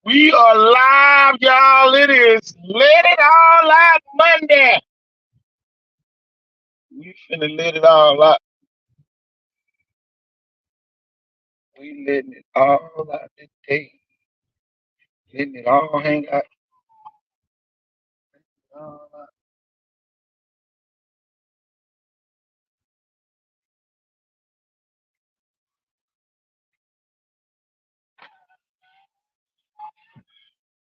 We are live, y'all. It is Let It All Out Monday. We finna let it all out. We letting it all out today. Letting it all hang out. All out.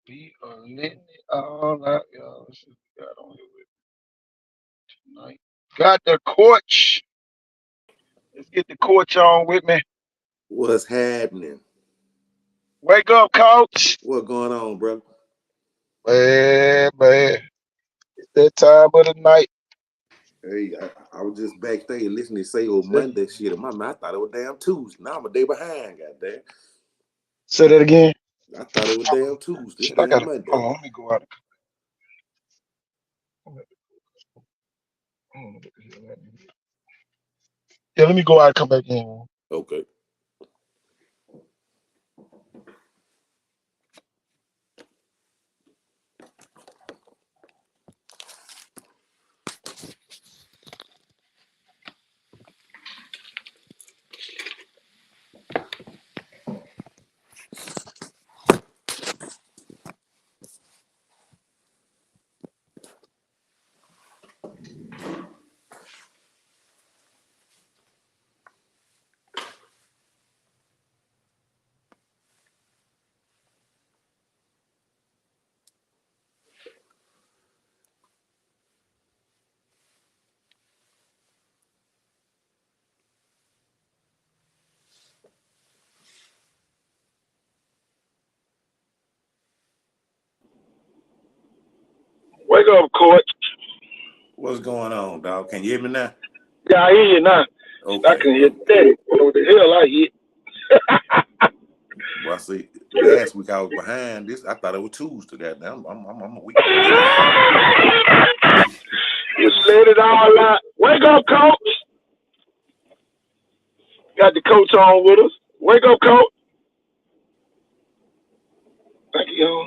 We are letting it all out, y'all. Let's see what we got on here with tonight. Got the coach. Let's get the coach on with me. What's happening? Wake up, coach. What going on, bro? Man. It's that time of the night. Hey, I was just backstage listening to say old Monday shit. My man, I thought it was damn Tuesday. Now I'm a day behind, goddamn. Say that again. I thought it was damn Tuesday. It's Shit, I damn gotta. Monday. Hold on, let me go out. Yeah, let me go out and come back in. Okay. Wake up, coach. What's going on, dog? Can you hear me now? Yeah, I hear you now. I Okay. can hear that. What the hell I hear? Well, I see. Last week I was behind this. I thought it was Tuesday. Goddamn, I'm a week behind. Just let it all out. Wake up, coach. Got the coach on with us. Wake up, coach. Thank you.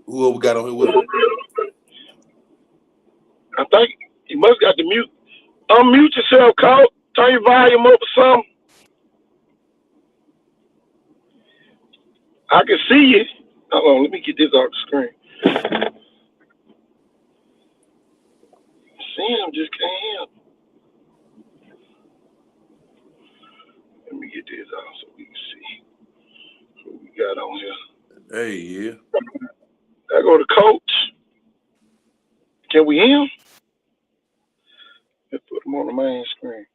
Who we got on here with us? I think you must got the mute. Unmute yourself, coach. Turn your volume up or something. I can see you. Hold on, let me get this off the screen. See him, just can't hear him. Let me get this off so we can see what we got on here. Hey, yeah. I go to coach. Can we hear him? Let's put him on the main screen.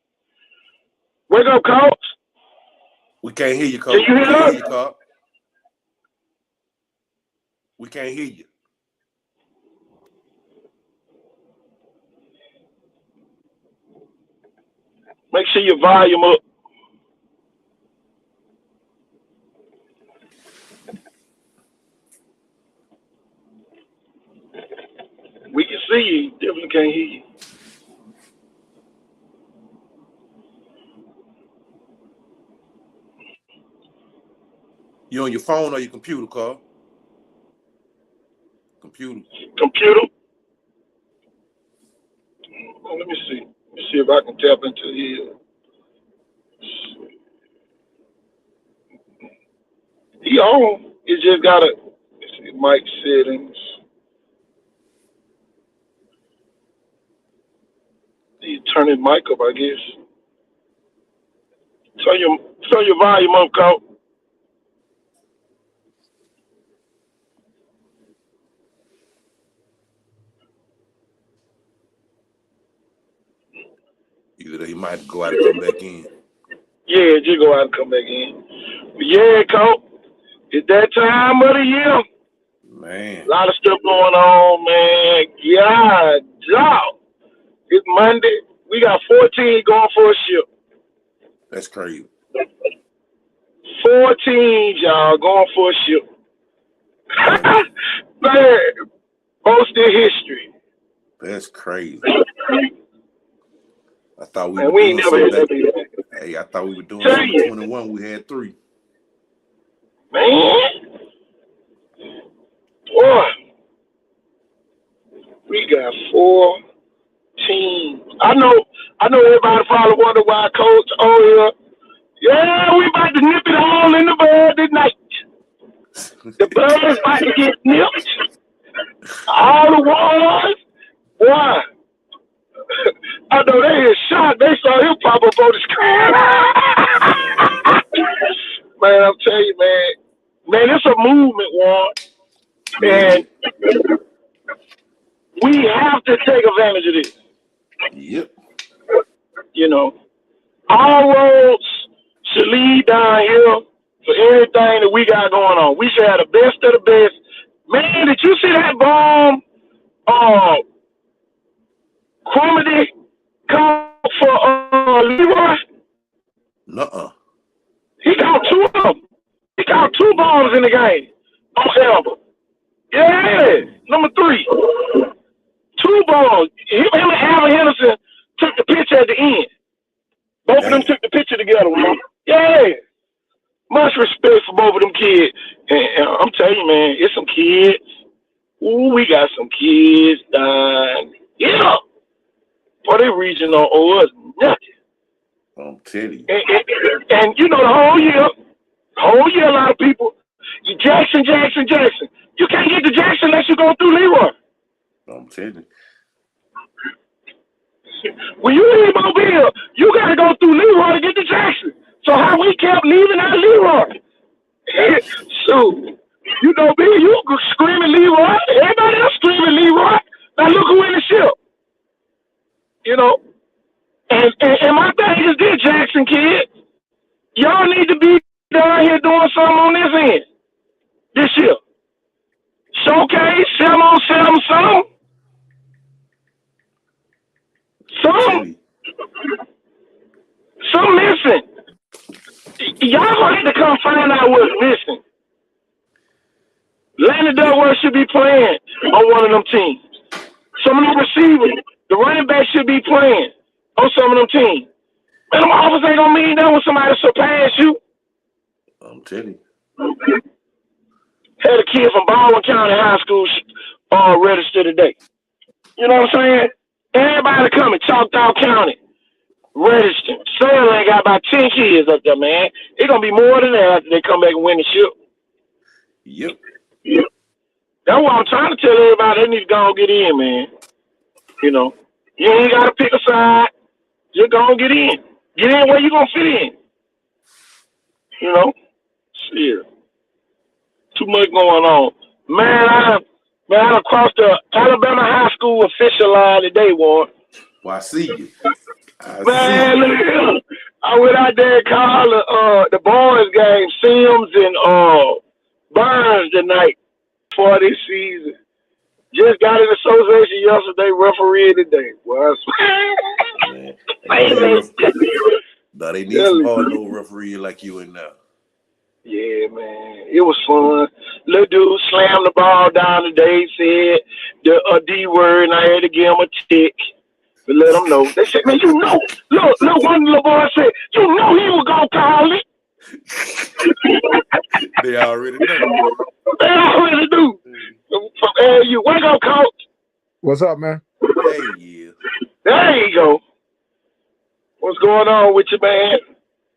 Wake up, coach. We can't hear you, Can Coach. you We hear can't us? hear you, Coach. We can't hear you. Make sure your volume up. We can see you. Definitely can't hear you. You on your phone or your computer, Coach? Computer. Computer. Oh, let me see. Let me see if I can tap into here. He on. It just gotta. Let's see, mic settings. You turn his mic up, I guess. Turn your volume up, coach. Either he might go out and come back in. Yeah, just go out and come back in. But yeah, coach. It's that time of the year. Man, A lot of stuff going on, man. Yeah, dog. It's Monday. We got 14 going for a ship. that's crazy. 14, y'all, going for a ship. Man, Man, posted history. that's crazy. I thought we Man, were we ain't doing never had that something. big. Hey, I thought we were doing Tell something. you, 21, we had 3. man. Boy, we got 4 teams. I know everybody probably wonder why Coach yeah, we about to nip it all in the bud tonight. The bud is about to get nipped. All the ones. Boy, I know they is shocked. They saw him pop up on the screen. Man, I'm telling you, man, it's a movement, Warren. Yeah. And we have to take advantage of this. Yep. You know, all roads should lead down here for anything that we got going on. We should have the best of the best. Man, did you see that bomb? Cromedy caught for Leroy? Nuh-uh. He caught 2 of them. He caught 2 bombs in the game on Elba. Yeah, number 3. 2 balls. Him and Alvin Henderson took the picture at the end. Both of them took the picture together. Yeah. Much respect for both of them kids. And I'm telling you, man, it's some kids. Ooh, we got some kids dying. Yeah. For their region don't owe us nothing. I'm telling you. And you know, the whole year, a lot of people, you Jackson. You can't get to Jackson unless you go through Leroy. I'm telling you. When you leave Mobile, you got to go through Leroy to get to Jackson. So how we kept leaving out Leroy? Shoot. You know me, you screaming Leroy. Everybody else screaming Leroy. Now look who in the ship. You know? And my thing is this, Jackson kids. Y'all need to be down here doing something on this end. This year. Showcase, 7-on-7 something. Some missing. Y'all gonna have to come find out what's missing. Landon Duckworth should be playing on one of them teams. Some of them receivers, the running back should be playing on some of them teams. Man, them offers ain't gonna mean that when somebody surpass you. I'm telling you. Had a kid from Baldwin County High School register today. You know what I'm saying? Everybody coming, Choctaw County, registered. Sterling got about 10 kids up there, man. It's gonna be more than that after they come back and win the ship. Yep. That's what I'm trying to tell everybody. They need to go and get in, man. You know, you ain't got to pick a side. Just go and get in. Get in where you going to fit in. You know? Shit. Too much going on. Man, I crossed the Alabama High School official line today, Warren. Well, I see you. Man, look here. I went out there and called the boys game, Sims and Burns tonight for this season. Just got in association yesterday, referee today. Was no, they need some hard no referee like you in now. Yeah, man. It was fun. Little dude slammed the ball down today, said the D word, and I had to give him a tick to let them know. They said, man, you know. Look, one little boy said, you know he was going to call it. They already know. They already do. From AU. Wake up, coach. What's up, man? Hey, yeah. There you go. What's going on with you, man?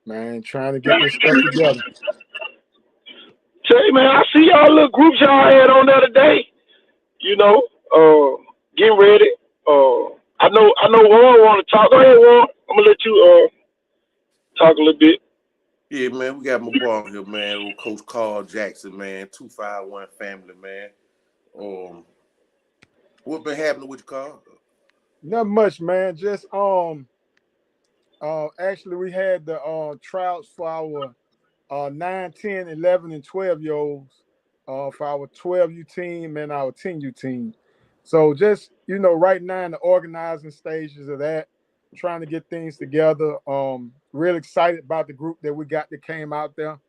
Man, trying to get this stuff together. Tell you, man, I see y'all little groups y'all had on there today. You know, getting ready. I know Warren want to talk. Go ahead, Warren. I'm gonna let you talk a little bit. Yeah, man, we got my boy here, man. Old Coach Carl Jackson, man. 251 family, man. What been happening with you, Carl? Not much, man. Just actually we had the tryouts for our 9, 10, 11, and 12-year-olds for our 12U team and our 10U team. So just, right now in the organizing stages of that, trying to get things together. Real excited about the group that we got that came out there.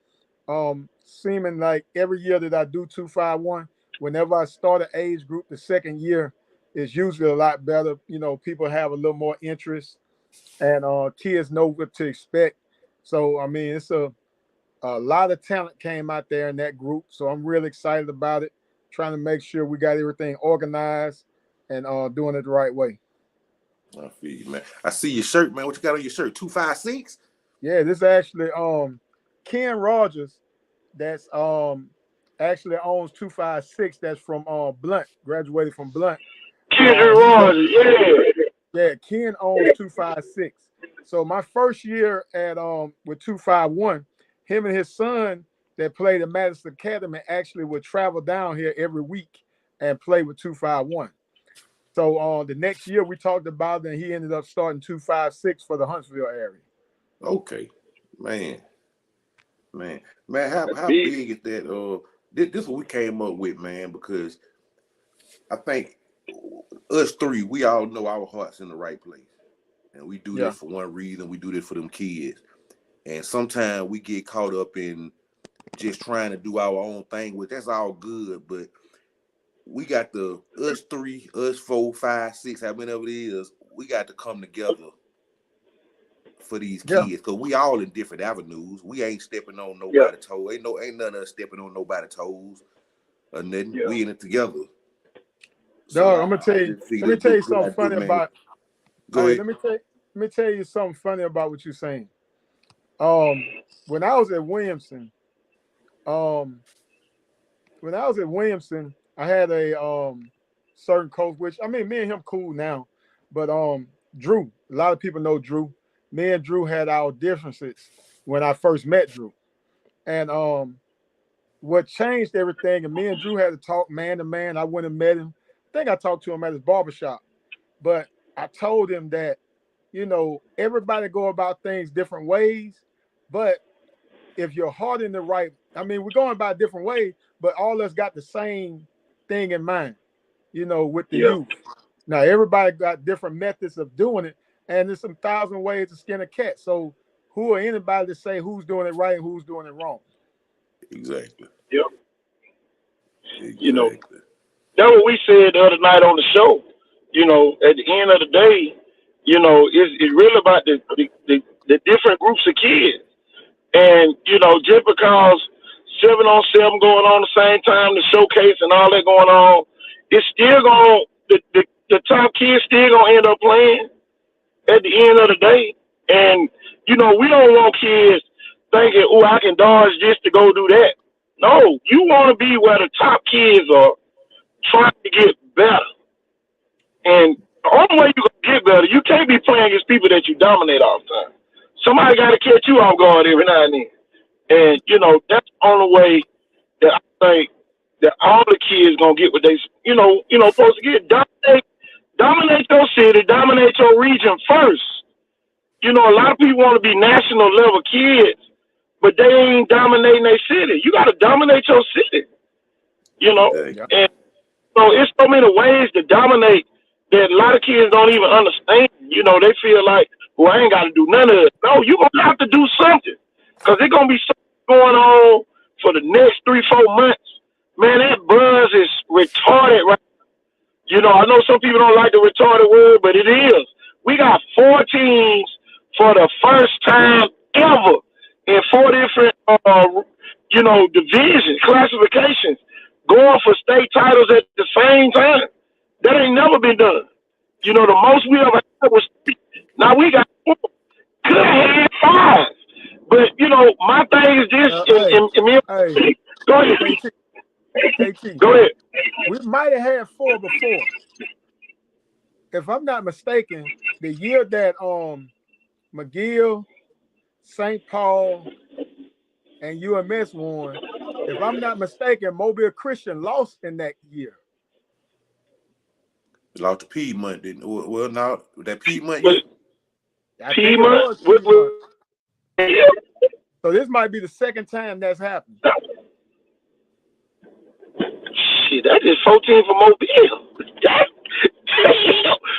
Seeming like every year that I do 251, whenever I start an age group, the second year is usually a lot better. People have a little more interest. and kids know what to expect. So I mean, it's a lot of talent came out there in that group. So I'm really excited about it. Trying to make sure we got everything organized and doing it the right way. I feel you, man. I see your shirt, man. What you got on your shirt? 256? Yeah, this is actually Ken Rogers. That's actually owns 256. That's from Blunt. Graduated from Blunt. Kendrick Rogers, Yeah, Ken owns 256. So my first year at with 251, him and his son that played at Madison Academy actually would travel down here every week and play with 251. So the next year we talked about it, and he ended up starting 256 for the Huntsville area. Okay, man. How big is that? This what we came up with, man, because I think us three, we all know our heart's in the right place. And we do this for one reason. We do this for them kids. And sometimes we get caught up in just trying to do our own thing, which that's all good. But we got us three, us 4, 5, 6, how many of it is, we got to come together for these kids. Because we all in different avenues. We ain't stepping on nobody's toes. Ain't none of us stepping on nobody's toes or nothing. We in it together. So I'm gonna tell you. Let me tell you something funny about. Go ahead. Let me tell you something funny about what you're saying. When I was at Williamson, I had a certain coach, which I mean, me and him cool now, but Drew. A lot of people know Drew. Me and Drew had our differences when I first met Drew, and what changed everything, and me and Drew had to talk man to man. I went and met him. I think I talked to him at his barbershop, but I told him that, you know, everybody go about things different ways, but if your heart in the right, I mean, we're going about different ways, but all of us got the same thing in mind, you know, with the youth. Now, everybody got different methods of doing it, and there's some 1,000 ways to skin a cat. So who are anybody to say who's doing it right and who's doing it wrong? Exactly. Yep. Exactly. You know, that's what we said the other night on the show. You know, at the end of the day, you know, it's really about the different groups of kids. And, you know, just because 7-on-7 going on the same time, the showcase and all that going on, it's still going to, the top kids still going to end up playing at the end of the day. And, you know, we don't want kids thinking, oh, I can dodge this to go do that. No, you want to be where the top kids are trying to get better. And the only way you can get better, you can't be playing against people that you dominate all the time. Somebody got to catch you off guard every now and then. And, you know, that's the only way that I think that all the kids going to get what they, you know, supposed to get. Dominate your city, dominate your region first. You know, a lot of people want to be national level kids, but they ain't dominating their city. You got to dominate your city, you know. And so it's so many ways to dominate that a lot of kids don't even understand. You know, they feel like, well, I ain't got to do none of it. No, you're going to have to do something, because there's going to be something going on for the next 3-4 months. Man, that buzz is retarded right now. You know, I know some people don't like the retarded word, but it is. We got 4 teams for the first time ever in 4 different, you know, divisions, classifications, going for state titles at the same time. That ain't never been done. You know, the most we ever had was 3. Now we got 4. Could have had 5. But, you know, my thing is this. Go ahead. KT, Go ahead. we might have had 4 before. If I'm not mistaken, the year that McGill, St. Paul, and UMS won, if I'm not mistaken, Mobile Christian lost in that year. Lost to Piedmont, didn't? Well, now that Piedmont. Piedmont. So this might be the second time that's happened. Shit, that is 14 for Mobile.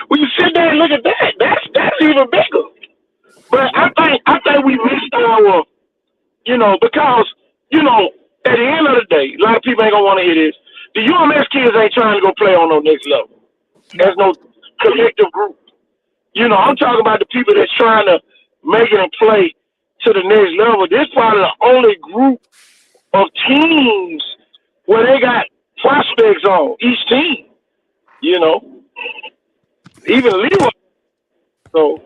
When you sit there and look at that, that's even bigger. But I think we missed our, you know, because, you know, at the end of the day, a lot of people ain't gonna want to hear this. The UMS kids ain't trying to go play on no next level. There's no collective group. You know, I'm talking about the people that's trying to make it and play to the next level. This probably the only group of teams where they got prospects on each team. You know, even Leroy. So,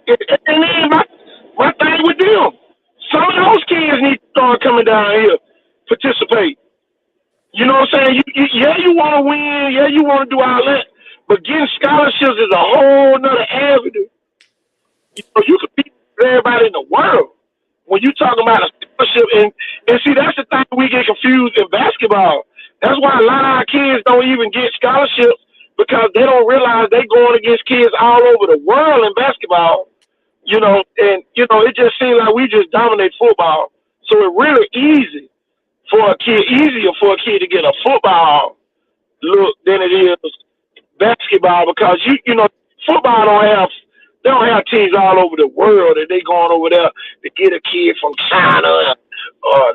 and then my thing with them, some of those kids need to start coming down here, participate. You know what I'm saying? You want to win, you want to do all that, but getting scholarships is a whole nother avenue. You know, you can beat everybody in the world when you talk about a scholarship, and see, that's the thing we get confused in basketball. That's why a lot of our kids don't even get scholarships, because they don't realize they're going against kids all over the world in basketball. You know, and it just seems like we just dominate football. So it's really easier for a kid to get a football look than it is basketball, because you know, football they don't have teams all over the world that they going over there to get a kid from China or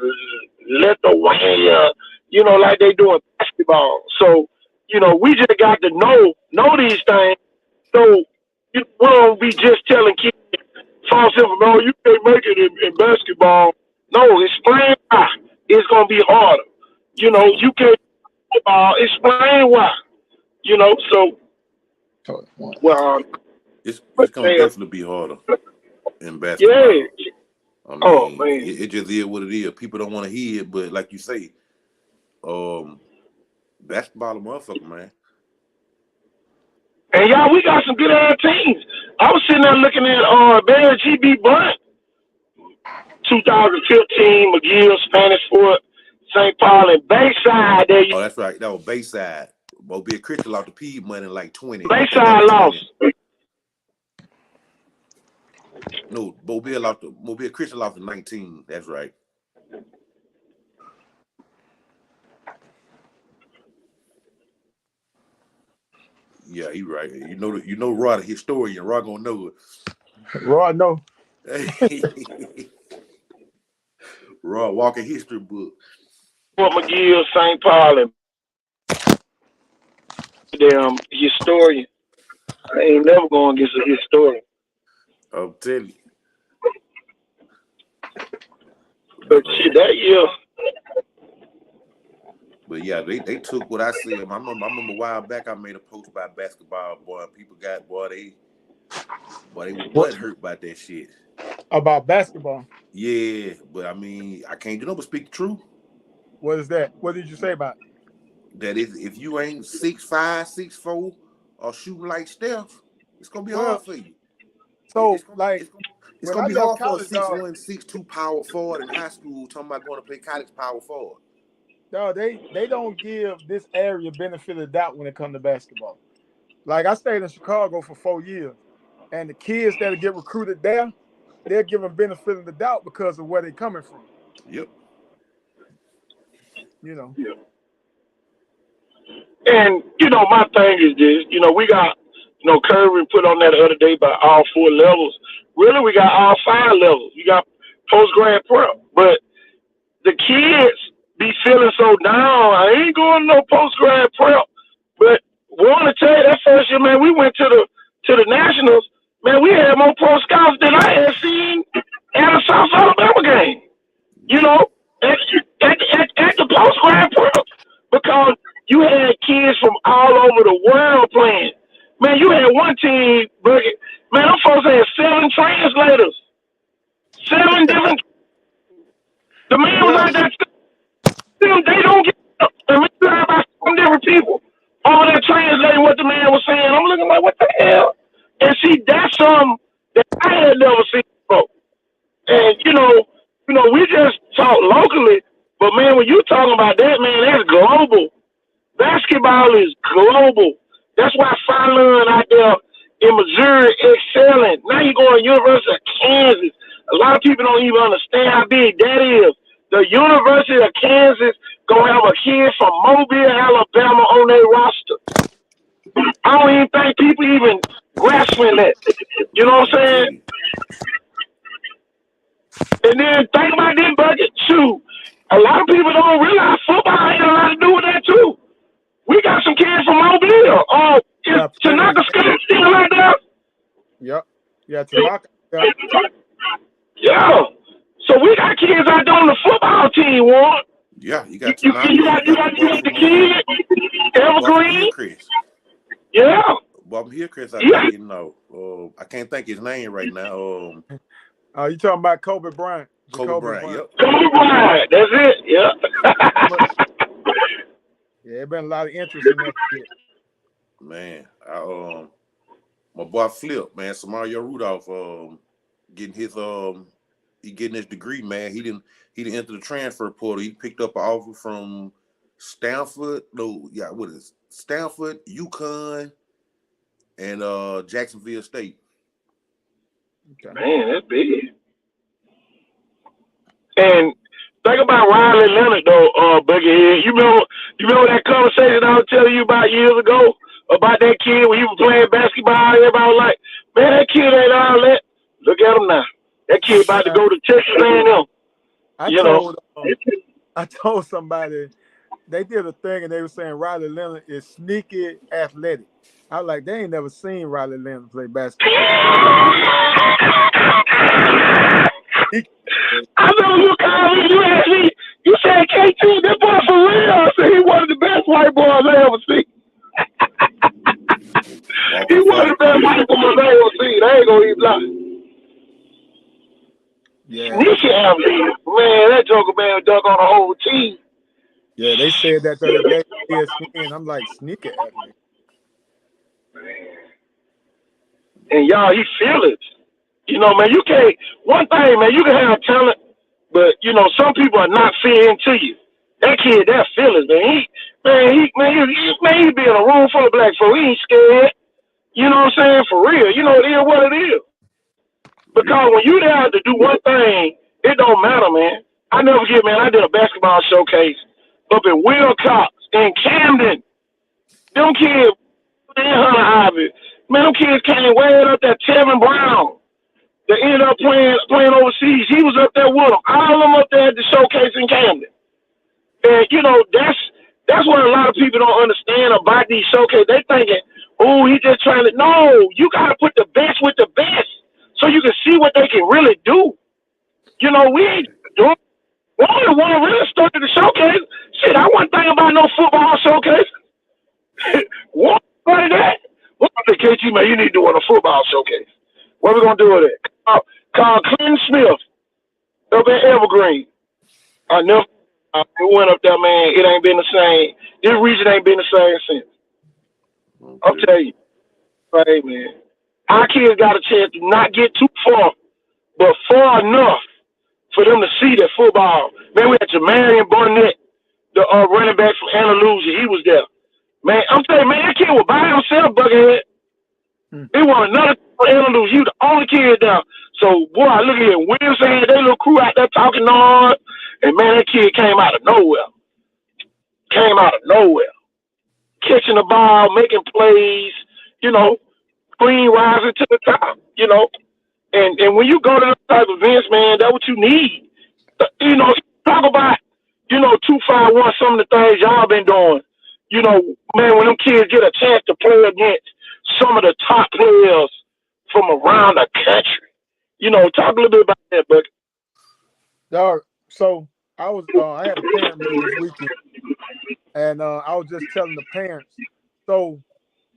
Lithuania, you know, like they do in basketball. So, you know, we just got to know these things. So we don't be just telling kids false info, no, you can't make it in basketball. No, explain why it's gonna be harder. You know, you can't explain why. You know, so well, it's gonna definitely be harder in basketball. Yeah. I mean, man, it just is what it is. People don't want to hear it, but like you say, basketball a motherfucker, man. And y'all, we got some good ass teams. I was sitting there looking at Barry GB Blunt, 2015, McGill, Spanish Fort, St. Paul, and Bayside. There. Oh, that's right. That was Bayside. Mobile Christian lost the Piedmont in like 20. Bayside lost. No, Mobile Christian lost in 19. That's right. Yeah, he right. You know, Rod, a historian. Rod gonna know it. Rod, no. Rod, walking history book. Fort McGill, St. Paul, and damn historian. I ain't never going against a historian. I'm telling you. But shit, that year. But yeah, they took what I said. I remember a while back I made a post about basketball, boy. People got they were butt hurt about that shit. About basketball. Yeah, but I mean, I can't do no but speak the truth. What is that? What did you say about it? That if you ain't 6'5", 6'4", or shooting like Steph, it's gonna be hard for you. So it's gonna be hard for a 6'1", 6'2" power forward in high school talking about going to play college power forward. No, they don't give this area benefit of the doubt when it comes to basketball. Like, I stayed in Chicago for 4 years, and the kids that get recruited there, they're given benefit of the doubt because of where they're coming from. Yep. You know. Yeah. And, you know, my thing is this, you know, we got, you know, Curry put on that the other day by all 4 levels. Really, we got all 5 levels. You got post-grad prep. But the kids be feeling so down. I ain't going to no post-grad prep. But want to tell you, that first year, man, we went to the Nationals. Man, we had more pro scouts than I had seen at a South Alabama game. You know, at the post-grad prep. Because you had kids from all over the world playing. Man, you had one team, Bucket. Man, them folks had 7 translators. 7 different. The man was like that. They don't get up. I mean, by some different people. All that translating what the man was saying. I'm looking like, what the hell? And see, that's something that I had never seen before. And, you know, we just talk locally. But, man, when you talking about that, man, that's global. Basketball is global. That's why Fallon out there in Missouri excelling. Now you go to University of Kansas. A lot of people don't even understand how big that is. The University of Kansas gonna have a kid from Mobile, Alabama on their roster. I don't even think people even grasping that. You know what I'm saying? And then think about this Bucket too. A lot of people don't realize football had a lot to do with that too. We got some kids from Mobile. Is Tanaka still like that? Yeah, Tanaka. Yeah. So we got kids out there on the football team, Warren. Yeah, you got You Tanaka. You got the boy the from Evergreen. Hillcrest. Yeah. Boy from Hillcrest out there Yeah. getting I can't think his name right now. You talking about Kobe Bryant? Kobe Bryant. Yep. Kobe Bryant. That's it. Yeah. Yeah, there's been a lot of interest in that kid. Man, my boy Flip, man, Samario Rudolph, getting his degree, man. He didn't enter the transfer portal. He picked up an offer from Stanford, Stanford, UConn, and Jacksonville State. Okay. Man, that's big. And think about Riley Leonard though, Buckethead. You remember that conversation I was telling you about years ago about that kid when he was playing basketball? Everybody was like, man, that kid ain't all that. Look at him now. That kid about to go to Texas A&M. I told somebody, they did a thing and they were saying Riley Leonard is sneaky athletic. I was like, they ain't never seen Riley Leonard play basketball. I know you called me, you asked me, you said KT, that boy for real. I said he one of the best white boys I ever seen. He one of the best white boys I ever seen. I ain't gonna even lie. Yeah. Sneaky athlete. Man, that Joker man dunk on the whole team. Yeah, they said that the other day at ESPN. I'm like, sneaky athlete. And y'all, he fearless. You know, man, you can't, one thing, man, you can have talent, but, you know, some people are not fair into you. That kid, that fearless, man. He be in a room full of black folk. He ain't scared. You know what I'm saying? For real. You know, it is what it is. Because when you there to do one thing, it don't matter, man. I never forget, man, I did a basketball showcase up in Wilcox in Camden. Them kids, Hunter Ivy, man, them kids came way up there, Tevin Brown. They ended up playing overseas. He was up there with them. All of them up there at the showcase in Camden. And, you know, that's what a lot of people don't understand about these showcases. They thinking, oh, he just trying to. No, you got to put the best with the best so you can see what they can really do. You know, we ain't doing. One really started the showcase. Shit, I wasn't thinking about no football showcase. What like that? What the KT, man, you need to do on a football showcase. What we going to do with it? Call Clinton Smith up at Evergreen. I never went up there, man. It ain't been the same. This region ain't been the same since. Okay. I'll tell you. Hey, man. Our kids got a chance to not get too far, but far enough for them to see that football. Man, we had Jamarian Barnett, the running back from Andalusia. He was there. Man, I'm telling you, man, that kid was by himself, Buckethead. They want another Andalusia. He was the only kid there. So, boy, I look at it. Williamson had their little crew out there talking on. And, man, that kid came out of nowhere. Catching the ball, making plays, you know, clean rising to the top, you know. And when you go to those type of events, man, that's what you need. You know, talk about, you know, 251, some of the things y'all been doing. You know, man, when them kids get a chance to play against some of the top players from around the country. You know, talk a little bit about that, Buck. Dog, so I had a parent meeting this weekend, and I was just telling the parents. So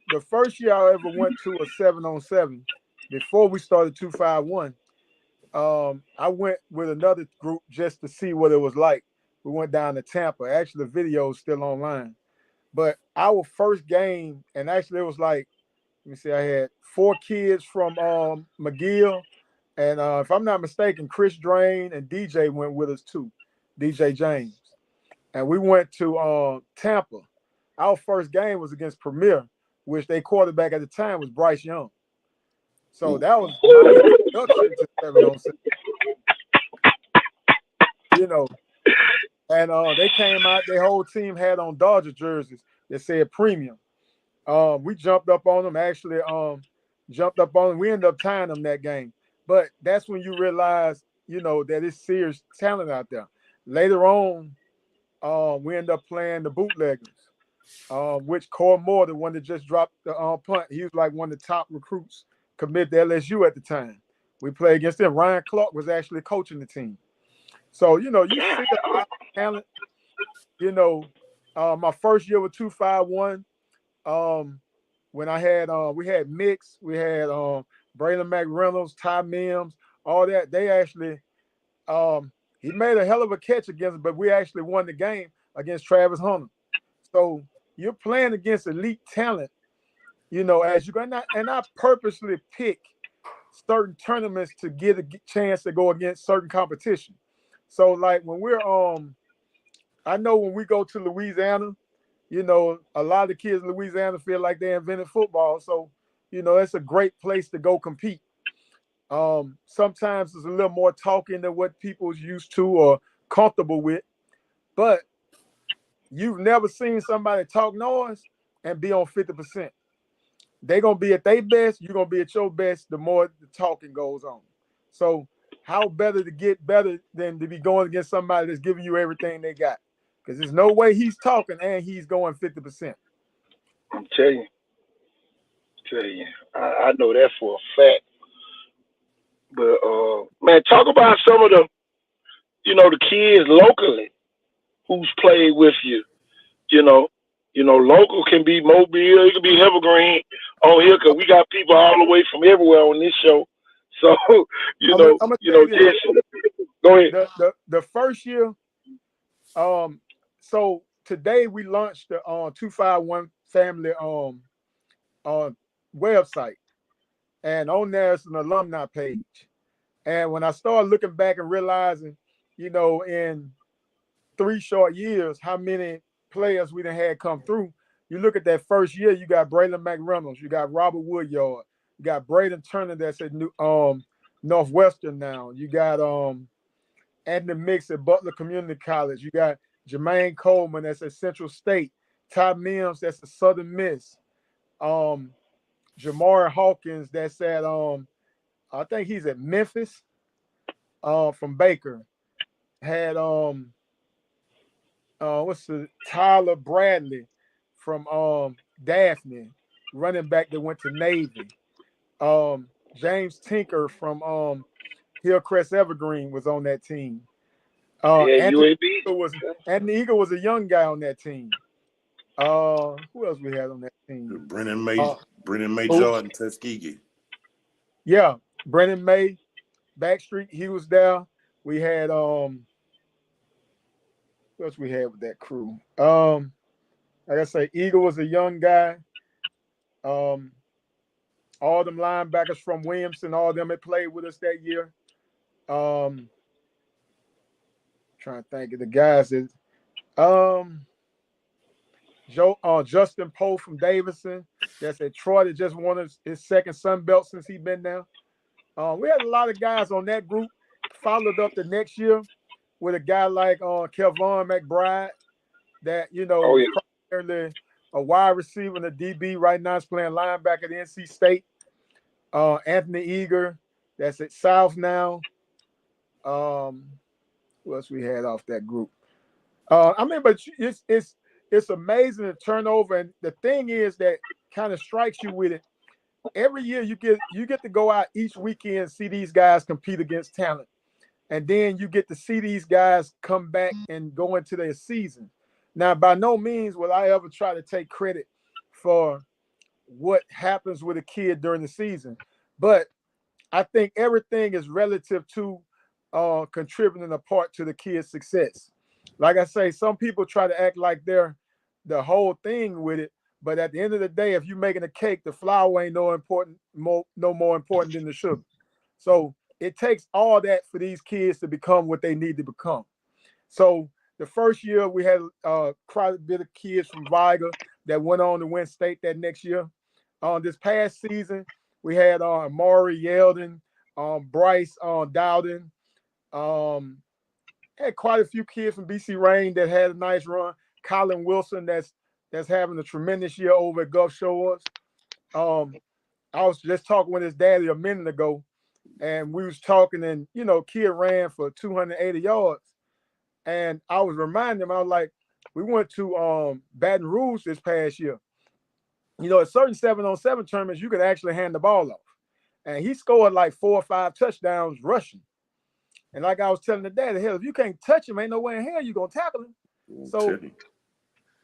the first year I ever went to a 7-on-7, before we started 251, I went with another group just to see what it was like. We went down to Tampa. Actually, the video is still online. But our first game, and actually it was like, let me see, I had 4 kids from McGill. And if I'm not mistaken, Chris Drain and DJ went with us too, DJ James. And we went to Tampa. Our first game was against Premier, which their quarterback at the time was Bryce Young. So that was my introduction to 7-on-7. You know, and they came out, their whole team had on Dodger jerseys that said premium. We jumped up on them, actually we ended up tying them that game. But that's when you realize, you know, that it's serious talent out there. Later on, we ended up playing the Bootleggers, which Core Moore, the one that just dropped the punt, he was like one of the top recruits committed to LSU at the time. We played against them. Ryan Clark was actually coaching the team. So, you see a lot of talent. My first year with 251, when I had we had Mix, we had Braylon McReynolds, Ty Mims, all that. They actually he made a hell of a catch against us, but we actually won the game against Travis Hunter. So you're playing against elite talent, as you go. And I purposely pick certain tournaments to get a chance to go against certain competition. So like when we're I know when we go to Louisiana, a lot of the kids in Louisiana feel like they invented football. So, it's a great place to go compete. Sometimes it's a little more talking than what people's used to or comfortable with. But you've never seen somebody talk noise and be on 50%. They're going to be at their best. You're going to be at your best the more the talking goes on. So how better to get better than to be going against somebody that's giving you everything they got? Because there's no way he's talking and he's going 50%. I'm telling you. I know that for a fact. But man, talk about some of the, the kids locally who's played with you. Local can be Mobile, it can be Evergreen on here because we got people all the way from everywhere on this show. So, I'm gonna Jason, go ahead. The first year, so today we launched the 251 family website, and on there is an alumni page. And when I started looking back and realizing, in 3 short years, how many players we done had come through, you look at that first year, you got Braylon McReynolds, you got Robert Woodyard, you got Braden Turner that's at Northwestern now, you got Anthony Mix at Butler Community College, you got Jermaine Coleman that's at Central State, Ty Mims that's at Southern Miss, Jamari Hawkins that's at I think he's at Memphis, from Baker. Had Tyler Bradley from Daphne, running back that went to Navy. James Tinker from Hillcrest Evergreen was on that team. Anthony Eagle was a young guy on that team. Who else we had on that team? Brennan May Jordan, Tuskegee. Yeah, Brennan May, Backstreet, he was there. We had who else we had with that crew? Like I say, Eagle was a young guy. All them linebackers from Williamson, all of them had played with us that year. Trying to think of the guys that Justin Poe from Davidson, that's at Troy, that just won his second Sun Belt since he's been there. We had a lot of guys on that group. Followed up the next year with a guy like Kelvon McBride, that primarily a wide receiver and a DB. Right now he's playing linebacker at NC State. Anthony Eager, that's at South now. Who else we had off that group? But it's amazing the turnover, and the thing is that kind of strikes you with it. Every year you get to go out each weekend and see these guys compete against talent. And then you get to see these guys come back and go into their season. Now, by no means will I ever try to take credit for what happens with a kid during the season. But I think everything is relative to contributing a part to the kid's success. Like I say, some people try to act like they're the whole thing with it. But at the end of the day, if you're making a cake, the flour ain't no more important than the sugar. So it takes all that for these kids to become what they need to become. So the first year we had quite a bit of kids from Viga that went on to win state that next year. This past season, we had Amari Yeldon, Bryce Dowden, had quite a few kids from BC Rain that had a nice run. Colin Wilson that's having a tremendous year over at Gulf Shores. I was just talking with his daddy a minute ago, and we was talking, and kid ran for 280 yards. And I was reminding him, I was like, we went to Baton Rouge this past year. At certain 7-on-7 tournaments, you could actually hand the ball off. and he scored like 4 or 5 touchdowns rushing. And like I was telling the dad, hell, if you can't touch him, ain't no way in hell you're going to tackle him. So,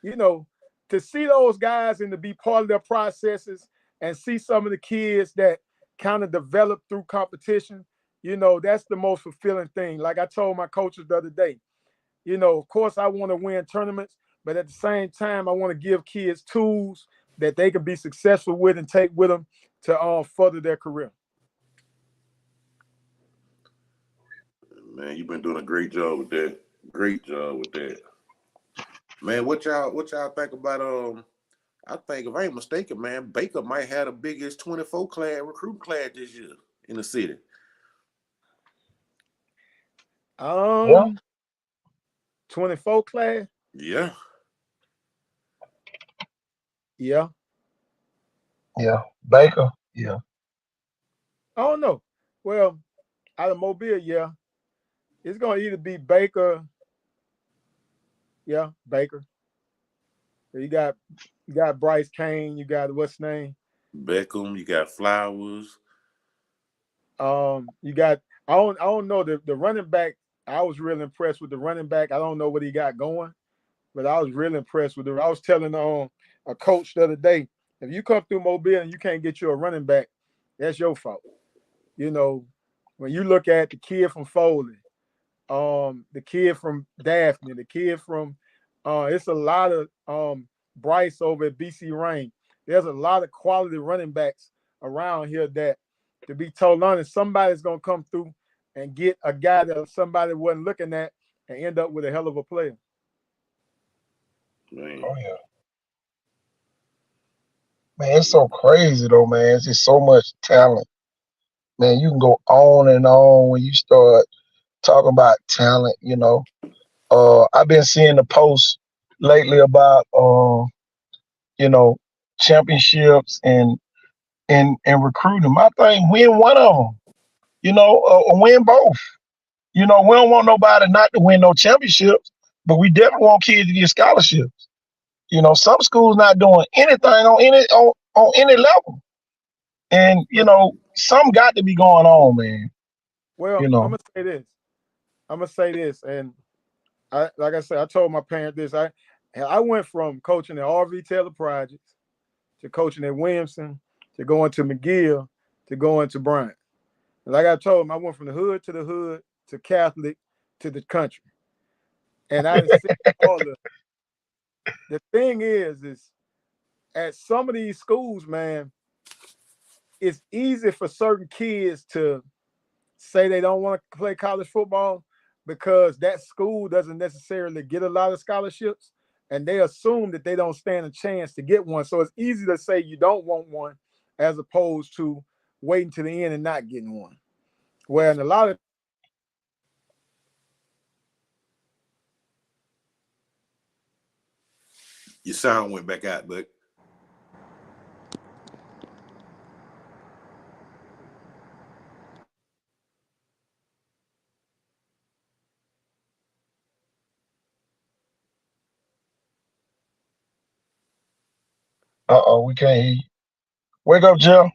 you know, to see those guys and to be part of their processes and see some of the kids that kind of develop through competition, you know, that's the most fulfilling thing. Like I told my coaches the other day, you know, of course I want to win tournaments, but at the same time, I want to give kids tools that they can be successful with and take with them to further their career. Man, you've been doing a great job with that. Great job with that. Man, what y'all think about I think if I ain't mistaken, man, Baker might have the biggest 24 class recruit class this year in the city. 24 class? Yeah. Yeah. Yeah. Baker. Yeah. I don't know. Well, out of Mobile, yeah. It's gonna either be Baker. Yeah, Baker. You got Bryce Kane, you got what's his name? Beckham, you got Flowers. You got I don't know the running back. I was really impressed with the running back. I don't know what he got going, but I was really impressed with I was telling a coach the other day, if you come through Mobile and you can't get you a running back, that's your fault. You know, when you look at the kid from Foley, the kid from Daphne, the kid from it's a lot of Bryce over at BC Rain. There's a lot of quality running backs around here that, to be totally honest, somebody's gonna come through and get a guy that somebody wasn't looking at and end up with a hell of a player. Man. Oh yeah. Man, it's so crazy though, man. It's just so much talent. Man, you can go on and on when you start talking about talent, you know. I've been seeing the posts lately about you know, championships and recruiting. My thing, win one of them, you know, or win both. You know, we don't want nobody not to win no championships, but we definitely want kids to get scholarships. You know, some schools not doing anything on any level. And, you know, some got to be going on, man. Well, You know. I'm gonna say this, and like I said, I told my parents this. I went from coaching at RV Taylor Projects to coaching at Williamson to going to McGill to going to Bryant. And like I told them, I went from the hood to Catholic to the country. And I said all the thing is at some of these schools, man, it's easy for certain kids to say they don't want to play college football because that school doesn't necessarily get a lot of scholarships, and they assume that they don't stand a chance to get one. So it's easy to say you don't want one as opposed to waiting to the end and not getting one. Where in a lot of Your sound went back out, but We can't hear you. Wake up, Jill.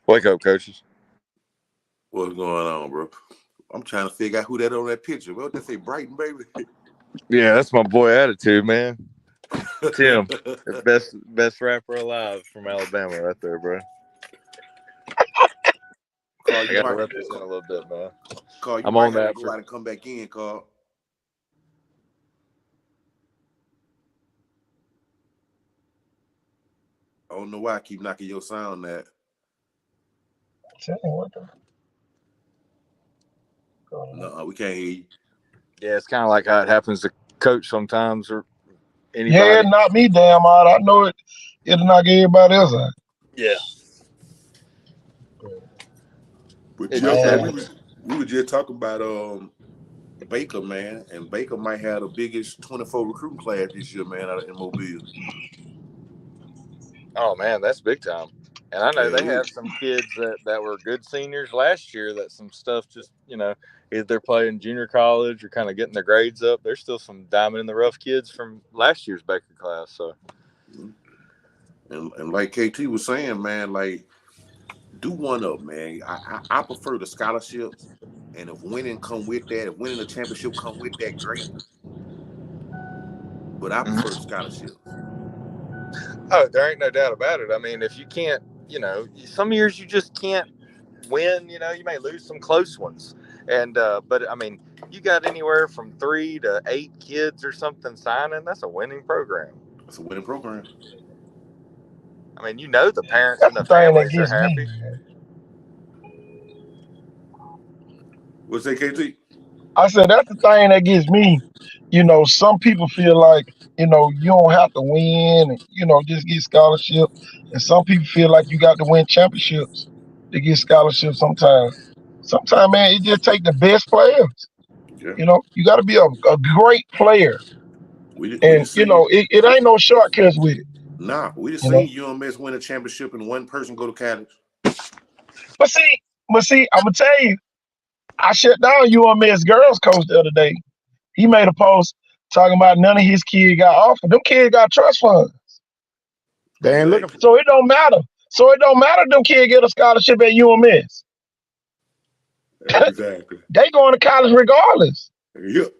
Wake up, coaches. what's going on, bro? I'm trying to figure out who that on that picture. What they say, Brighton, baby? Yeah, that's my boy Attitude, man. Tim, the best rapper alive from Alabama, right there, bro. Carl, I you got to might represent a little bit, man. Carl, you I'm might on have that to go out and come back in, Carl. I don't know why I keep knocking your sound that. Tell me what the. No, we can't hear you. Yeah, it's kind of like how it happens to coach sometimes or anybody. Yeah, it knocked me damn out. I know it'll knock everybody else out. Yeah. But Jeff, we were just talking about Baker, man, and Baker might have the biggest 24 recruiting class this year, man, out in Mobile. Oh man, that's big time. And I know they have some kids that were good seniors last year that some stuff just, either they're playing junior college or kind of getting their grades up. There's still some diamond in the rough kids from last year's Baker class. So, and like KT was saying, man, like Do one of them, man. I prefer the scholarships, and if winning come with that, if winning a championship come with that, great. But I prefer the scholarships. Oh, there ain't no doubt about it. I mean, if you can't, some years you just can't win. You may lose some close ones, and but I mean, you got anywhere from 3 to 8 kids or something signing. That's a winning program. It's a winning program. I mean, the parents That's and the the thing that families are gets me, happy. man. What's that, KT? I said that's the thing that gets me. Some people feel like, you don't have to win and, just get scholarship. And some people feel like you got to win championships to get scholarships sometimes. Sometimes, man, it just take the best players. Yeah. You got to be a great player. We And, just seen it ain't no shortcuts with it. we just You know. seen UMS win a championship and one person go to college. But see, I'm going to tell you, I shut down UMS girls coach the other day. He made a post talking about none of his kids got offered. Them kids got trust funds. They ain't looking for. So it don't matter. If them kids get a scholarship at UMS. Exactly. They going to college regardless. Yep.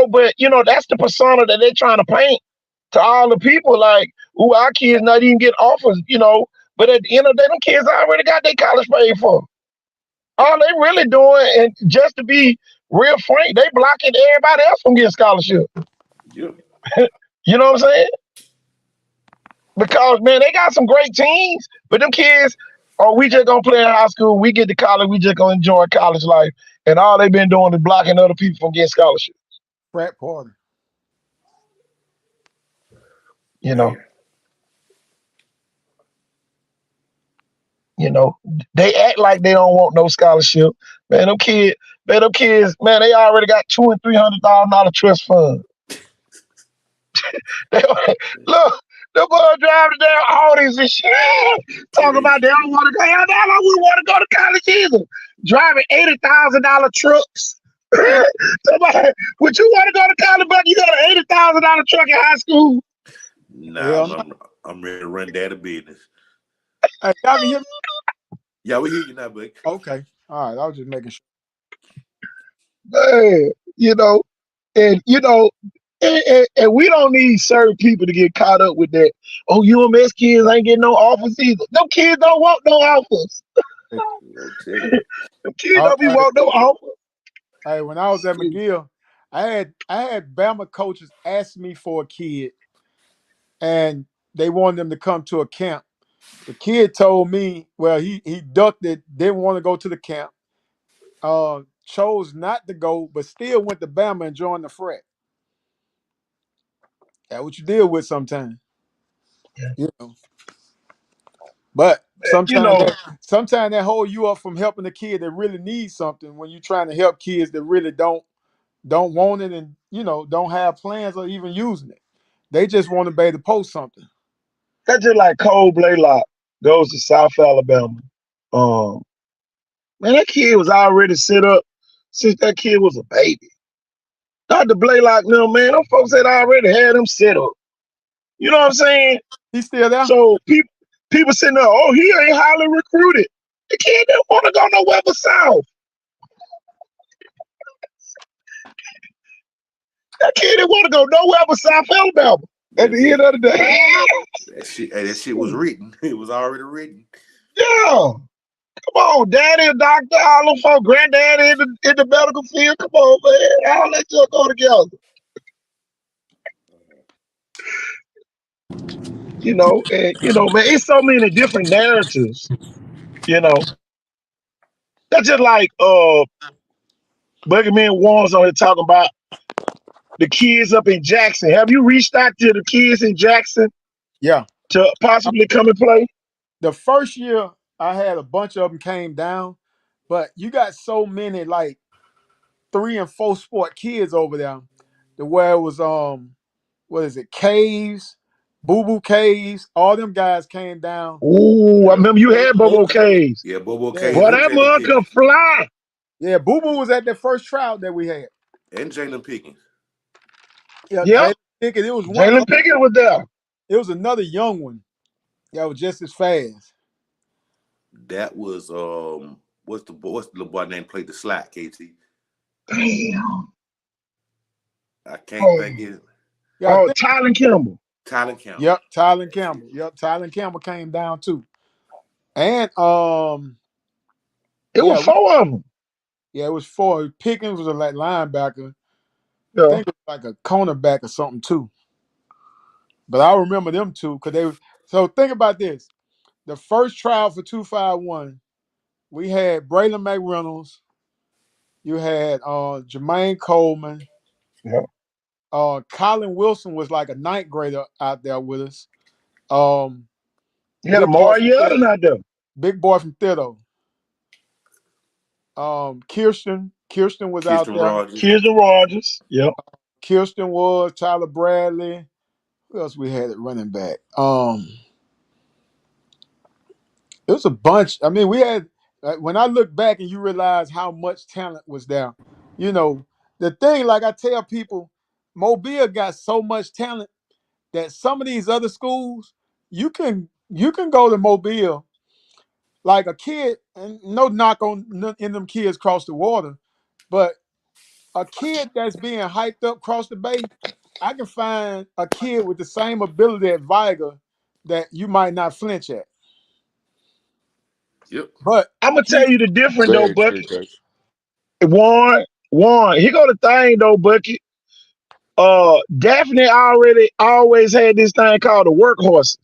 But that's the persona that they trying to paint to all the people. Like, ooh, our kids not even get offers. But at the end of the day, them kids already got their college paid for. All they really doing, and just to be real frank, they blocking everybody else from getting scholarship. Yep. You know what I'm saying? Because, man, they got some great teams, but them kids, we just gonna play in high school, we get to college, we just gonna enjoy college life, and all they been doing is blocking other people from getting scholarships. Frat party. They act like they don't want no scholarship. Man, them kids, man, they already got $200,000 and $300,000 trust fund. Look, the boy driving down Audis and shit, talking about they don't want to go. Hell, they don't want to go to college either. Driving $80,000 trucks. Somebody, would you want to go to college, but you got an $80,000 truck in high school? Nah, I'm ready to run data business. Hey, y'all can hear me? Yeah, we hear you now, buddy. Okay. All right. I was just making sure. Man, and we don't need certain people to get caught up with that. Oh, UMS kids ain't getting no offers either. Them kids don't want no offers. Them kids don't be want no offers. Hey, when I was at McGill, I had Bama coaches ask me for a kid, and they wanted them to come to a camp. The kid told me, well, he ducked it, didn't want to go to the camp, chose not to go, but still went to Bama and joined the frat. That's what you deal with sometimes. Yeah. But sometimes that hold you up from helping the kid that really needs something when you're trying to help kids that really don't want it and don't have plans or even using it. They just want to be able to post something. That's just like Cole Blaylock goes to South Alabama. Man, that kid was already set up since that kid was a baby. Dr. Blaylock, no man, them folks had already had him set up. You know what I'm saying? He's still there. So people sitting there, oh, he ain't highly recruited. The kid didn't want to go nowhere but South. That kid didn't want to go nowhere but South Alabama. At the end of the day, that shit was written. It was already written. Yeah. Come on, daddy, a doctor, all them folks, granddaddy in the medical field. Come on, man. All that just go together. Man, it's so many different narratives. That's just like Buggerman Warren's on here talking about the kids up in Jackson. Have you reached out to the kids in Jackson? Yeah. To possibly come and play? The first year I had a bunch of them came down, but you got so many like 3 and 4 sport kids over there, where it was what is it, Caves, Boo Boo Caves, all them guys came down. Ooh, I remember you had Bobo Caves. Yeah, Bobo Caves. Boy, that mug could fly. Yeah, Boo Boo was at that first trial that we had. And Jalen Pickens. Yeah. Jalen Pickens, it was one. Jalen Pickens was there. It was another young one that was just as fast. That was what's the little boy name played the slot, KT? Damn. I can't think it. Yeah, Tylen Campbell. Tylen Campbell. Yep, Tylen Campbell. Yep, Tylen Campbell came down too. And It was 4 of them. Yeah, it was 4. Pickens was a like linebacker. Yeah. I think it was like a cornerback or something too. But I remember them two because they was. So think about this: the first trial for 251, we had Braylon McReynolds. You had Jermaine Coleman. Yeah. Colin Wilson was like a 9th grader out there with us. You had Amari Yeldon out there. Big boy from Thitto. Kirsten was out there. Kirsten Rogers. Yep. Kirsten was Tyler Bradley. Who else we had at running back? It was a bunch. I mean, we had. When I look back and you realize how much talent was there, you know, the thing. Like I tell people, Mobile got so much talent that some of these other schools, you can go to Mobile, like a kid, and no knock on in them kids cross the water, but a kid that's being hyped up across the bay, I can find a kid with the same ability at Viger that you might not flinch at. Yep. But I'm gonna tell you the difference though, Bucky. True, Warren, here go the thing though, Bucky. Daphne always had this thing called the workhorses.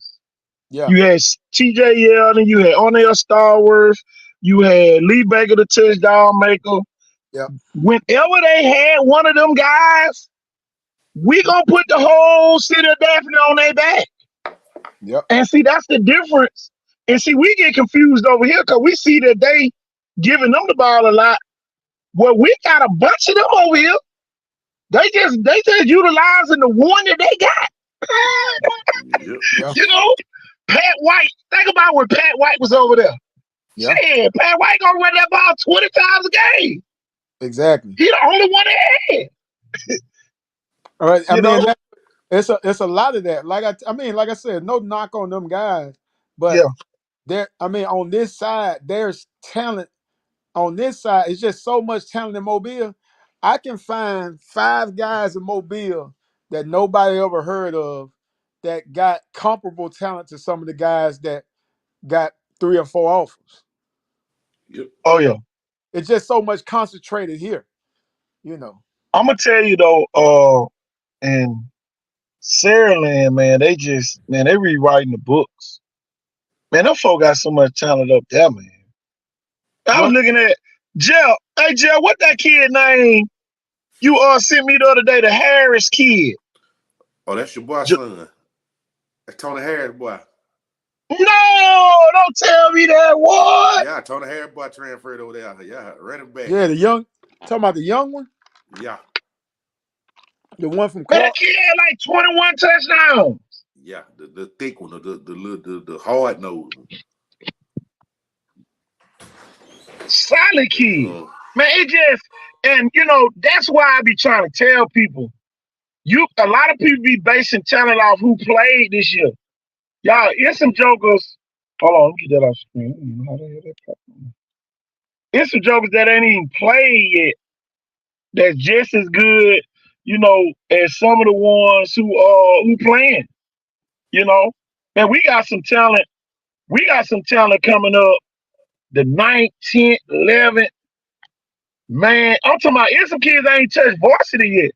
Yeah. You had TJ Yeldon, you had O'Neal Starworth, you had Lee Baker, the touchdown maker. Yeah. Whenever they had one of them guys, we gonna put the whole city of Daphne on their back. Yep. And see, that's the difference. And see, we get confused over here because we see that they giving them the ball a lot. Well, we got a bunch of them over here. They just utilizing the one that they got. Yep. You know, Pat White. Think about when Pat White was over there. Yeah. Shit, Pat White gonna run that ball 20 times a game. Exactly. He the only one that had. All right. I You mean, know? it's a lot of that. Like I said, no knock on them guys, but Yeah. on this side, there's talent. On this side, it's just so much talent in Mobile. I can find 5 guys in Mobile that nobody ever heard of that got comparable talent to some of the guys that got 3 or 4 offers. Yep. Oh yeah. It's just so much concentrated here, you know. I'm gonna tell you though, and Saraland, man, they rewriting the books. Man, them folk got so much talent up there, man. I was looking at Jell. Hey, Jell, what that kid name you sent me the other day, the Harris kid? Oh, that's your boy son. That's Tony Harris boy. No, don't tell me that. What? Yeah, Tony Harris boy transferred over there. Yeah, running back. Yeah, talking about the young one? Yeah. The one from Man, Clark? that kid had like 21 touchdowns. Yeah, the thick one, the hard nose. Solid kid. Man, it just, and you know, that's why I be trying to tell people. A lot of people be basing talent off who played this year. Y'all, here's some jokers. Hold on, let me get that off screen. How the hell that pop on? Here's some jokers that ain't even played yet. That's just as good, you know, as some of the ones who playing. You know, and we got some talent. We got some talent coming up. The 9th, 10th, 11th. Man, I'm talking about some kids that ain't touched varsity yet.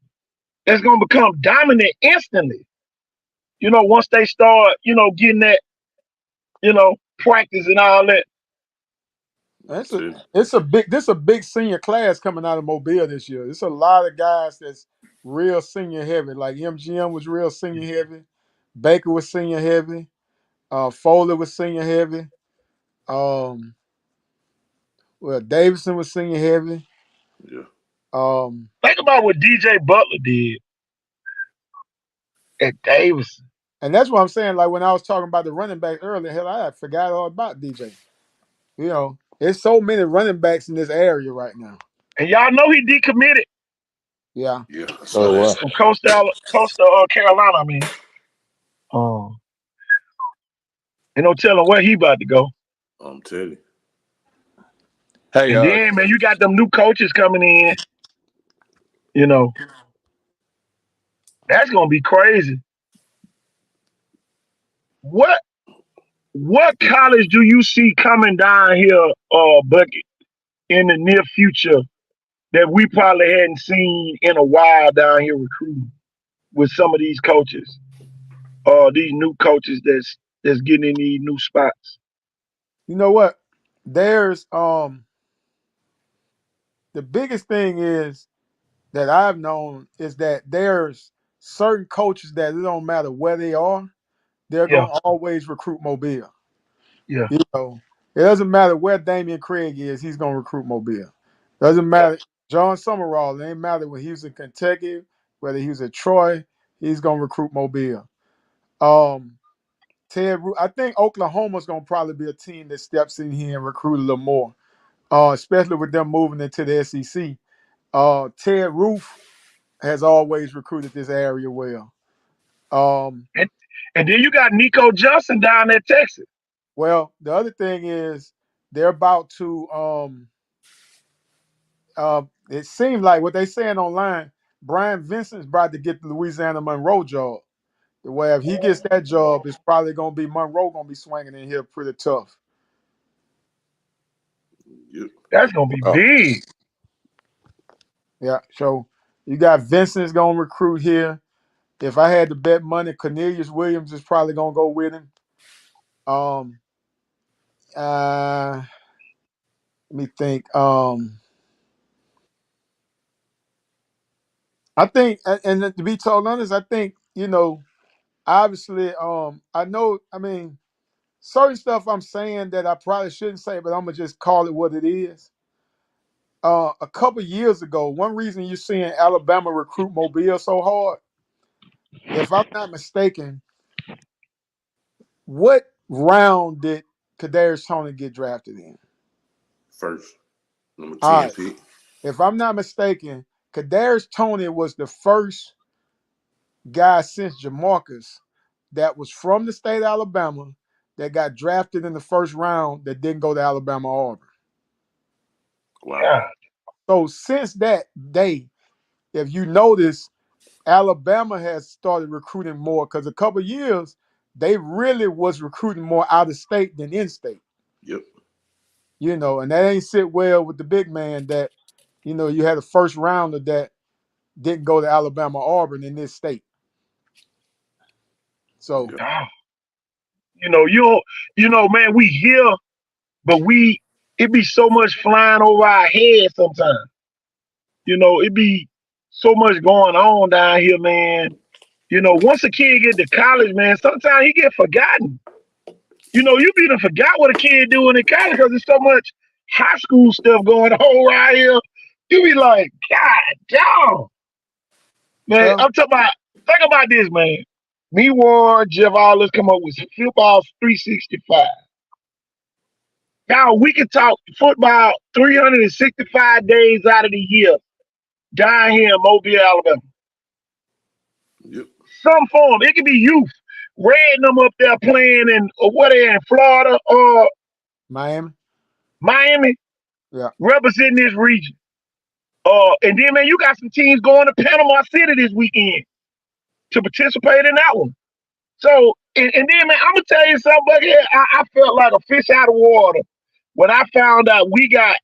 That's gonna become dominant instantly. You know, once they start, you know, getting that, you know, practice and all that. This a big senior class coming out of Mobile this year. It's a lot of guys that's real senior heavy. Like MGM was real senior heavy. Baker was senior heavy. Foley was senior heavy. Davidson was senior heavy. Yeah. Think about what DJ Butler did at Davidson. And that's what I'm saying. Like when I was talking about the running back earlier, hell, I forgot all about DJ. You know, there's so many running backs in this area right now. And y'all know he decommitted. Yeah. Yeah. So what? From Coastal Carolina, I mean. Ain't no telling where he about to go. I'm telling you. Hey, And then man, you got them new coaches coming in. You know, that's gonna be crazy. What what college do you see coming down here, Bucket, in the near future that we probably hadn't seen in a while down here recruiting with some of these coaches, these new coaches that's getting in these new spots? You know what? There's the biggest thing is that I've known is that there's certain coaches that it don't matter where they are, they're Yeah, gonna always recruit Mobile. yeah, You know, it doesn't matter where Damian Craig is, he's gonna recruit Mobile. Doesn't yeah. matter. John Summerall, it ain't matter when he was in Kentucky, whether he was at Troy, he's gonna recruit Mobile. Um, I think Oklahoma's gonna probably be a team that steps in here and recruit a little more, especially with them moving into the SEC. Ted Roof has always recruited this area well. Um, And, and then you got Nico Johnson down at Texas. well, the other thing is they're about to. It seems like what they saying online. Brian Vincent's about to get the Louisiana Monroe job. The way if he gets that job, it's probably gonna be Monroe gonna be swinging in here pretty tough. Yep. That's gonna be oh, big. Yeah. So you got Vincent's gonna recruit here. If I had to bet money, Cornelius Williams is probably gonna go with him. Um, uh, let me think. I think, and to be totally honest, I think obviously, I know. I mean, certain stuff I'm saying that I probably shouldn't say, but I'm gonna just call it what it is. A couple years ago, one reason you're seeing Alabama recruit Mobile so hard, if I'm not mistaken, what round did Kadarius Toney get drafted in? First, number All 10 right. pick. If I'm not mistaken, Kadarius Toney was the first guy since Jamarcus that was from the state of Alabama that got drafted in the first round that didn't go to Alabama or Auburn. Wow. Yeah. So since that day, if you notice, Alabama has started recruiting more because a couple years they really was recruiting more out of state than in state. Yep. And that ain't sit well with the big man that, you had a first rounder that didn't go to Alabama or Auburn in this state. So Yep. Ah, man, we hear, but it be so much flying over our heads sometimes. It be so much going on down here, man. Once a kid get to college, man, sometimes he get forgotten. You be done forgot what a kid doing in college because there's so much high school stuff going on right here. You be like, God damn. Man, well, I'm talking about, think about this, man. Me, Warren, Jeff, all us come up with football 365. Now we can talk football 365 days out of the year down here in Mobile, Alabama. Yep. Some form. It could be youth. Red them up there playing in what they in Florida or Miami, Miami, yeah. representing this region. And then man, you got some teams going to Panama City this weekend to participate in that one. So and then man, I'm gonna tell you something, buddy. I felt like a fish out of water when I found out we got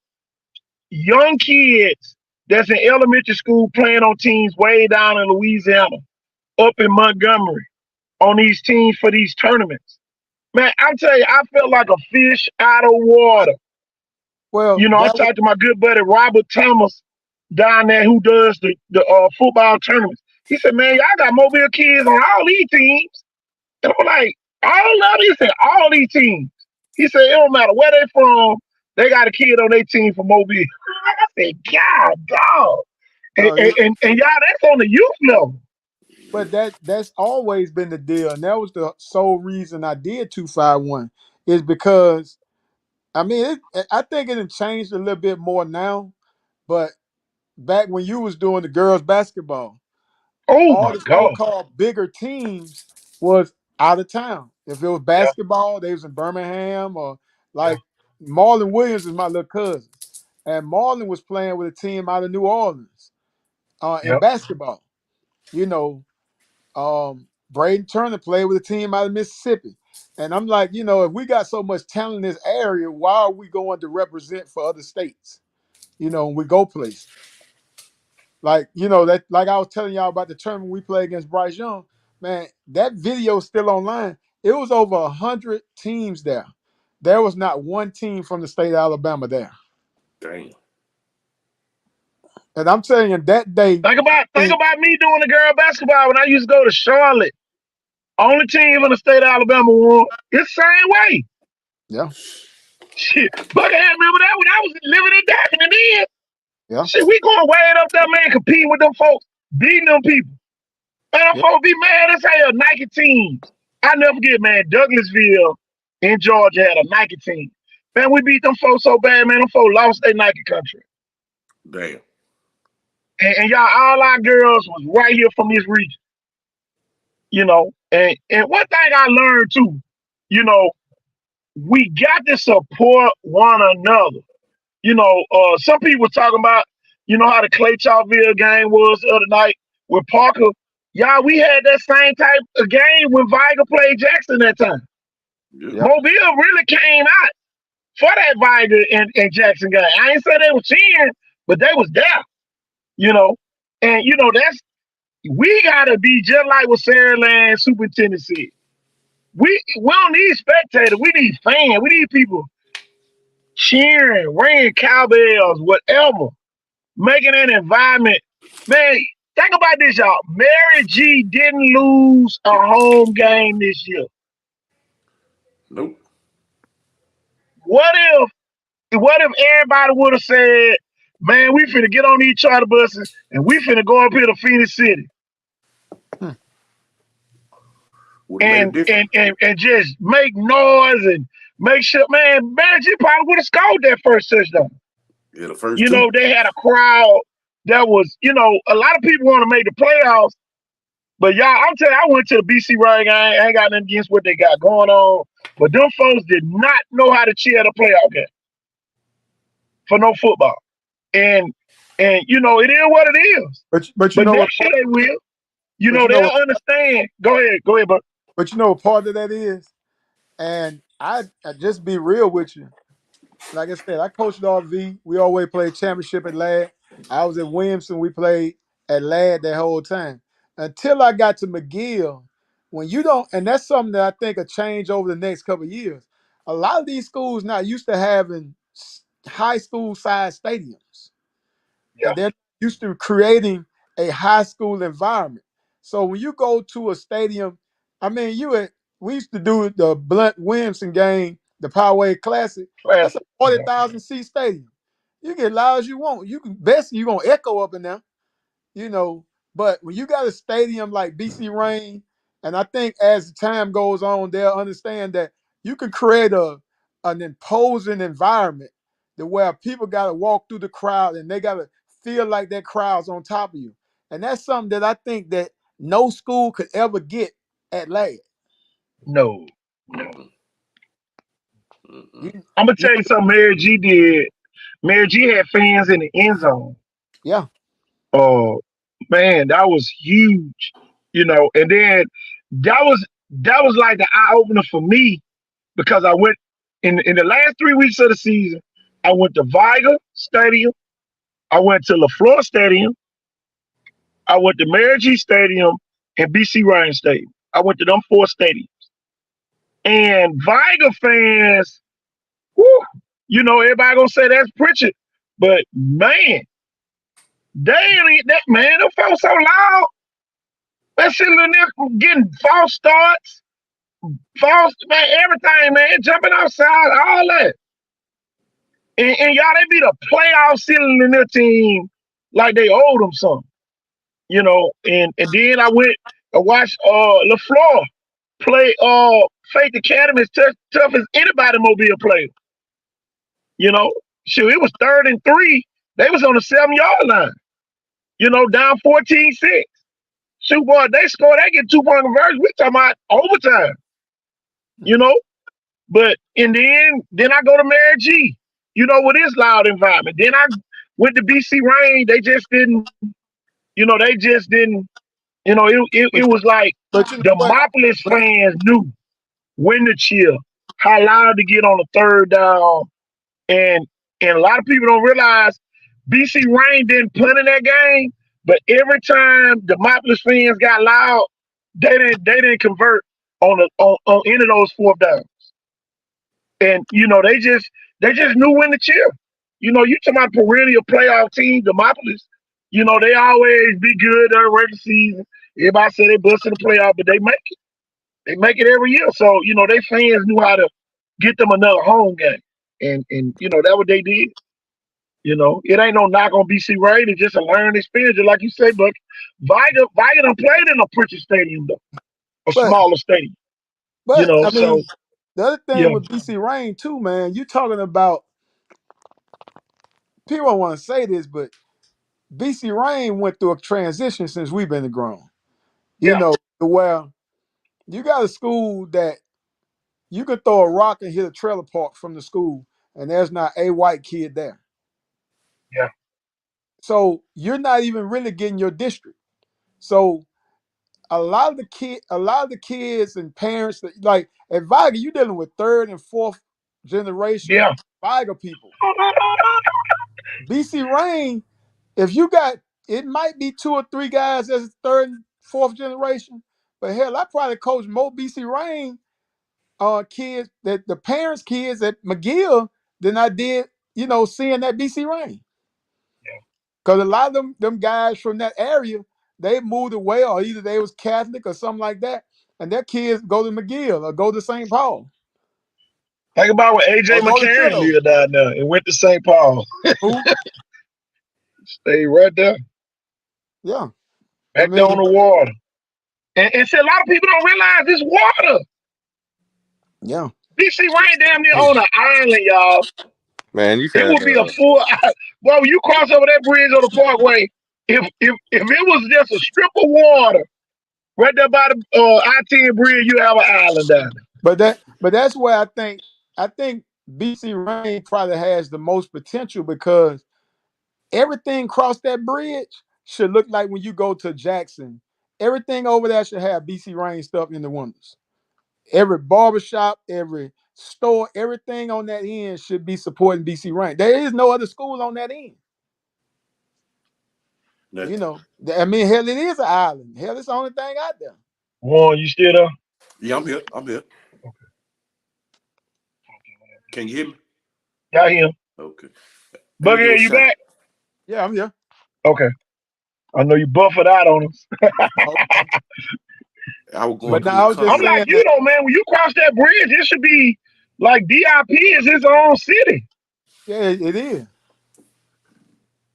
young kids that's in elementary school playing on teams way down in Louisiana, up in Montgomery, on these teams for these tournaments. Man, I'm telling you, I felt like a fish out of water. Well, I that was talked to my good buddy Robert Thomas down there who does the football tournaments. He said, man, y'all got Mobile kids on all these teams. And I'm like, all of these? He said, all these teams. He said, it don't matter where they from, they got a kid on their team for Mobile. I said, God, dog. And, no, and y'all, that's on the youth level. but that's always been the deal, and that was the sole reason I did 251 is because I mean I think it had changed a little bit more now, but back when you was doing the girls basketball, Oh all my the God. so-called bigger teams was out of town. If it was Yeah, basketball, they was in Birmingham or yeah. like Marlon Williams is my little cousin. and Marlon was playing with a team out of New Orleans in Yep. basketball. You know, Braden Turner played with a team out of Mississippi. And I'm like, if we got so much talent in this area, why are we going to represent for other states? When we go places. Like, that like I was telling y'all about the tournament we played against Bryce Young, man, that video is still online. It was over 100 teams there. There was not one team from the state of Alabama there. Damn. And I'm telling you, that day. Think about me doing the girl basketball when I used to go to Charlotte. Only team in the state of Alabama won. It's the same way. Yeah. Shit. Buckhead, remember that when I was living in Daphne and then? Yeah. Shit, we going way up there, man, competing with them folks, beating them people. Man, them folks be mad as hell. Nike teams. I never forget, man, Douglasville in Georgia had a Nike team. Man, we beat them folks so bad, man. Them folks lost their Nike country. Damn. And y'all, all our girls was right here from this region. And one thing I learned too, we got to support one another. Some people talking about, how the Clay Chalkville game was the other night with Parker. Y'all, we had that same type of game when Viger played Jackson that time. Yeah. Mobile really came out for that Viger and Jackson game. I ain't say they were cheering, but they was there. And we gotta be just like what Sarah Land Superintendent said. We don't need spectators, we need fans, we need people cheering, ringing cowbells, whatever, making an environment. Man, think about this, y'all. Mary G didn't lose a home game this year. Nope. What if everybody would have said, man, we finna get on these charter buses and we finna go up here to Phoenix City and just make noise and make sure, man, Mary G probably would have scored that first touchdown. Yeah, the first two. They had a crowd that was, a lot of people want to make the playoffs, but y'all, I'm telling you, I went to the BC Ryan game. I ain't got nothing against what they got going on, but them folks did not know how to cheer at a playoff game for no football. And it is what it is. But you know what? They will. They'll understand. Go ahead, bro. But part of that is, and I just be real with you. Like I said, I coached at RV. We always played championship at Ladd. I was at Williamson. We played at Ladd that whole time. Until I got to McGill, when you don't, and that's something that I think will change over the next couple of years. A lot of these schools not used to having high school size stadiums. Yeah. And they're used to creating a high school environment. So when you go to a stadium, I mean, we used to do the Blunt Williamson game, the Poway Classic. That's a 40,000 seat stadium. You get loud as you want. You're gonna echo up in there, But when you got a stadium like BC Rain, and I think as the time goes on, they'll understand that you can create an imposing environment to where people got to walk through the crowd and they got to feel like that crowd's on top of you. And that's something that I think that no school could ever get at Ladd. No. I'm going to tell you something Mary G did. Mary G had fans in the end zone. Yeah. Oh, man, that was huge. And then that was like the eye opener for me, because I went in the last 3 weeks of the season. I went to Viger Stadium, I went to LaFleur Stadium, I went to Mary G Stadium, and BC Ryan Stadium. I went to them 4 stadiums. And Viger fans, everybody gonna say that's Pritchard, but man, they ain't that, man. Them folks so loud. That shit in there getting false starts, man, everything, man, jumping outside, all that. And y'all, they beat a playoff ceiling in their team like they owed them something. And then I went and watched LaFleur play Faith Academy as tough as anybody Mobile played. Shoot, it was 3rd and 3. They was on the 7-yard line. Down 14-6. Shoot, boy, they score, they get 2-point conversion. We talking about overtime. But and then I go to Mary G. with this loud environment. Then I went to BC Rain. They just didn't, it was like But you know the what? Demopolis But fans knew when to chill, how loud to get on the third down, and a lot of people don't realize BC Rain didn't punt in that game, but every time the Demopolis fans got loud, they didn't convert on any of those fourth downs. And they just knew when to chill. You talking about perennial playoff team, Demopolis. They always be good during regular season. Everybody say they bust in the playoff, but they make it. They make it every year. So, they fans knew how to get them another home game. And that's what they did. It ain't no knock on BC Rain. It's just a learning experience, just like you say, but Viger done played in a Pritchard Stadium though, a but smaller stadium. I So mean, the other thing yeah, with BC Rain too, man, you talking about people don't want to say this, but BC Rain went through a transition since we've been grown. You yeah, know, where you got a school that you could throw a rock and hit a trailer park from the school, and there's not a white kid there. yeah, So you're not even really getting your district. So a lot of the kids and parents that like at Viga, you're dealing with third and fourth generation yeah. Viga people. BC Rain, if you got it might be two or three guys that's third and fourth generation, but hell, I probably coached more BC Rain kids that the parents' kids at McGill than I did, seeing that BC Rain. Because a lot of them guys from that area, they moved away, or either they was Catholic or something like that, and their kids go to McGill or go to St. Paul Think about when AJ or go to McCarron Kiddo. lived down there and went to St. Paul. Who? Stay right there, Yeah. I back there on mean, the water. And see, a lot of people don't realize this water. yeah. BC Rain damn near on an island, y'all. Man, you've It had would be a full. Well, when you cross over that bridge on the Parkway, if it was just a strip of water right there by the I-10 bridge, you have an island down there. But that's where I think BC Rain probably has the most potential because everything across that bridge should look like when you go to Jackson. Everything over there should have BC Rain stuff in the windows. Every barbershop, every store, everything on that end should be supporting BC Rain. There is no other school on that end. Nothing. I mean, hell, it is an island. Hell, it's the only thing out there. Warren, you still there? Yeah, I'm here. I'm here. Can you hear me? Y'all here? Okay. Let me give Buggy, a are you shout. back? Yeah, I'm here. Okay. I know you buffered out on us. Okay. I was going But through now I was the just I'm like saying you that, though, man. When you cross that bridge, it should be like DIP is its own city. yeah, it is.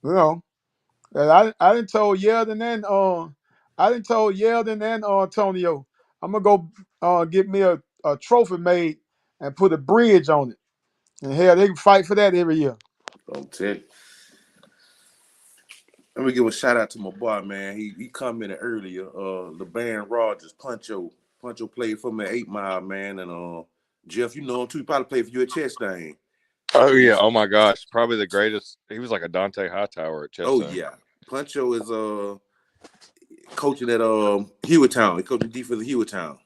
And I didn't told Yeldon and Antonio, I'm gonna go get me a trophy made and put a bridge on it. And hell, they can fight for that every year. I'm telling you. Let me give a shout out to my boy, man. He commented earlier. The band Rogers, Puncho played for me at 8 Mile, man. And Jeff, you know him too. He probably played for you at Chastain. Oh yeah! Oh my gosh! Probably the greatest. He was like a Dante Hightower at Chastain. Oh yeah, Puncho is coaching at Hewitttown. He coaching defense at Hewitttown.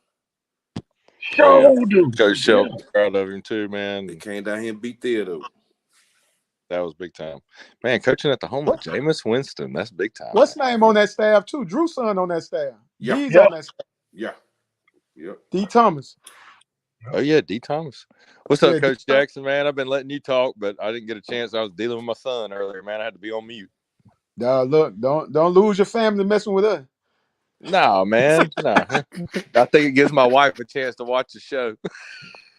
Sure do. Coach Shelton proud of him too, man. They came down here and beat Theodore. That was big time, man. Coaching at the home of Jameis Winston. That's big time. What's name on that staff too? Drew's son on that staff. Yeah. D's Yeah. on that staff. Yeah. Yep. D. Thomas. Oh yeah, D. Thomas. What's up, Yeah, Coach Jackson? Man, I've been letting you talk, but I didn't get a chance. I was dealing with my son earlier, man. I had to be on mute. Look, don't lose your family messing with us. No, man. No. I think it gives my wife a chance to watch the show.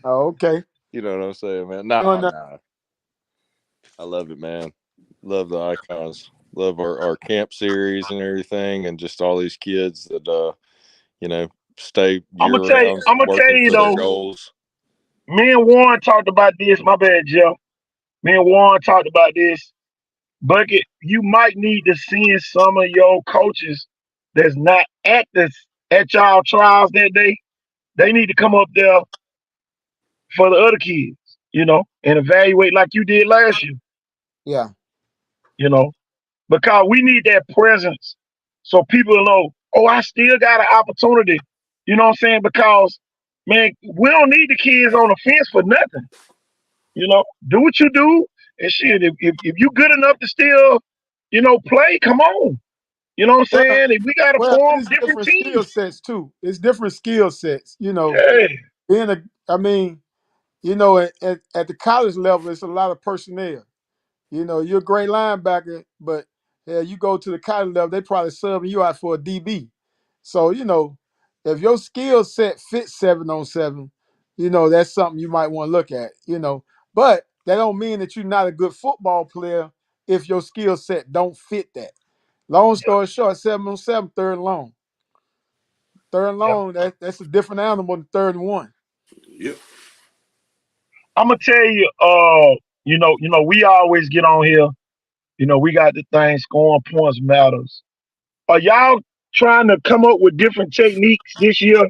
Oh, okay. You know what I'm saying, man? No. I love it, man. Love the icons. Love our camp series and everything, and just all these kids that stay I'm gonna tell you though. goals. Me and Warren talked about this. My bad, Jeff. Me and Warren talked about this. Bucket, you might need to send some of your coaches that's not at y'all trials that day. They need to come up there for the other kids. and evaluate like you did last year, Yeah. you know, because we need that presence so people know, oh, I still got an opportunity. You know what I'm saying? Because, man, we don't need the kids on the fence for nothing. Do what you do. And shit, if you good enough to still, play, come on. You know what I'm Well, saying? If we got to well, form it's different different skill teams, sets too. It's different skill sets. yeah, Being I mean, at the college level, it's a lot of personnel. You're a great linebacker, but yeah, you go to the college level, they probably subbing you out for a DB. So, if your skill set fits 7-on-7, that's something you might want to look at. But that don't mean that you're not a good football player if your skill set don't fit that. Long story short, 7-on-7, third and long. Third and yeah. long, that's a different animal than third and one. Yep. I'm gonna tell you, we always get on here. We got the thing scoring points matters. Are y'all trying to come up with different techniques this year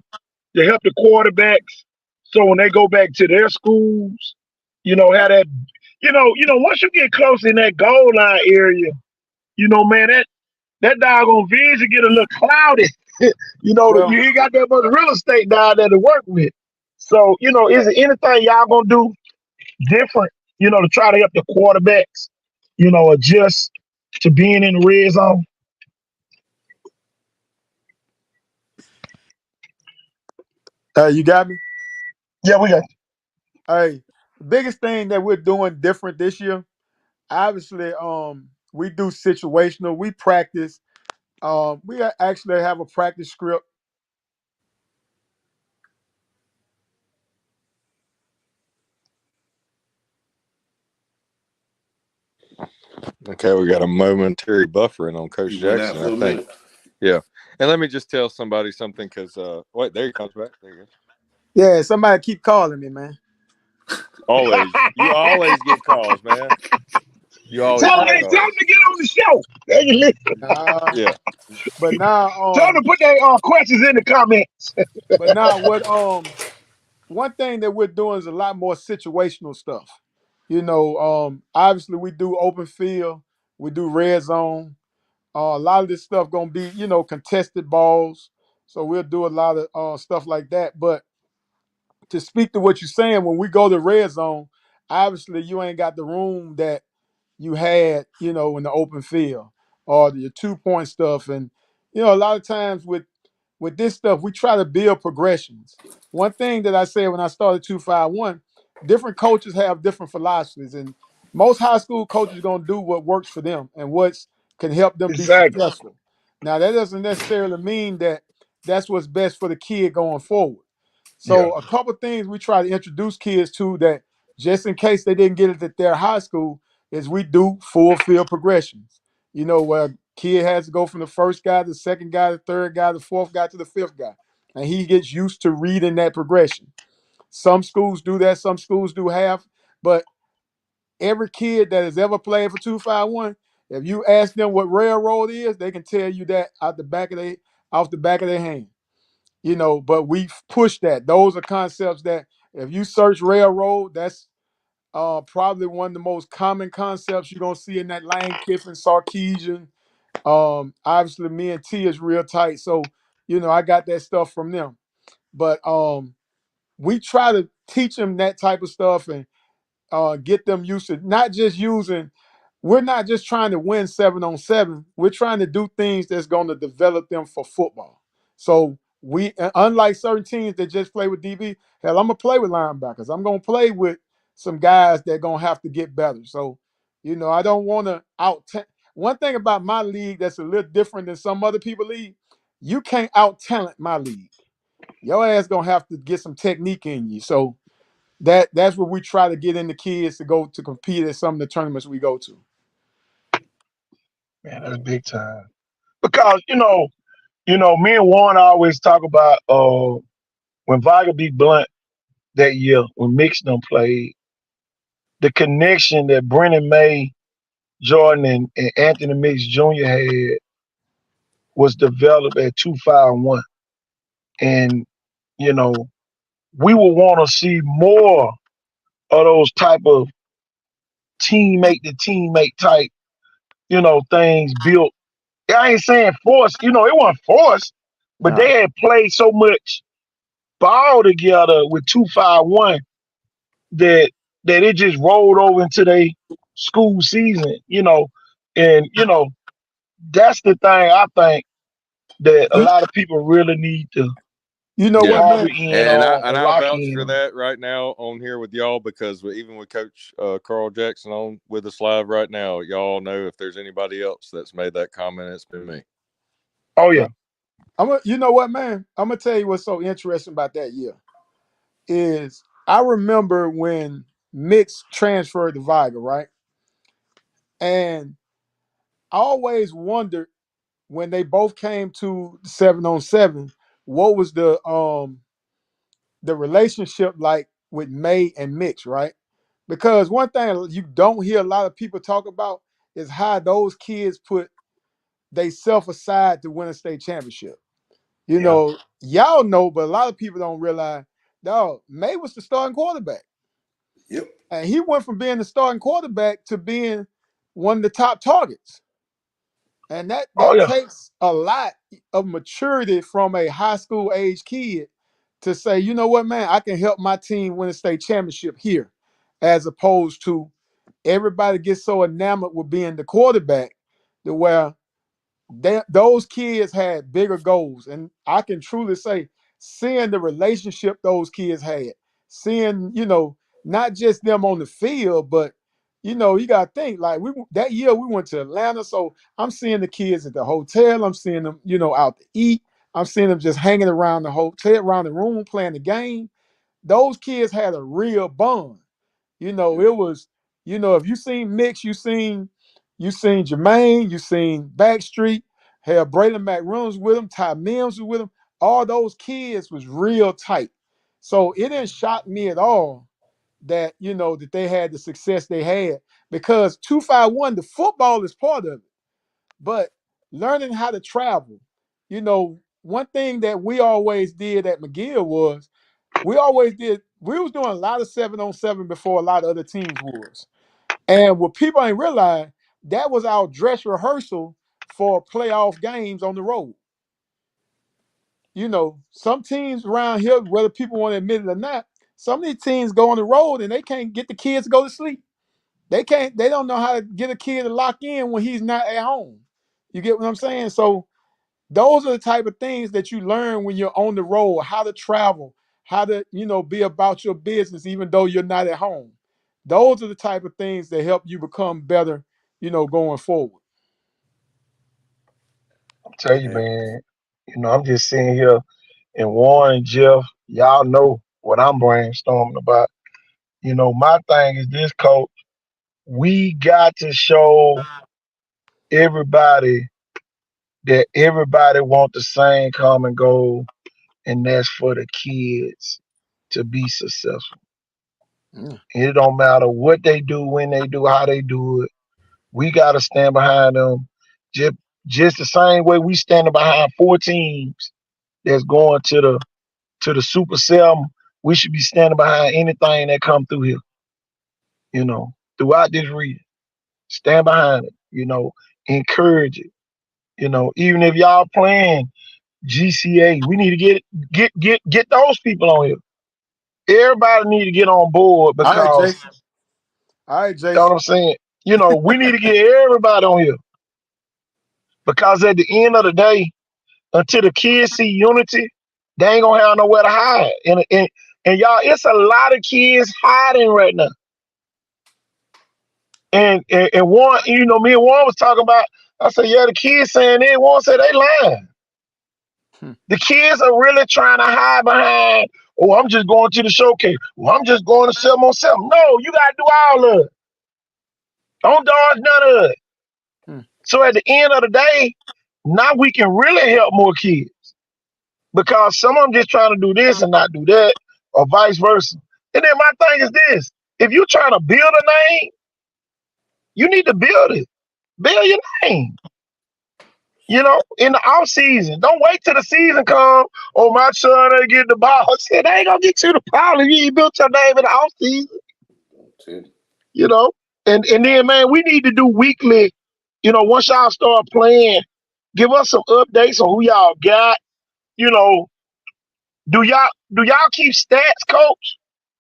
to help the quarterbacks so when they go back to their schools, how that, once you get close in that goal line area, man, that doggone vision get a little cloudy. Well, You ain't got that much real estate down there to work with. So, is there anything y'all gonna do different, to try to help the quarterbacks, adjust to being in the red zone? you got me? Yeah, we got. Hey, the biggest thing that we're doing different this year, obviously, we do situational. We practice. We actually have a practice script. Okay, we got a momentary buffering on He Coach went out Jackson, for I a think. minute. Yeah. And let me just tell somebody something because, wait, there he comes back. There you go. Yeah, somebody keep calling me, man. Always. You always get calls, man. You always Tell get them, tell calls. them to get on the show. There you listen. Uh, Yeah. but now, Tell them to put their questions in the comments. what one thing that we're doing is a lot more situational stuff. Obviously we do open field, we do red zone. A lot of this stuff gonna be, contested balls. So we'll do a lot of stuff like that. But to speak to what you're saying, when we go to red zone, obviously you ain't got the room that you had, in the open field or your 2-point stuff. And, a lot of times with this stuff, we try to build progressions. One thing that I said when I started 251, different coaches have different philosophies, and most high school coaches are gonna do what works for them and what's can help them be Exactly. successful. Now that doesn't necessarily mean that that's what's best for the kid going forward. Yeah. So a couple things we try to introduce kids to that just in case they didn't get it at their high school is we do full field progressions. Where a kid has to go from the first guy to the second guy, the third guy, the fourth guy to the fifth guy. And he gets used to reading that progression. Some schools do that, some schools do half, but every kid that has ever played for 251, if you ask them what railroad is, they can tell you that off the back of their hand. But we've pushed that. Those are concepts that if you search railroad, that's probably one of the most common concepts you're gonna see in that Lane Kiffin, Sarkeesian. Obviously, me and T is real tight, so I got that stuff from them. But we try to teach them that type of stuff and get them used to not just using. We're not just trying to win 7-on-7. We're trying to do things that's going to develop them for football. So unlike certain teams that just play with DB, hell, I'm gonna play with linebackers. I'm gonna play with some guys that gonna have to get better. So, I don't want to out. One thing about my league that's a little different than some other people league, you can't out talent my league. Your ass gonna have to get some technique in you. So that's what we try to get in the kids to go to compete at some of the tournaments we go to. Man, that's big time. Because, me and Warren always talk about when Viger beat Blunt that year, when Mixon played, the connection that Brennan May, Jordan, and Anthony Mix Jr. had was developed at 251. And, we would want to see more of those type of teammate to teammate type, things built. I ain't saying forced, it wasn't forced, but Nah. they had played so much ball together with 251 that it just rolled over into their school season, and that's the thing I think that a You, lot of people really need to you know Yeah, what, barber man? in and on and I lock vouch in for on. that right now on here with y'all because even with Coach Carl Jackson on with us live right now, y'all know if there's anybody else that's made that comment, it's been me. Oh yeah. You know what, man? I'm gonna tell you what's so interesting about that year is I remember when Mix transferred to Viga, right? And I always wondered when they both came to 7-on-7, what was the relationship like with May and Mitch, right? Because one thing you don't hear a lot of people talk about is how those kids put they self aside to win a state championship. Yeah. Y'all know, but a lot of people don't realize. Dog, May was the starting quarterback, Yep. and he went from being the starting quarterback to being one of the top targets. And that Oh that yeah. takes a lot of maturity from a high school age kid to say, you know what, man, I can help my team win a state championship here, as opposed to everybody gets so enamored with being the quarterback to where those kids had bigger goals. And I can truly say, seeing the relationship those kids had, seeing, not just them on the field, but you gotta think like that year we went to Atlanta. So I'm seeing the kids at the hotel, I'm seeing them, out to eat, I'm seeing them just hanging around the hotel, around the room, playing the game. Those kids had a real bond. It was, if you seen Mix, you seen Jermaine, you seen Backstreet, had Braylon McReynolds with him, Ty Mims was with him. All those kids was real tight. So it didn't shock me at all that that they had the success they had because 251, the football is part of it. But learning how to travel, one thing that we always did at McGill was we was doing a lot of 7-on-7 before a lot of other teams was. And what people ain't realize, that was our dress rehearsal for playoff games on the road. Some teams around here, whether people want to admit it or not, some of these teams go on the road and they can't get the kids to go to sleep. They don't know how to get a kid to lock in when he's not at home. You get what I'm saying? So those are the type of things that you learn when you're on the road, how to travel, how to, be about your business, even though you're not at home. Those are the type of things that help you become better, going forward. I'm telling you, Man. man. I'm just sitting here and Warren, Jeff, y'all know what I'm brainstorming about. My thing is this, coach. We got to show everybody that everybody want the same common goal, and that's for the kids to be successful. Mm. And it don't matter what they do, when they do, how they do it. We got to stand behind them just, just the same way we standing behind 4 teams that's going to the Super 7. We should be standing behind anything that come through here, throughout this region. Stand behind it, encourage it. Even if y'all playing GCA, we need to get those people on here. Everybody need to get on board All right, because Jason. All right, you know what Jason. I'm saying. We need to get everybody on here because at the end of the day, until the kids see unity, they ain't gonna have nowhere to hide. And y'all, it's a lot of kids hiding right now. And Warren, me and Warren was talking about. I said, yeah, the kids saying it. Warren said they lying. Hmm. The kids are really trying to hide behind. Oh, I'm just going to the showcase. Well, I'm just going to 7-on-7. No, you gotta do all of it. Don't dodge none of it. Hmm. So at the end of the day, now we can really help more kids because some of them just trying to do this and not do that, or vice versa. And then my thing is this: if you're trying to build a name, you need to build it. Build your name. In the off season. Don't wait till the season come. Oh, my son ain't getting the ball. Shit, they ain't gonna get you the ball if you ain't built your name in the off season. You know, and then man, we need to do weekly. You know, once y'all start playing, give us some updates on who y'all got. You know, do y'all keep stats, coach,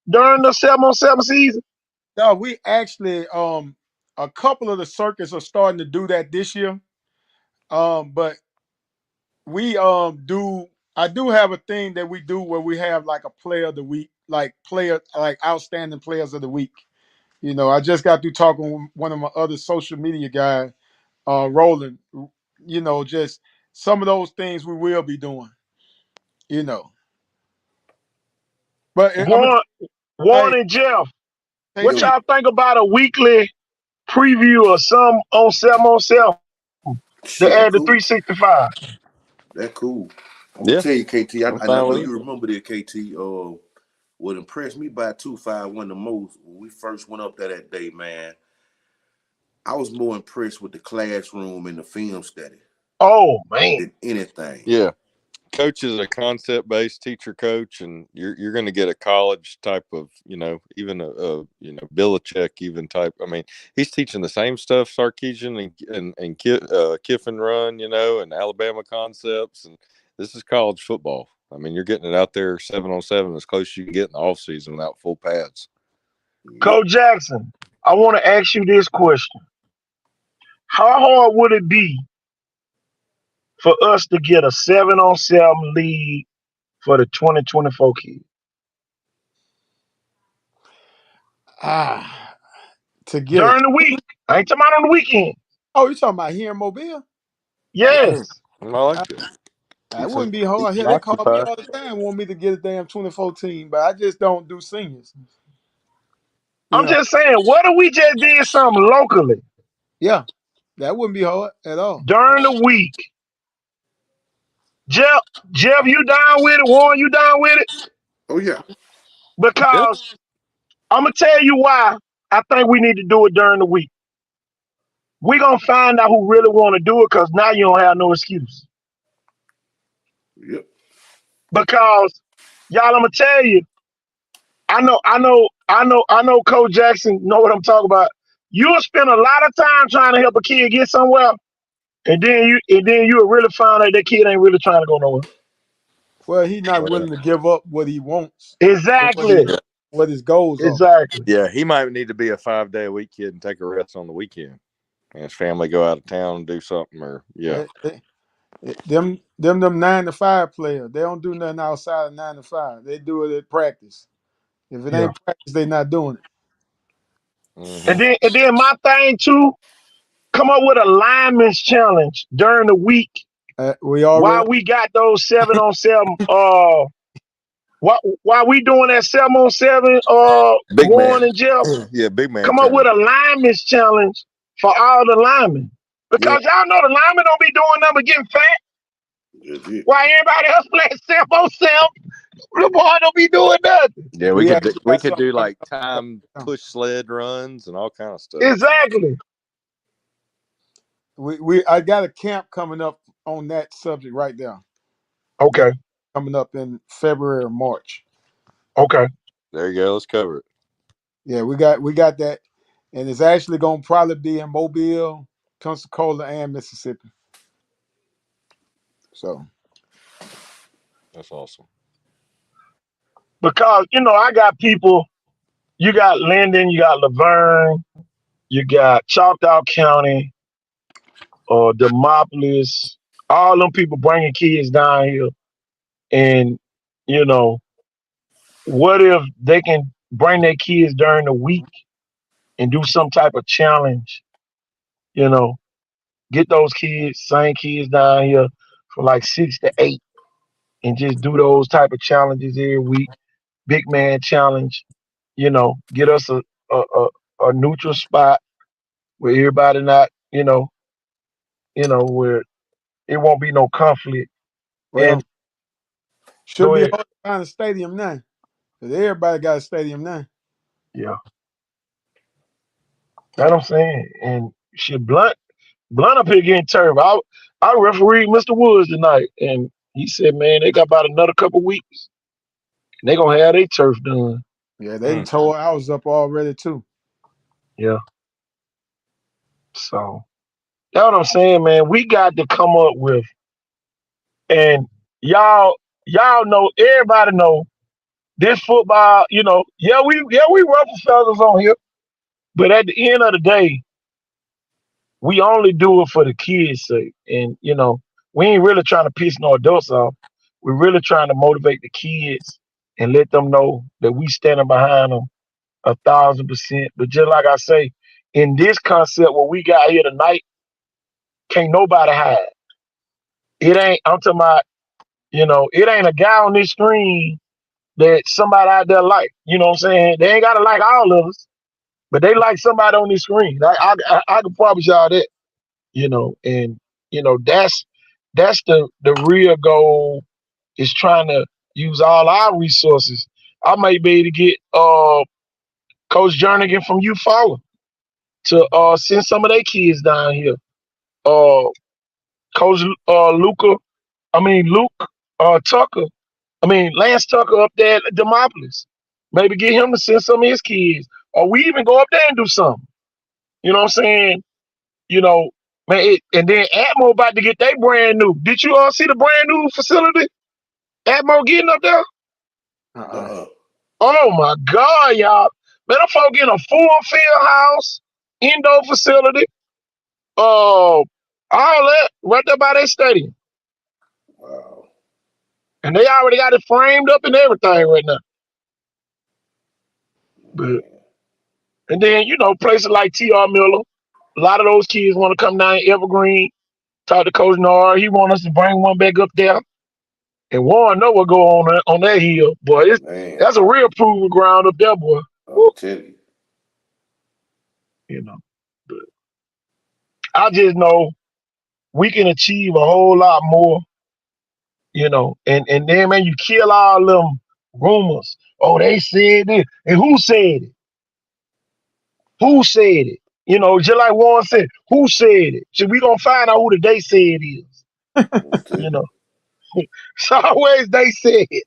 during the 7-on-7 season? No, we actually a couple of the circuits are starting to do that this year. But we do I do have a thing that we do where we have like a player of the week, like outstanding players of the week. You know, I just got through talking with one of my other social media guys, Roland. You know, just some of those things we will be doing. You know, but I'm gonna Warren hey, and Jeff, hey, what Yo, see, y'all think about a weekly preview or some on 7-on-7 to shit, that add the cool. 365? That cool. I'm gonna Yeah, tell you, KT. I'm I fine know with it. you remember that, KT. What impressed me by 251 the most when we first went up there that day, man. I was more impressed with the classroom and the film study Oh man, than anything. Yeah. Coach is a concept based teacher coach, and you're going to get a college type of, even a Belichick even type. I mean, he's teaching the same stuff Sarkisian and Kiffin run, and Alabama concepts, and this is college football. I mean, you're getting it out there 7-on-7 as close as you can get in the off season without full pads. Yep. Coach Jackson, I want to ask you this question: how hard would it be for us to get a 7-on-7 league for the 2024 kids to get it. during the week? I ain't talking about on the weekend. Oh, you talking about here in Mobile? Yes. I like Uh, it. That Keeps them wouldn't be hard. Hell, they call me occupied. all the time, want me to get a damn 2014, but I just don't do seniors. You I'm know, just saying, what if we just did something locally yeah, that wouldn't be hard at all. during the week? Jeff, Jeff, you down with it? Warren, you down with it? Oh yeah. Yeah. Because I'm gonna tell you why I think we need to do it during the week. We're gonna find out who really want to do it because now you don't have no excuse. Yep. Because y'all, I'm gonna tell you, I know Coach Jackson know what I'm talking about. You'll spend a lot of time trying to help a kid get somewhere, and then you'll really find out that kid ain't really trying to go nowhere. Well, he's not Well, willing to give up what he wants, Exactly. yeah. what his goals are. Exactly. Yeah, he might need to be a 5-day-a-week kid and take a rest on the weekend. And his family go out of town and do something, or Them 9 to 5 players, they don't do nothing outside of 9 to 5. They do it at practice. If it Yeah. ain't practice, they not doing it. And Mm-hmm. then my thing too, come up with a lineman's challenge during the week We already while we got those 7-on-7 while we doing that 7-on-7 Big Warren man. and Jeff, Yeah, big man come up with challenge. a lineman's challenge for all the linemen. Yeah. Because y'all know the linemen don't be doing nothing but getting fat. That's it. While everybody else playing 7-on-7, the boy don't be doing nothing. Yeah, we we could do, actually we got could something do coming like time up. push sled runs and all kind of stuff. Exactly. I got a camp coming up on that subject right now. Okay. Coming up in February or March. Okay. There you go. Let's cover it. Yeah, we got that, and it's actually going to probably be in Mobile, Pensacola, and Mississippi. So That's awesome. Because, I got people, you got Linden, you got Laverne, you got Choctaw County, or Demopolis, all them people bringing kids down here. And, you know, what if they can bring their kids during the week and do some type of challenge, you know, get those kids, same kids down here from like 6 to 8 and just do those type of challenges every week. Big man challenge, get us a neutral spot where everybody not, where it won't be no conflict. well, And should go be ahead. hard to find a stadium now, because everybody got a stadium now. Yeah. That's what I'm saying. And shit, Blunt up here getting turf. I refereed Mr. Woods tonight, and he said, man, they got about another couple weeks. And they gonna have their turf done. Yeah, they done tore ours up already too. Yeah. So that's what I'm saying, man. We got to come up with, and y'all know, everybody know this football. We ruffle feathers on here, but at the end of the day, we only do it for the kids' sake. And we ain't really trying to piss no adults off. We're really trying to motivate the kids and let them know that we standing behind them 1,000%. But just like I say, in this concept, what we got here tonight, can't nobody hide. It ain't. I'm talking about. It ain't a guy on this screen that somebody out there like. You know what I'm saying? They ain't gotta like all of us, but they like somebody on this screen. I can promise y'all that. And that's the real goal, is trying to use all our resources. I may be able to get Coach Jernigan from U Fowler to send some of their kids down here. Uh, Coach Luke Tucker. Lance Tucker up there at Demopolis. Maybe get him to send some of his kids, or we even go up there and do something. You know what I'm saying? You know, man. And then Atmo about to get their brand new. Did you all see the brand new facility? Atmo getting up there? Uh-uh. Oh my God, y'all! Man, them folk getting a full field house, indoor facility, all that right there by their stadium, Wow. and they already got it framed up and everything right now. But Man. and then places like T.R. Miller, a lot of those kids want to come down Evergreen, talk to Coach Nard. He want us to bring one back up there. And Warren know what go on that hill, boy. Man, That's a real proving ground up there, boy. I'm Woo. telling you. But I just know we can achieve a whole lot more, and then, man, you kill all them rumors. Oh, they said this. And who said it? Who said it? Just like Warren said, who said it? So we gonna find out who the they said is. I'm telling You you. know. It's always they said it.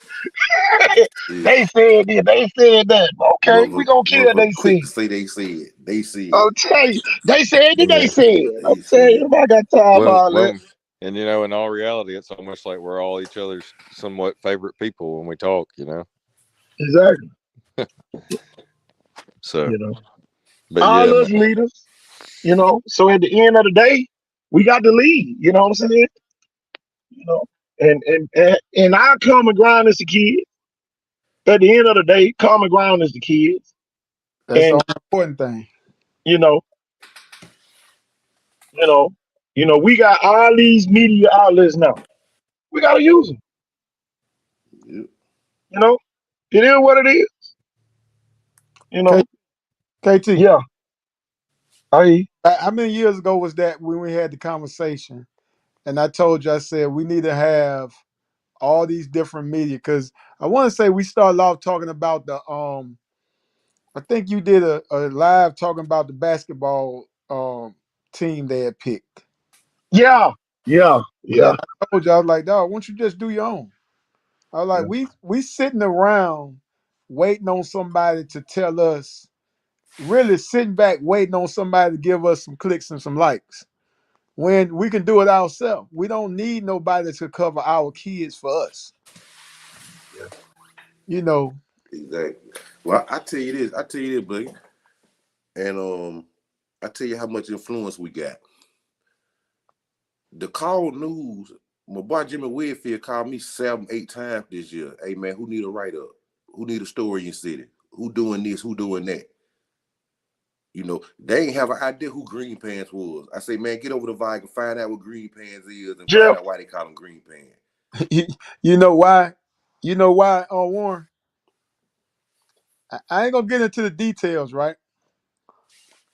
Yeah. They said this, they said that. Okay, we gonna kill Motherfucker they quick said. to say they said. They said. I'll tell you, they said that they Yeah. said. I'm They telling you, said. I got time for Well, all that. well, and in all reality, it's almost like we're all each other's somewhat favorite people when we talk. Exactly. So, You know, but yeah, all man. us leaders. So at the end of the day, we got to lead. You know what I'm saying? You know, and our common ground is the kids. At the end of the day, common ground is the kids. That's the And only important thing. you know, you know, we got all these media outlets now. We got to use them. Yep. You know, it is what it is. You K- know, KT, yeah. I how many years ago was that when we had the conversation? And I told you, I said we need to have all these different media, because I want to say we started off talking about the I think you did a live talking about the basketball team they had picked. yeah, yeah, yeah, And I told you, I was like, dog, why don't you just do your own? I was like, yeah. we sitting around waiting on somebody to tell us, really sitting back waiting on somebody to give us some clicks and some likes, when we can do it ourselves. We don't need nobody to cover our kids for us. Yeah. You know, Exactly. Well, I tell you this. I tell you this, buddy. And I tell you how much influence we got. The call news. My boy Jimmy Whitfield called me 7, 8 times this year. Hey man, who need a write up? Who need a story in city? Who doing this? Who doing that? They ain't have an idea who Green Pants was. I say, man, get over to Viking, find out what Green Pants is, and find Jeff, out why they call them Green Pants. you know why? You know why, Warren? I ain't gonna get into the details, right?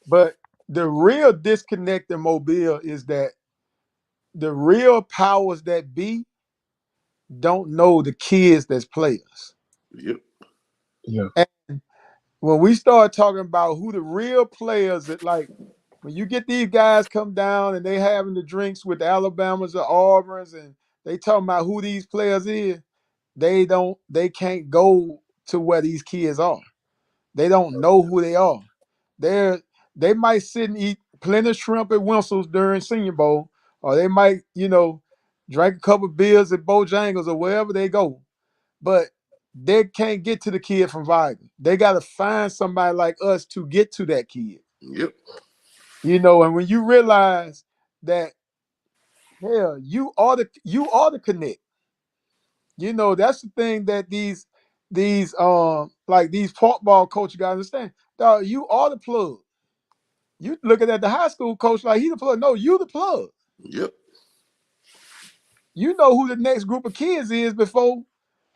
But the real disconnect in Mobile is that the real powers that be don't know the kids that's players. Yep. yeah, And when we start talking about who the real players that, like, when you get these guys come down and they having the drinks with the Alabamas, the Auburns, and they talking about who these players is, they can't go to where these kids are. They don't know who they are. They're they might sit and eat plenty of shrimp at Winsel's during Senior Bowl, or they might, drink a couple beers at Bojangles or wherever they go. But they can't get to the kid from Viking. They got to find somebody like us to get to that kid. Yep. And when you realize that, hell, you are the connect. That's the thing that these park ball coaches gotta understand. Dog, you are the plug. You looking at the high school coach like he the plug. No, you the plug. Yep. You know who the next group of kids is before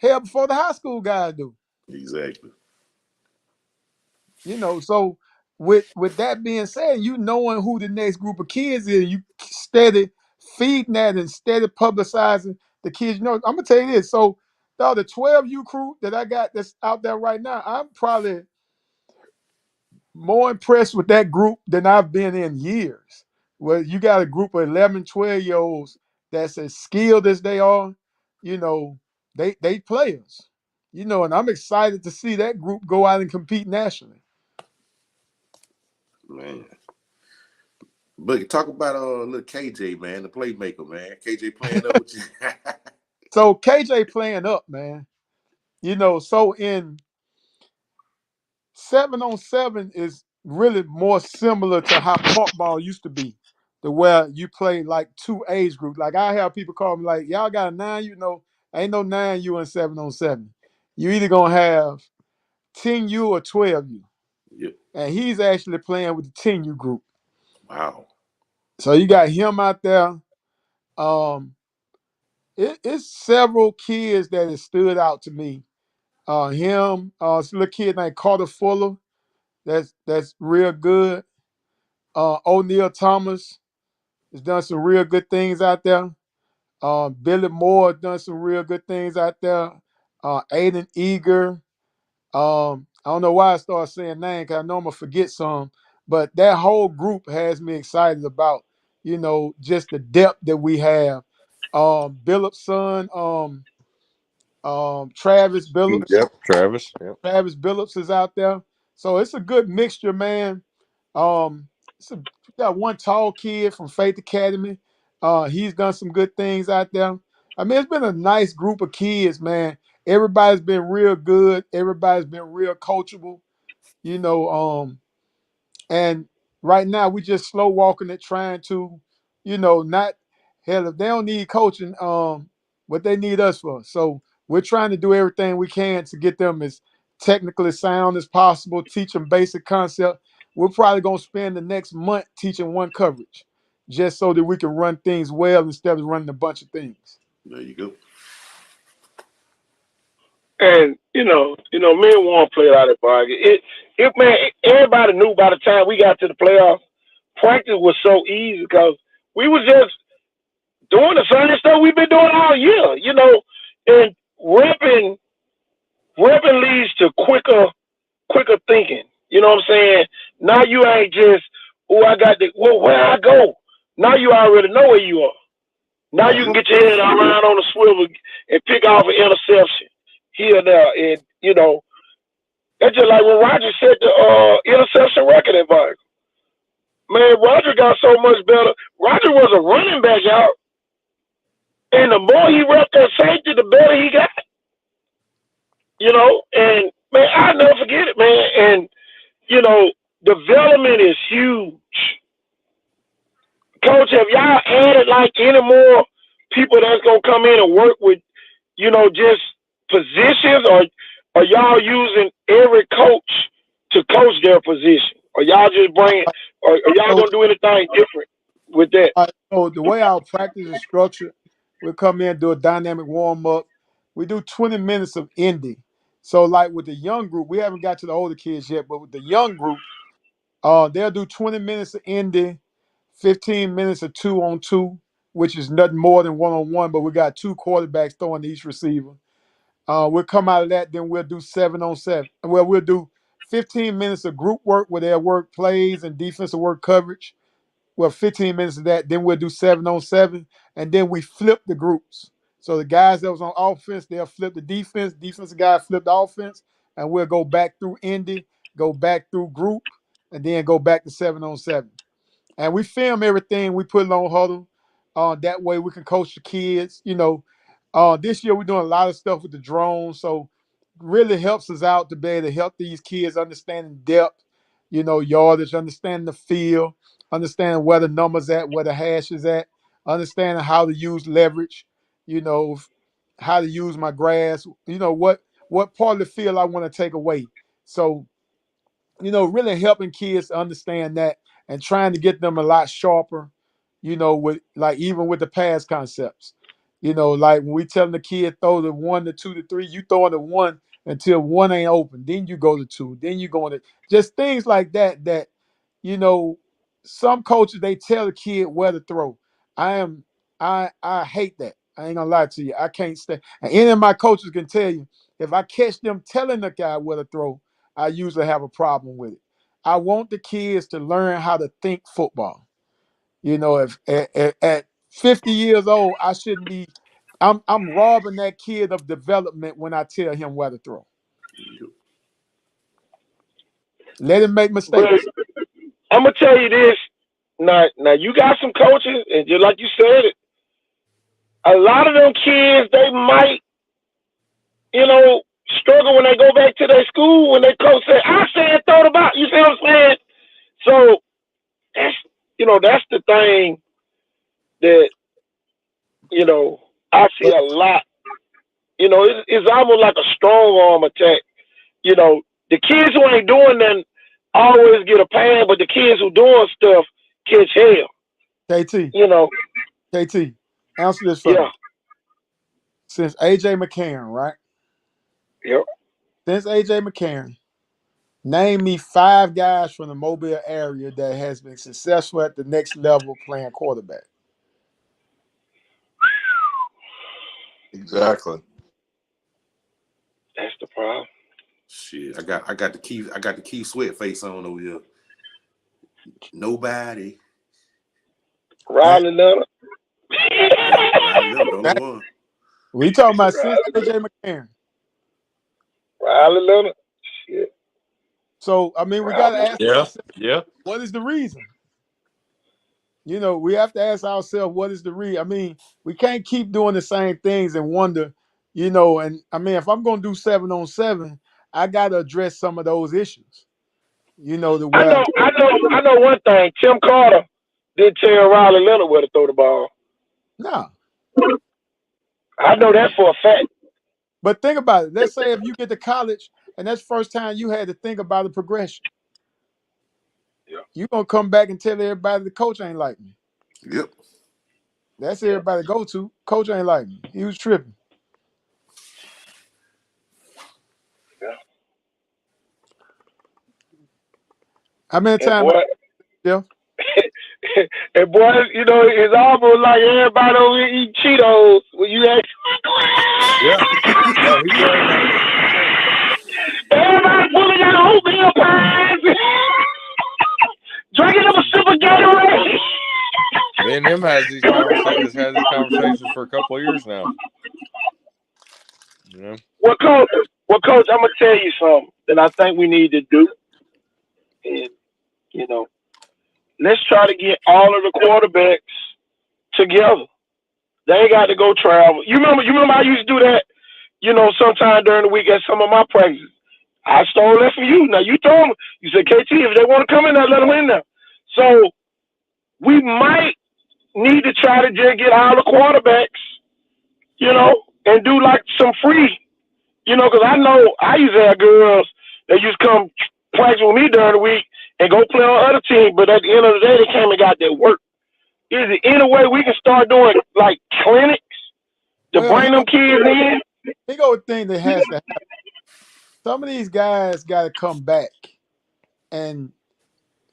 the high school guys do. Exactly. So with that being said, you knowing who the next group of kids is, you steady feeding that and steady publicizing the kids. I'm gonna tell you this. So the 12U crew that I got that's out there right now, I'm probably more impressed with that group than I've been in years. Well, you got a group of 11, 12-year-olds that's as skilled as they are, they players. And I'm excited to see that group go out and compete nationally. Man. But talk about little KJ, man, the playmaker, man. KJ playing up with you. So KJ playing up, man. So in 7-on-7 is really more similar to how park ball used to be, to where you play like two age groups. Like I have people call me like, y'all got a 9U, ain't no 9U in 7-on-7. You either gonna have 10U or 12U. Yep. And he's actually playing with the 10U group. Wow. So you got him out there. It's several kids that has stood out to me. Him, this little kid named Carter Fuller, that's real good. O'Neal Thomas has done some real good things out there. Billy Moore done some real good things out there. Aiden Eager. I don't know why I started saying names because I know I'm gonna forget some, but that whole group has me excited about, just the depth that we have. Billups' son, Travis Billups. Yep, Travis. Yep. Travis Billups is out there. So it's a good mixture, man. Um, we got one tall kid from Faith Academy. He's done some good things out there. I mean, it's been a nice group of kids, man. Everybody's been real good. Everybody's been real coachable. You know, and right now we just slow walking it, trying to, not hell if they don't need coaching, what they need us for. So we're trying to do everything we can to get them as technically sound as possible, teach them basic concept. We're probably gonna spend the next month teaching one coverage, just so that we can run things well instead of running a bunch of things. There you go. And me and Warren played out at Bargain. Man, everybody knew by the time we got to the playoffs, practice was so easy because we was just doing the same stuff we've been doing all year, and repping leads to quicker thinking. You know what I'm saying? Now you ain't just, where I go. Now you already know where you are. Now you can get your head around on the swivel and pick off an interception here and there. And, that's just like when Roger set the interception record at Viking. Man, Roger got so much better. Roger was a running back out. And the more he repped that safety, the better he got. And, man, I'll never forget it, man. And, development is huge. Coach, have y'all added like any more people that's going to come in and work with, just positions, or are y'all using every coach to coach their position? Or y'all just or y'all going to do anything different with that? So the way our practice is structured, we'll come in, do a dynamic warm-up. We do 20 minutes of indie. So like with the young group, we haven't got to the older kids yet, but with the young group, they'll do 20 minutes of indie, 15 minutes of 2-on-2, which is nothing more than 1-on-1, but we got two quarterbacks throwing to each receiver. We'll come out of that, then we'll do 7-on-7. Well, we'll do 15 minutes of group work where they'll work plays and defensive work coverage. Well, 15 minutes of that, then we'll do 7-on-7, and then we flip the groups. So the guys that was on offense, they'll flip the defensive guy flip the offense, and we'll go back through Indy, go back through group, and then go back to 7-on-7. And we film everything. We put it on huddle. That way we can coach the kids. This year we're doing a lot of stuff with the drone, so really helps us out to be able to help these kids understanding depth, yardage, understanding the field, understanding where the numbers at, where the hash is at, understanding how to use leverage, how to use my grass, what part of the field I want to take away. So really helping kids understand that and trying to get them a lot sharper, with like even with the pass concepts. Like when we telling the kid throw the 1 to 2 to 3, you throwing the 1 until 1 ain't open, then you go to 2, then you go to just things like that. You know, some coaches they tell the kid where to throw. I hate that. I ain't gonna lie to you. I can't stand. And any of my coaches can tell you if I catch them telling the guy where to throw, I usually have a problem with it. I want the kids to learn how to think football. If at 50 years old, I shouldn't be. I'm robbing that kid of development when I tell him where to throw. Let him make But mistakes. I'm gonna tell you this. Now you got some coaches, and just like you said it, a lot of them kids they might, struggle when they go back to their school when their coach say, "I said throw the ball." You see what I'm saying? So that's that's the thing that I see a lot. It's almost like a strong arm attack. The kids who ain't doing nothing always get a pad, but the kids who doing stuff catch hell. KT, KT, answer this for me. Yeah. Since AJ McCarron, right? Yep. Since AJ McCarron, name me 5 guys from the Mobile area that has been successful at the next level playing quarterback. Exactly. That's the problem. Shit, I got the key sweat face on over here. Nobody. Riley Leonard. Riley Leonard, the only one. We talking about since AJ McCarron. Riley Leonard. Shit. So I mean, we got to ask ourselves, Yeah. what is the reason? We have to ask ourselves, what is the reason? I mean, we can't keep doing the same things and wonder, and I mean, if I'm going to do 7-on-7, I got to address some of those issues. The I where know one thing. Tim Carter did tell Riley Leonard where to throw the ball. no. I know that for a fact. But think about it. Let's say if you get to college and that's the first time you had to think about the progression. Yeah. You're going to come back and tell everybody the coach ain't like me. Yep. That's everybody go to. Coach ain't like me. He was tripping. Yeah. How many times, Jeff? And boy, it's almost like everybody over here eat Cheetos when you ask. Yeah. No, he's right about that. Everybody pulling out oatmeal pies, drinking up a sip of Gatorade. Me and him has these conversations for a couple of years now. Well, coach, I'm gonna tell you something that I think we need to do, and let's try to get all of the quarterbacks together. They ain't got to go travel. You remember I used to do that, sometime during the week at some of my practices. I stole that from you. Now you told me, you said, KT, if they want to come in there, let them in there. So we might need to try to just get all the quarterbacks, and do like some free, because I know I used to have girls that used to come practice with me during the week and go play on other teams, but at the end of the day, they came and got their work. Is there any way we can start doing like clinics to bring them kids in? Big old thing that has to happen. Some of these guys got to come back and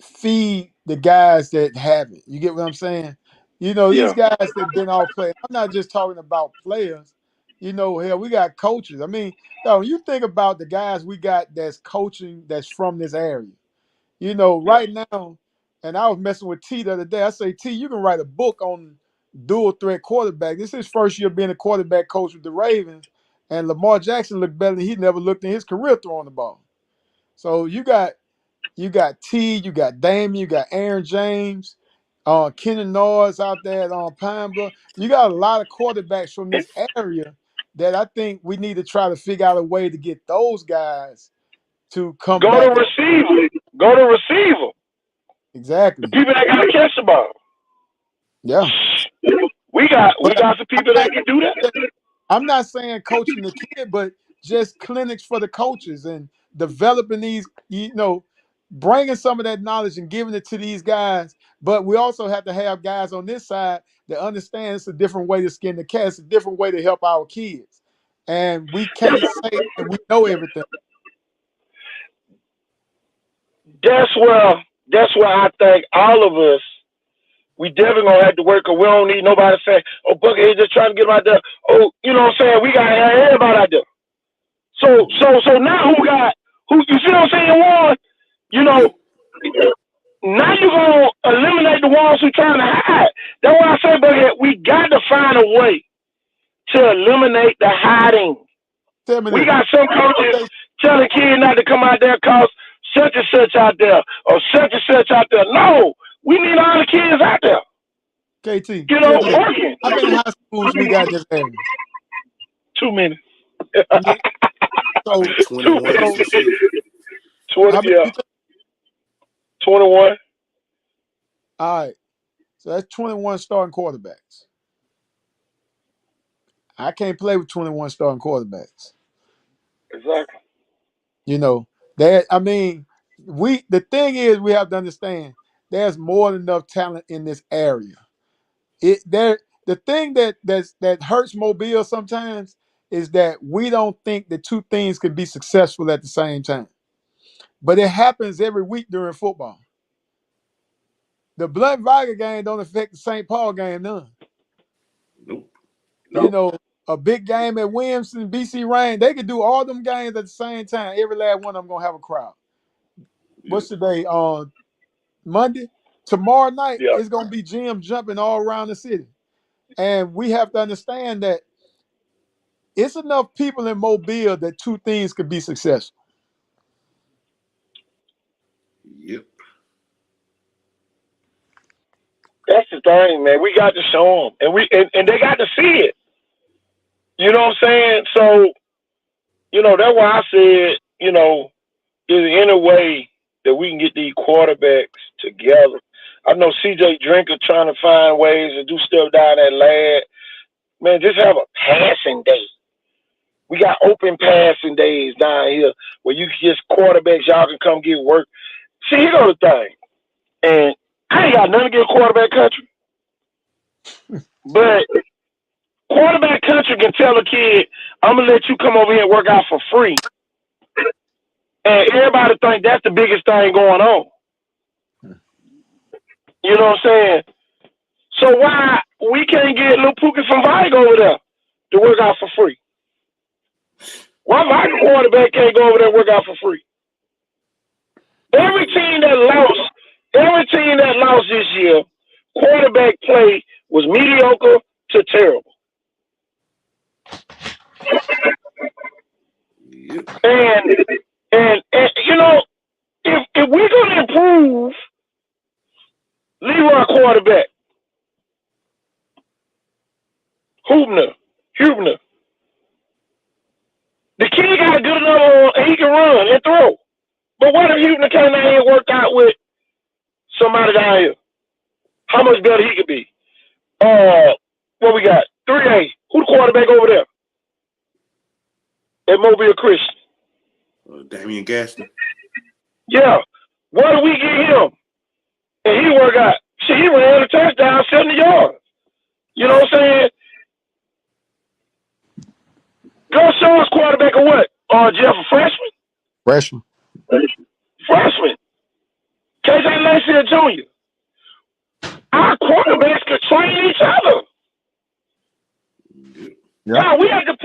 feed the guys that have it. You get what I'm saying? These guys that been all playing. I'm not just talking about players. Hell, we got coaches. I mean, you think about the guys we got that's coaching that's from this area. Right now, and I was messing with T the other day. I say, T, you can write a book on dual threat quarterback. This is his first year being a quarterback coach with the Ravens, and Lamar Jackson looked better than he never looked in his career throwing the ball. So you got You got T, you got Damian, you got Aaron James, Kenan Noyes out there on Pine Bluff. You got a lot of quarterbacks from this area that I think we need to try to figure out a way to get those guys to come Go to back. receiver. Go to receiver. The Exactly. people that gotta catch the ball. Yeah. We got But some people that can do that. I'm not saying coaching the kid, but just clinics for the coaches and developing these, bringing some of that knowledge and giving it to these guys. But we also have to have guys on this side that understand it's a different way to skin the cat. It's a different way to help our kids. And we can't say that we know everything. That's where I think all of us, we definitely gonna have to work, because we don't need nobody saying, "Oh, Buckethead just trying to get him out there." Oh, you know what I'm saying? We gotta have everybody out there. So now who you see what I'm saying, Warren? Now you're gonna eliminate the ones who trying to hide. That's why I say, Buckethead, we got to find a way to eliminate the hiding. We got some coaches telling kids not to come out there because such and such out there or such and such out there. No, we need all the kids out there. KT, working. how many high schools we got in this area? Too many. So 21 or some shit. 20, yeah. 21. All right. So that's 21 starting quarterbacks. I can't play with 21 starting quarterbacks. Exactly. The thing is, we have to understand there's more than enough talent in this area. The thing that hurts Mobile sometimes is that we don't think the two things can be successful at the same time. But it happens every week during football. The Blunt Viger game don't affect the St. Paul game none. Nope. A big game at Williamson, BC Rain, they could do all them games at the same time. Every last one of them gonna have a crowd. What's today? Monday. Tomorrow night it's gonna be gyms jumping all around the city, and we have to understand that it's enough people in Mobile that two things could be successful. Yep. That's the thing, man. We got to show them, and they got to see it. You know what I'm saying? So, that's why I said, is there any way that we can get these quarterbacks together? I know CJ Drinker trying to find ways to do stuff down at Lad. Man, just have a passing day. We got open passing days down here where you can just quarterbacks, y'all can come get work. See, here's the thing. And I ain't got nothing against quarterback country. But quarterback country can tell a kid, I'm going to let you come over here and work out for free. And everybody think that's the biggest thing going on. You know what I'm saying? So why we can't get Lil Pookie from Vigo over there to work out for free? Why my quarterback can't go over there and work out for free? Every team that lost this year, quarterback play was mediocre to terrible. Yep. And if we're gonna improve Leroy quarterback, Hubner, the kid got a good enough and he can run and throw. But what if Hubner came down here and worked out with somebody down here? How much better he could be? What we got? 3A. Who the quarterback over there? At Mobile Christian. Damian Gaston. Yeah. What do we get him? And he work out. See, he ran a touchdown, 70 yards. You know what I'm saying? Go show us quarterback or what? Jeff, a freshman? Freshman. KJ Lacey, a junior. Our quarterbacks could train each other. Yeah. No, we had the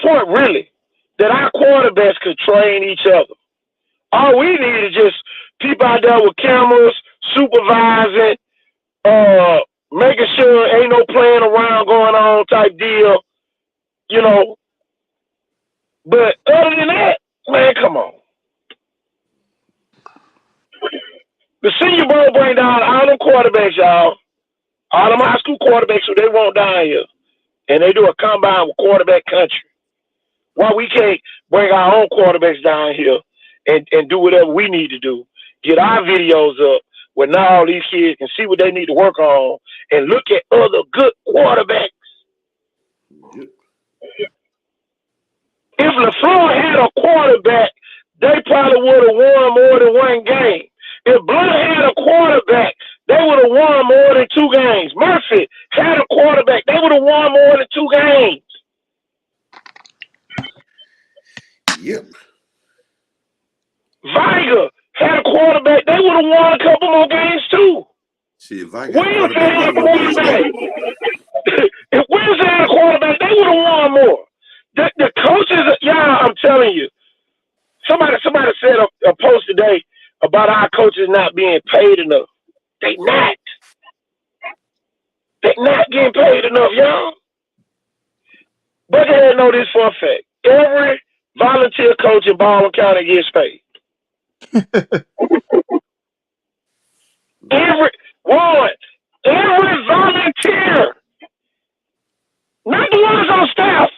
point really that our quarterbacks could train each other. All we need is just people out there with cameras, supervising, making sure ain't no playing around going on type deal, But other than that, man, come on. The Senior Bowl bring down all them quarterbacks, y'all. All them high school quarterbacks who they want down here. And they do a combine with quarterback country. Why we can't bring our own quarterbacks down here and do whatever we need to do. Get our videos up where now all these kids can see what they need to work on and look at other good quarterbacks. Yep. If LaFleur had a quarterback, they probably would have won more than one game. If Blunt had a quarterback, they would have won more than 2 games. Murphy had a quarterback, they would have won more than 2 games. Yep. Viger had a quarterback, they would have won a couple more games too. Shit, Viger Williams had a quarterback. If Williams had a quarterback, they would have won more. The coaches, y'all, I'm telling you. Somebody said a post today about our coaches not being paid enough. They not. They not getting paid enough, y'all. But they know this for a fact. Every volunteer coach in Baldwin County gets paid. Every volunteer, not the ones on staff,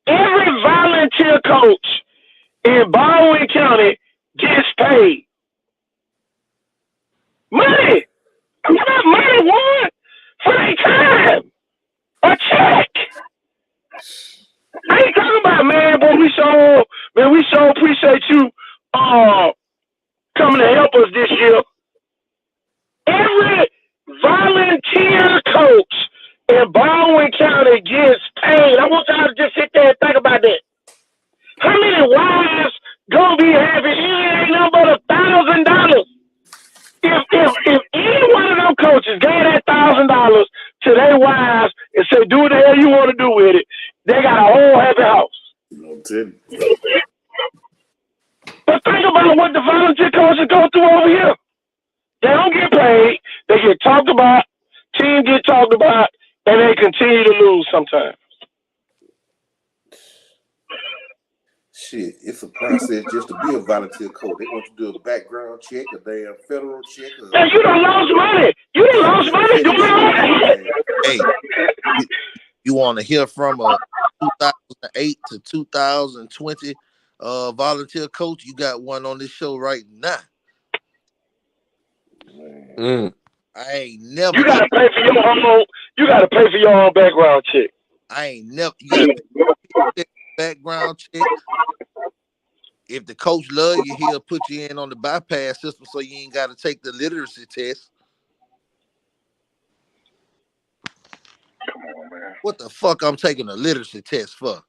every volunteer coach in Baldwin County gets paid. Money. I'm not money, one for their time. A check. I ain't talking about, man, but we so appreciate you coming to help us this year. Every volunteer coach in Baldwin County gets paid. I want y'all to just sit there and think about that. How many wives gonna be happy? It ain't nothing but $1,000. If any one of them coaches gave that $1,000 to their wives and said, do what the hell you want to do with it, they got a whole happy house. But think about what the volunteer coaches go through over here. They don't get paid. They get talked about. Teams get talked about, and they continue to lose sometimes. Shit, it's a process just to be a volunteer coach. They want you to do a background check, a damn federal check. Man, you done lost money. You done lost money doing all that. Hey, you want to hear from a 2008 to 2020 volunteer coach? You got one on this show right now. I ain't never. You gotta pay for your own. You gotta pay for your own background check. I ain't never. You gotta pay background check. If the coach love you, he'll put you in on the bypass system, so you ain't got to take the literacy test. Come on, man. What the fuck I'm taking a literacy test for?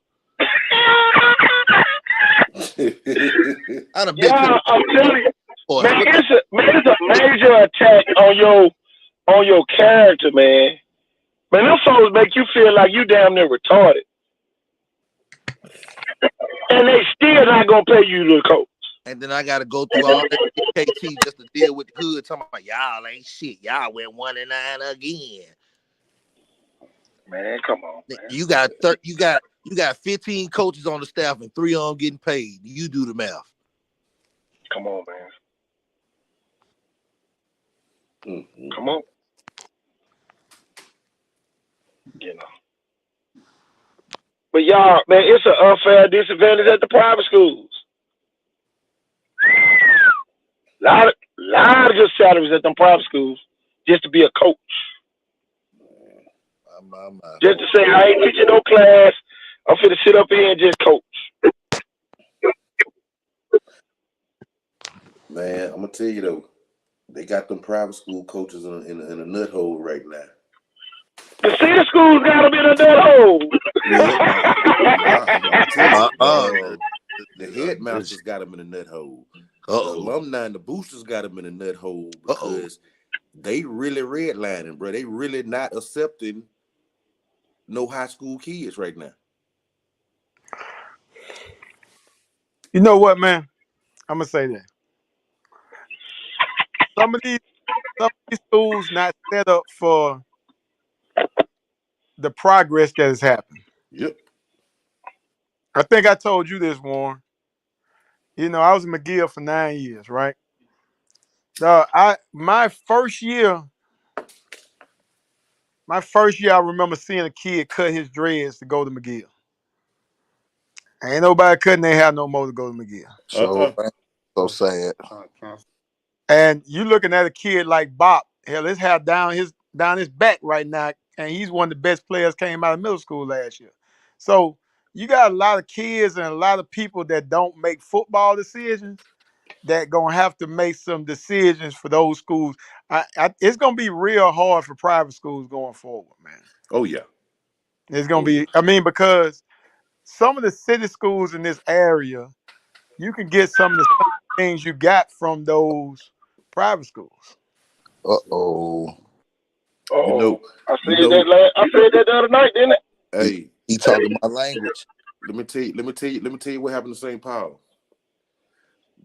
I done been Yeah, I'm telling you, man, to it's a major attack on your character, man. Man, them folks make you feel like you damn near retarded. And they still not gonna pay you to coach. And then I gotta go through all that KT just to deal with the hood. Talking about y'all ain't shit. Y'all went 1-9 again. Man, come on, man. You got 15 coaches on the staff and 3 of them getting paid. You do the math. Come on, man. Come on. You know. But y'all, man, it's an unfair disadvantage at the private schools. Lot of good salaries at them private schools just to be a coach. Just to say, I ain't teaching no class. I'm finna sit up here and just coach. Man, I'm gonna tell you though, they got them private school coaches in a nut hole right now. The city schools got them in a nut hole. The headmasters got them in a nut hole. The alumni and the boosters got them in a nut hole because they really redlining, bro. They really not accepting no high school kids right now. You know what, man? I'm gonna say that some of these schools not set up for the progress that has happened. Yep. I think I told you this, Warren. You know, I was in McGill for 9 years, right? My first year, I remember seeing a kid cut his dreads to go to McGill. Ain't nobody cutting their hair no more to go to McGill. So so sad. And you looking at a kid like Bob, hell, his hair down his back right now, and he's one of the best players came out of middle school last year. So you got a lot of kids and a lot of people that don't make football decisions that gonna have to make some decisions for those schools. It's gonna be real hard for private schools going forward, man. Oh yeah. It's gonna be. I mean, because some of the city schools in this area, you can get some of the same things you got from those private schools. Uh-oh. You know, I said that the other night, didn't it? hey, He talking my language. let me tell you what happened to St. Paul.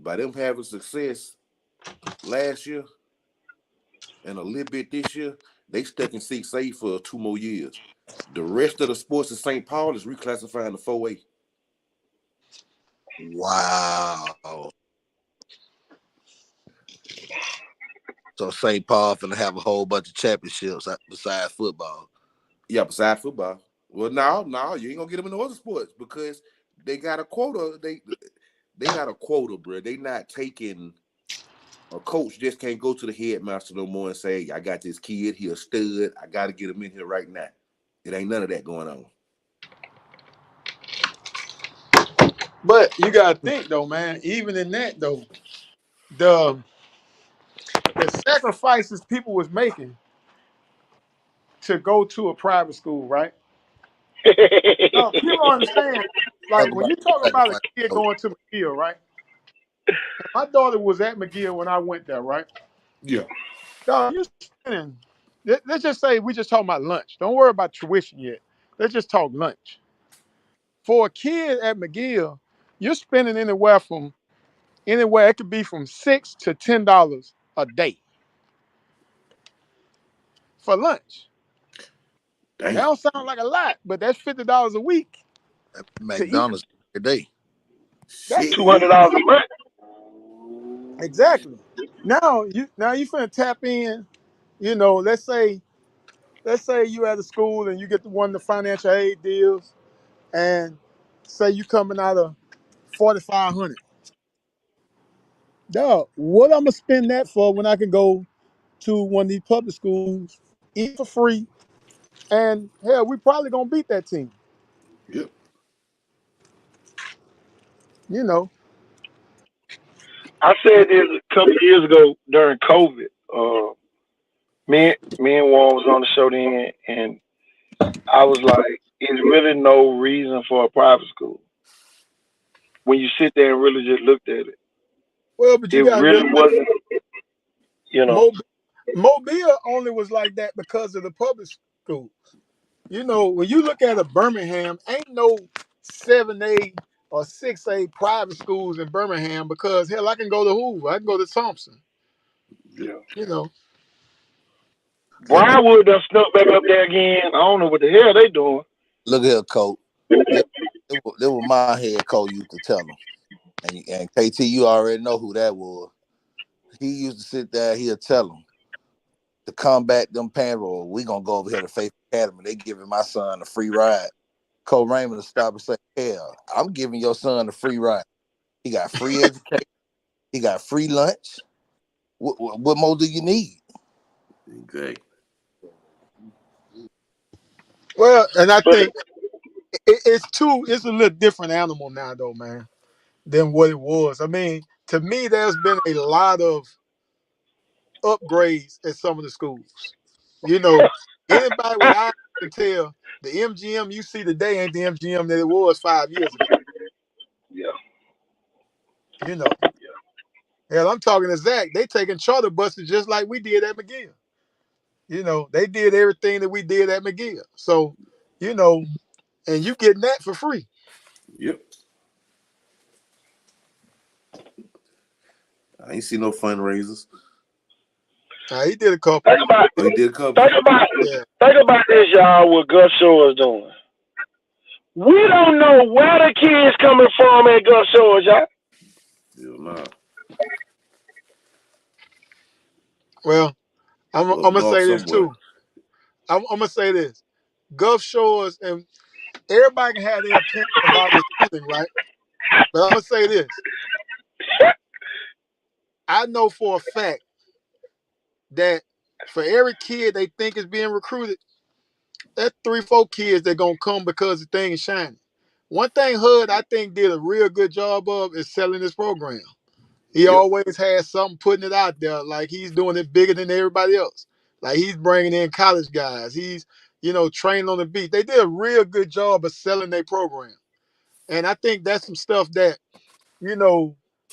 By them having success last year and a little bit this year, they stuck in 6A for 2 more years. The rest of the sports in St. Paul is reclassifying to 4A. Wow. So St. Paul finna have a whole bunch of championships besides football. Yeah, besides football. Well, no, you ain't gonna get them in the other sports because they got a quota. They got a quota, bro. They not taking. A coach just can't go to the headmaster no more and say, I got this kid, he a stud, I got to get him in here right now. It ain't none of that going on. But you gotta think though, man. Even in that though, the sacrifices people was making to go to a private school, right? No, people don't understand. Like when you talk about a kid going to McGill, right? My daughter was at McGill when I went there, right? Yeah. Dog, you spending. Let's just say we just talking about lunch. Don't worry about tuition yet. Let's just talk lunch. For a kid at McGill, you're spending anywhere it could be from $6 to $10 a day for lunch. Damn. That don't sound like a lot, but that's $50 a week to eat. McDonald's every day. That's $200 a month. exactly. Now you finna tap in. You know, let's say you at a school and you get one of the financial aid deals, and say you coming out of 4,500. Dog, what I'm gonna spend that for when I can go to one of these public schools, eat for free, and hell, we probably gonna beat that team. Yep. You know. I said this a couple of years ago during COVID. Me and Juan was on the show then, and I was like, "There's really no reason for a private school." When you sit there and really just looked at it, Well, but it you gotta really realize wasn't. You know, Mobile only was like that because of the public schools. You know, when you look at a Birmingham, ain't no 7A or 6A private schools in Birmingham because hell, I can go to Hoover, I can go to Thompson. yeah. You know, Briarwood done snuck back up there again. I don't know what the hell they doing. Look here, coach. That was my head coach used to tell him. And KT, you already know who that was. He used to sit there, he'll tell him to combat them payroll. We gonna go over here to Faith Academy. They giving my son a free ride. Cole Raymond will stop and say, hell, I'm giving your son a free ride. He got free education. He got free lunch. What more do you need? Okay. well, and I think it's a little different animal now though, man, than what it was. I mean, to me, there's been a lot of upgrades at some of the schools. You know, anybody with eyes can tell the MGM you see today ain't the MGM that it was 5 years ago. Yeah. You know, hell, I'm talking to Zach. They taking charter buses just like we did at McGill. You know, they did everything that we did at McGill. So, you know, and you getting that for free. Yep. I ain't see no fundraisers. He did a couple. Think about Oh, he did a couple. Yeah. Think about this, y'all. What Gus Shores doing? We don't know where the kids coming from at Gus Shores, y'all. Still not. Well, I'm Up gonna north say this somewhere. too. I'm gonna say this. Gulf Shores, and everybody can have their opinion about recruiting, right? But I'm gonna say this. I know for a fact that for every kid they think is being recruited, that's 3-4 kids that gonna come because the thing is shining. One thing HUD I think did a real good job of is selling this program. He Yep. always has something putting it out there, like he's doing it bigger than everybody else. Like he's bringing in college guys. He's, training on the beat. They did a real good job of selling their program. And I think that's some stuff that,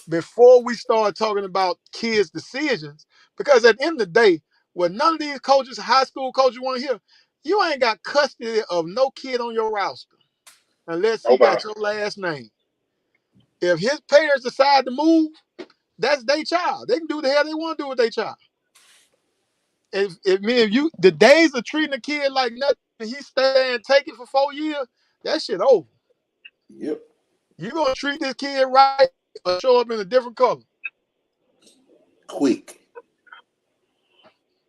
before we start talking about kids' decisions, because at the end of the day, what none of these coaches, high school coaches want to hear, you ain't got custody of no kid on your roster unless he Nobody. got your last name. If his parents decide to move, that's their child. They can do the hell they want to do with their child. If you the days of treating a kid like nothing, he stay and take it for 4 years, that shit over. Yep. You gonna treat this kid right or show up in a different color. Quick.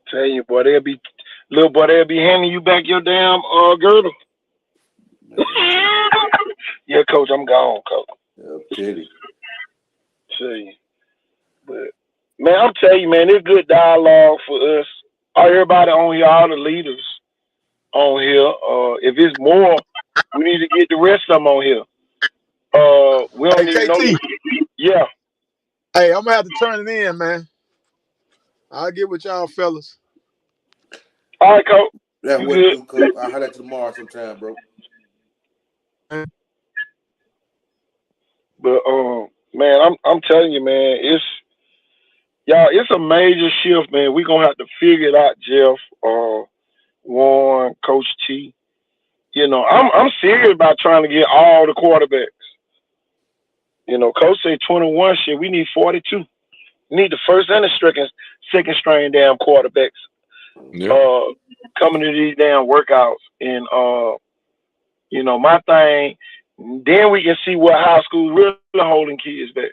Tell you, boy, they'll be handing you back your damn girdle. Yeah, coach, I'm gone, coach. I'll tell you. Tell you. But man, I'm telling you, man, it's good dialogue for us. Everybody on here, all the leaders on here. If it's more, we need to get the rest of them on here. We Hey don't even know. KT, Yeah. hey, I'm gonna have to turn it in, man. I'll get with y'all fellas. All right, coach. That's You what good? it do, Coach. I'll highlight you tomorrow sometime, bro. But man, I'm telling you, man, it's a major shift, man. We're gonna have to figure it out, Jeff, Warren, Coach T. I'm serious about trying to get all the quarterbacks. Coach say 21 shit. We need 42. We need the first and the second string damn quarterbacks coming to these damn workouts. And my thing, then we can see what high school really holding kids back.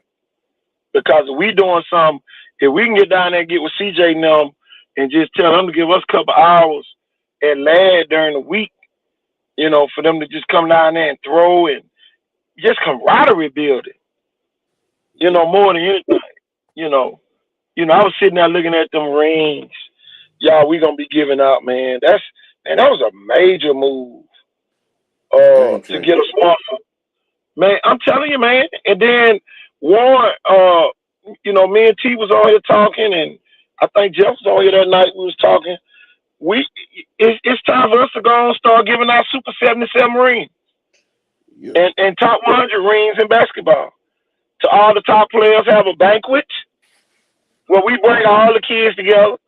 Because if we doing something, if we can get down there and get with CJ and them and just tell them to give us a couple hours at LAD during the week, for them to just come down there and throw and just camaraderie building, more than anything. I was sitting there looking at them rings. Y'all, we gonna be giving out, man. That was a major move to get a sponsor. Man, I'm telling you, man. And then Warren, me and T was on here talking, and I think Jeff was on here that night. We was talking. It's time for us to go and start giving out Super 77 rings and top 100 rings in basketball to all the top players. Have a banquet where we bring all the kids together,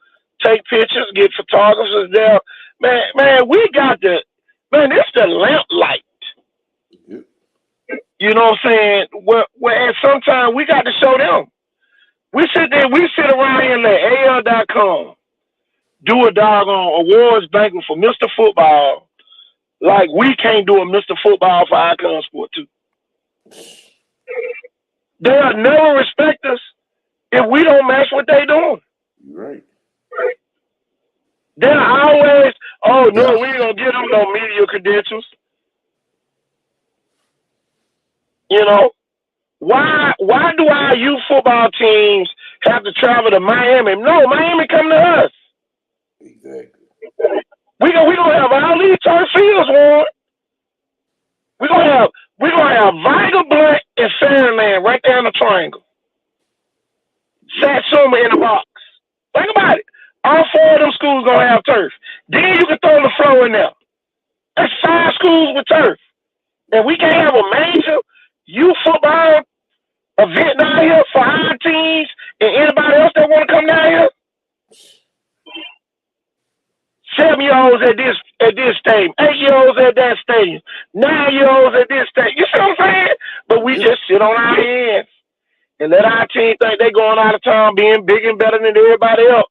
take pictures, get photographers there. Man, we got it's the lamp light. You know what I'm saying? Where at sometimes we got to show them. We sit around here and let AL.com do a doggone awards banquet for Mr. Football, like we can't do a Mr. Football for Icon Sport too. They'll never respect us if we don't match what they doing. Right. They're always, no, we ain't gonna give them no media credentials. Why do our youth football teams have to travel to Miami? No, Miami come to us. Exactly. We gonna have all these turf fields, Warren. We're gonna have Vital, Blunt, and Fairyland right there in the triangle. Satsuma in the box. Think about it. All 4 of them schools gonna have turf. Then you can throw the floor in there. That's 5 schools with turf. And we can't have a major youth football event down here for our teams and anybody else that want to come down here. 7-year-olds at this stadium, 8-year-olds at that stadium, 9-year-olds at this stadium. You see what I'm saying? But we just sit on our hands and let our team think they going out of town being big and better than everybody else.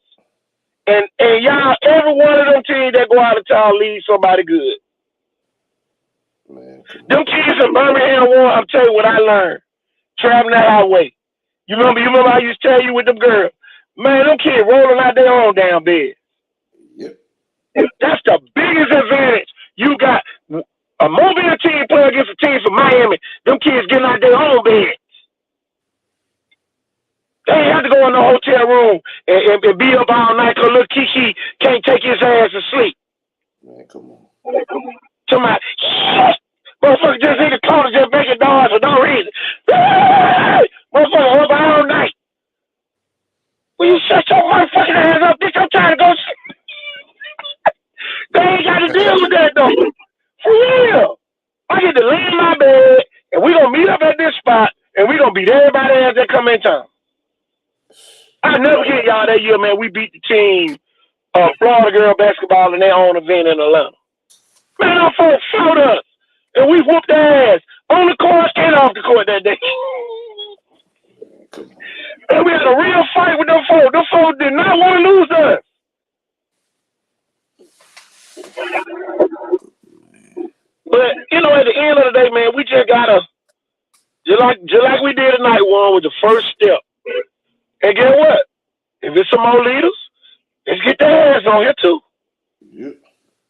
And y'all, every one of them teams that go out of town leave somebody good. Man, them kids in Birmingham, I'll tell you what I learned. Traveling that highway. You remember I used to tell you with them girls, man, them kids rolling out there their own damn bed. Yep. That's the biggest advantage. You got a Mobile team play against a team from Miami. Them kids getting out their own bed. They ain't have to go in the hotel room and be up all night because little Kiki can't take his ass to sleep. Man, come on. Somebody, motherfucker just hit the corner, just making noise for no reason. Motherfucker up all night. Will you shut your motherfucking ass up, bitch? I'm trying to go sleep. They ain't got to deal with that, though. For real. I get to lay in my bed, and we going to meet up at this spot, and we going to beat everybody else that come in town. I never get y'all that year, man. We beat the team, Florida girl basketball in their own event in Atlanta. Man, our folks showed us, and we whooped their ass on the court and off the court that day. And we had a real fight with them folks. Them folks did not want to lose us. But, you know, at the end of the day, man, we just got to, just like we did tonight, one with the first step. And guess what? If it's some more leaders, let's get their ass on here, too. Yep.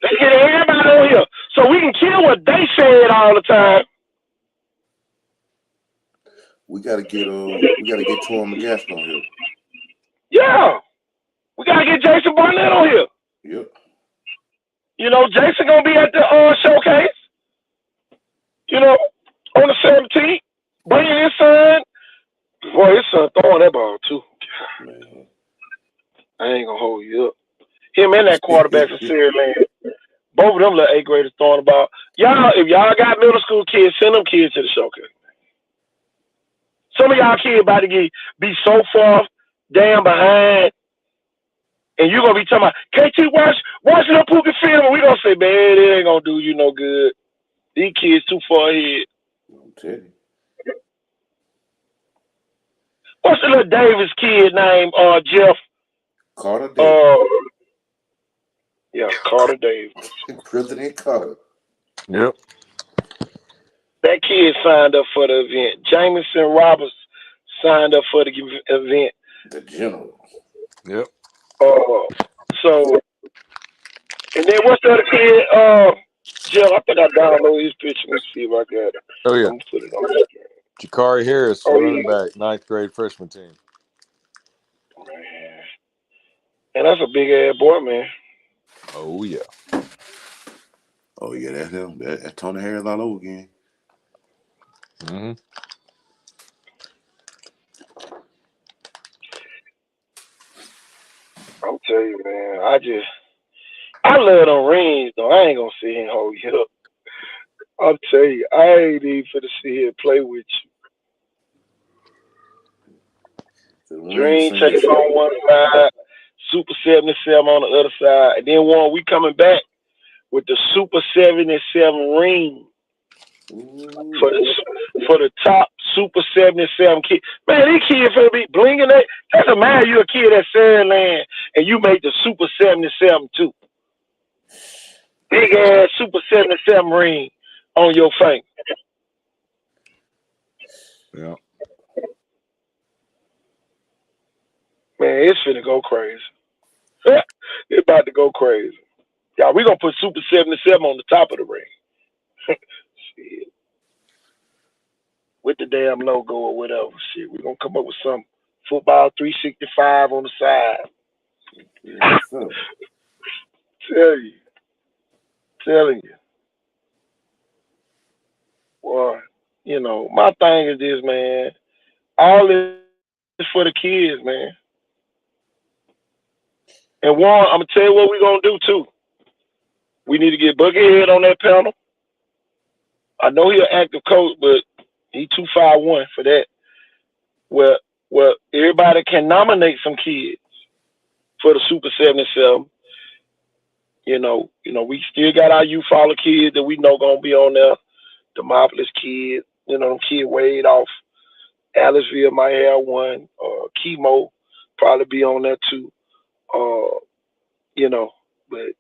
Let's get everybody on here so we can kill what they said all the time. We gotta get Troy McGask on here. Yeah. We got to get Jason Barnett on here. Yep. You know, Jason going to be at the showcase, you know, on the 17th. Bringing his son. Boy, his son throwing that ball, too. Man. I ain't going to hold you up. Him and that quarterback from Sierra Land. Both of them little 8th graders throwing the ball. Y'all, if y'all got middle school kids, send them kids to the showcase. Some of y'all kids about to be so far damn behind, and you're going to be talking about, KT, watch them poop and film, and we going to say, man, it ain't going to do you no good. These kids too far ahead. I'm telling you. What's the little Davis kid named Jeff? Carter Davis. Yeah, Carter Davis. President Carter. Yep. That kid signed up for the event. Jameson Roberts signed up for the event. The general. Yep. So, and then what's the other kid? Jeff, I think I downloaded his picture. Let's see if I got it. Oh, yeah. I'm gonna put it on. Jakari Harris, running back, 9th grade freshman team. Man. And that's a big ass boy, man. Oh, yeah. Oh, yeah, that's him. That's Tony Harris all over again. Mm-hmm. I'm telling you, man. I love them rings, though. I ain't gonna sit here and hold you up. I'll tell you, I ain't even finna sit here and play with you. Dream takes on one side, Super 77 on the other side, and then one we coming back with the Super 77 ring for the top Super 77 kid. Man, these kids finna be blinging that. That's a man, you a kid at Sandland, and you make the Super 77 too. Big ass Super 77 ring on your finger. Yeah. Man, it's finna go crazy. It's about to go crazy. Y'all, we gonna put Super 77 on the top of the ring. Shit. With the damn logo or whatever. Shit, we gonna come up with some football 365 on the side. Yeah, Telling you. Boy, you know, my thing is this, man. All this is for the kids, man. And one, I'm gonna tell you what we're gonna do too. We need to get Buckethead on that panel. I know he's an active coach, but he 251 for that. Well, everybody can nominate some kids for the Super 77. You know, we still got our youth follow kids that we know gonna be on there. The Demopolis kids, you know, them kid Wade off Aliceville might have one. Chemo probably be on there too. You know, but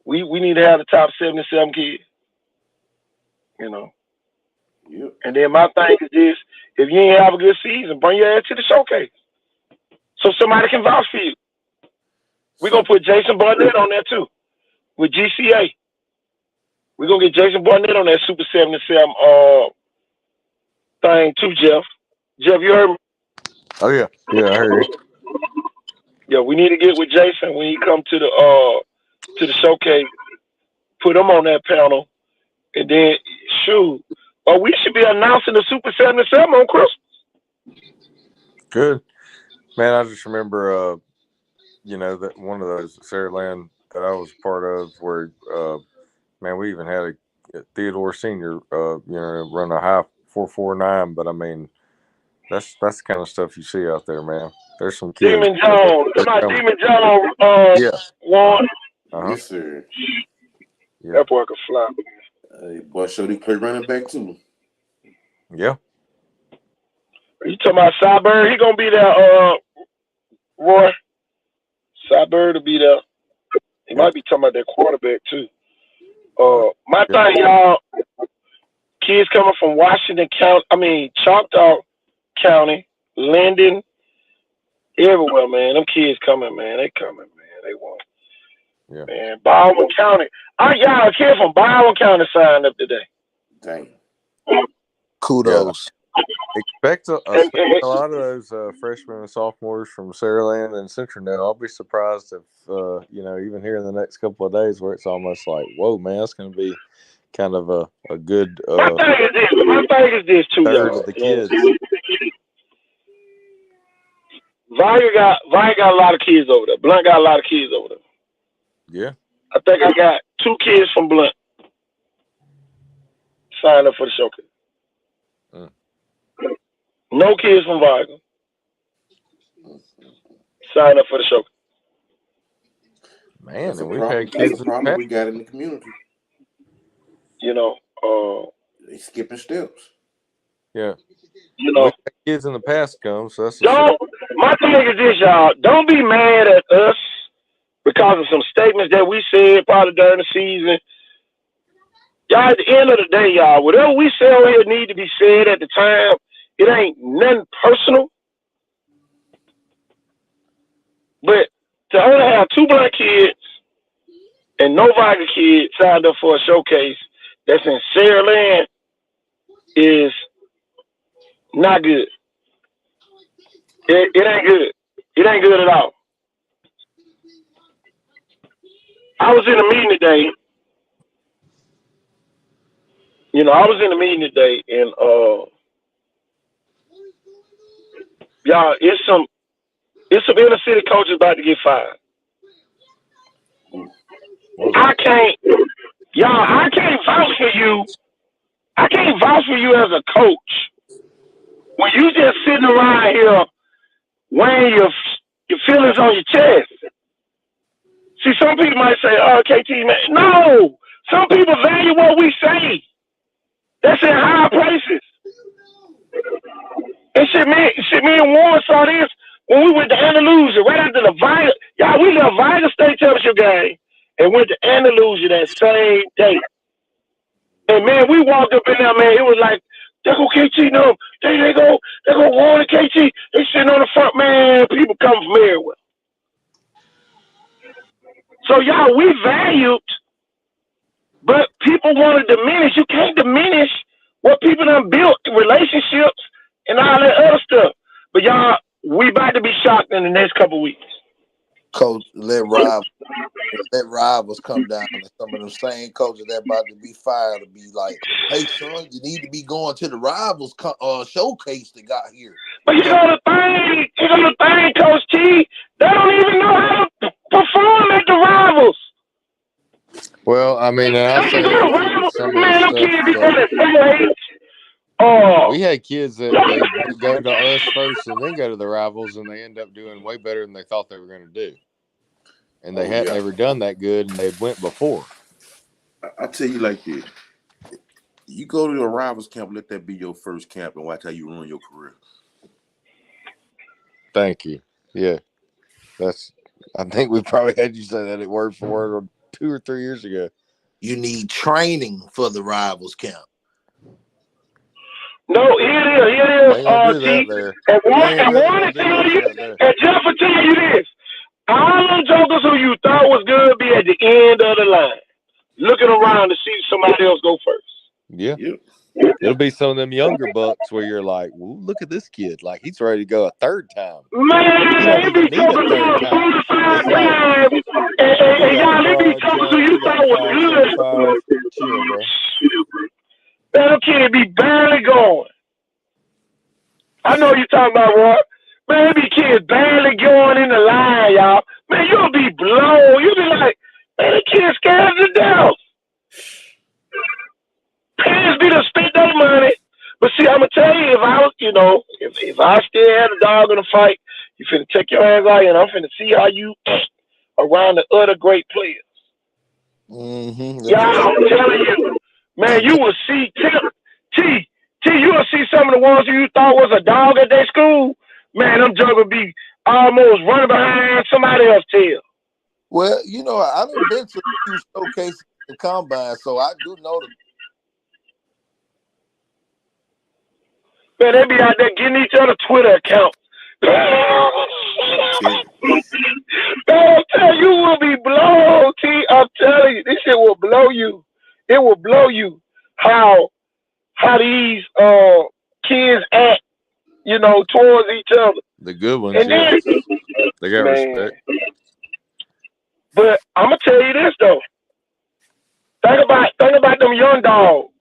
we need to have the top 77 kids. You know. Yep. And then my thing is this: if you ain't have a good season, bring your ass to the showcase so somebody can vouch for you. We're gonna put Jason Barnett on there too with GCA. We're gonna get Jason Barnett on that Super 77 thing too, Jeff. Jeff, you heard me? Oh yeah, I heard you. Yeah, we need to get with Jason when he come to the showcase. Put him on that panel, and then shoot. Well, we should be announcing the Super 77 on Christmas. Good, man. I just remember, that one of those Saraland that I was part of, where, man, we even had a Theodore Senior, run a high 4.49. But I mean, that's the kind of stuff you see out there, man. There's some kids. Demon Jones, Demon Jones, one. Yes, sir. Yeah. That boy can fly. Boy, showed he play running back too. Yeah. You talking about Cyber? He gonna be there, Roy. Cyber to be there. He might be talking about that quarterback too. My thing, y'all, kids coming from Washington County, Choctaw County, Linden, everywhere, man. Them kids coming, man. They coming, man. They want. Yeah. Man, Baldwin County. Y'all, a kid from Baldwin County signed up today. Dang. Kudos. Expect a lot of those freshmen and sophomores from Saraland and Central. I'll be surprised if, even here in the next couple of days, where it's almost like, whoa, man, it's going to be kind of a good My thing is this too, third y'all. of the kids. Vanya got a lot of kids over there. Blunt got a lot of kids over there. Yeah. I think I got 2 kids from Blunt signed up for the showcase. No kids from Vigo signed up for the showcase. Man, That's and a we've problem. had kids That's a problem we got in the community. They skipping steps. Yeah. We've had kids in the past come, so that's my thing is this, y'all. Don't be mad at us because of some statements that we said probably during the season. Y'all, at the end of the day, y'all, whatever we say over here need to be said at the time. It ain't nothing personal. But to only have 2 Black kids and no Vigo kids signed up for a showcase that's in Saraland is not good. It ain't good. It ain't good at all. I was in a meeting today. And y'all, it's some inner city coaches about to get fired. I can't vouch for you. I can't vouch for you as a coach when you just sitting around here weighing your feelings on your chest. See, some people might say, "Oh, KT, man." No, some people value what we say. That's in high places. And me and Warren saw this when we went to Andalusia right after the Vigo. Y'all, we left Vigo State Championship game and went to Andalusia that same day. And man, we walked up in there, man. It was like, there go KT, no, they go Warren and KT. They sitting on the front, man. People come from everywhere. So y'all, we valued, but people want to diminish. You can't diminish what people done built, relationships and all that other stuff. But y'all, we about to be shocked in the next couple of weeks. Coach, let rivals come down, and some of them same coaches that about to be fired to be like, "Hey son, you need to be going to the rivals showcase that got here." But you know the thing, Coach T, they don't even know how to perform at the rivals. Well, I mean, I'll say some of the stuff we had kids that they go to us first and then go to the rivals, and they end up doing way better than they thought they were going to do. And they hadn't ever done that good, and they went before. I'll tell you like this. You go to a rivals camp, let that be your first camp, and watch how you ruin your career. Thank you. Yeah. I think we probably had you say that word for word 2 or 3 years ago. You need training for the rivals camp. No, here it is. T. And Warren will tell you, and Jeff will tell you this. All them jokers who you thought was good be at the end of the line, looking around to see somebody else go first. Yeah. Yep. It'll be some of them younger bucks where you're like, well, look at this kid. Like, he's ready to go a third time. Man, He don't it be even need a jokers third who time. 45 It's like, times, you and got a y'all, it be broad jokers who jump, you you got thought a was 575. good. Chill, bro. Man, them kid be barely going. I know you talking about what? Man, be kids barely going in the line, y'all. Man, you'll be blown. You'll be like, man, the kid's scared to death. Parents be to spend their money. But see, I'm going to tell you, if I was, if I still had a dog in a fight, you finna take your hands out and I'm finna see how you act around the other great players. Mm-hmm. Yeah, I'm telling you, man, you will see, T, you will see some of the ones who you thought was a dog at their school. Man, them juggers be almost running behind somebody else's tail. Well, I done been to a few showcases and combines, so I do know them. Man, they be out there getting each other Twitter accounts. Man, I'm telling you, will be blown, T. I'm telling you, this shit will blow you. It will blow you how these kids act, towards each other. The good ones, And then, they got respect. But I'm gonna tell you this though. Think about them young dogs.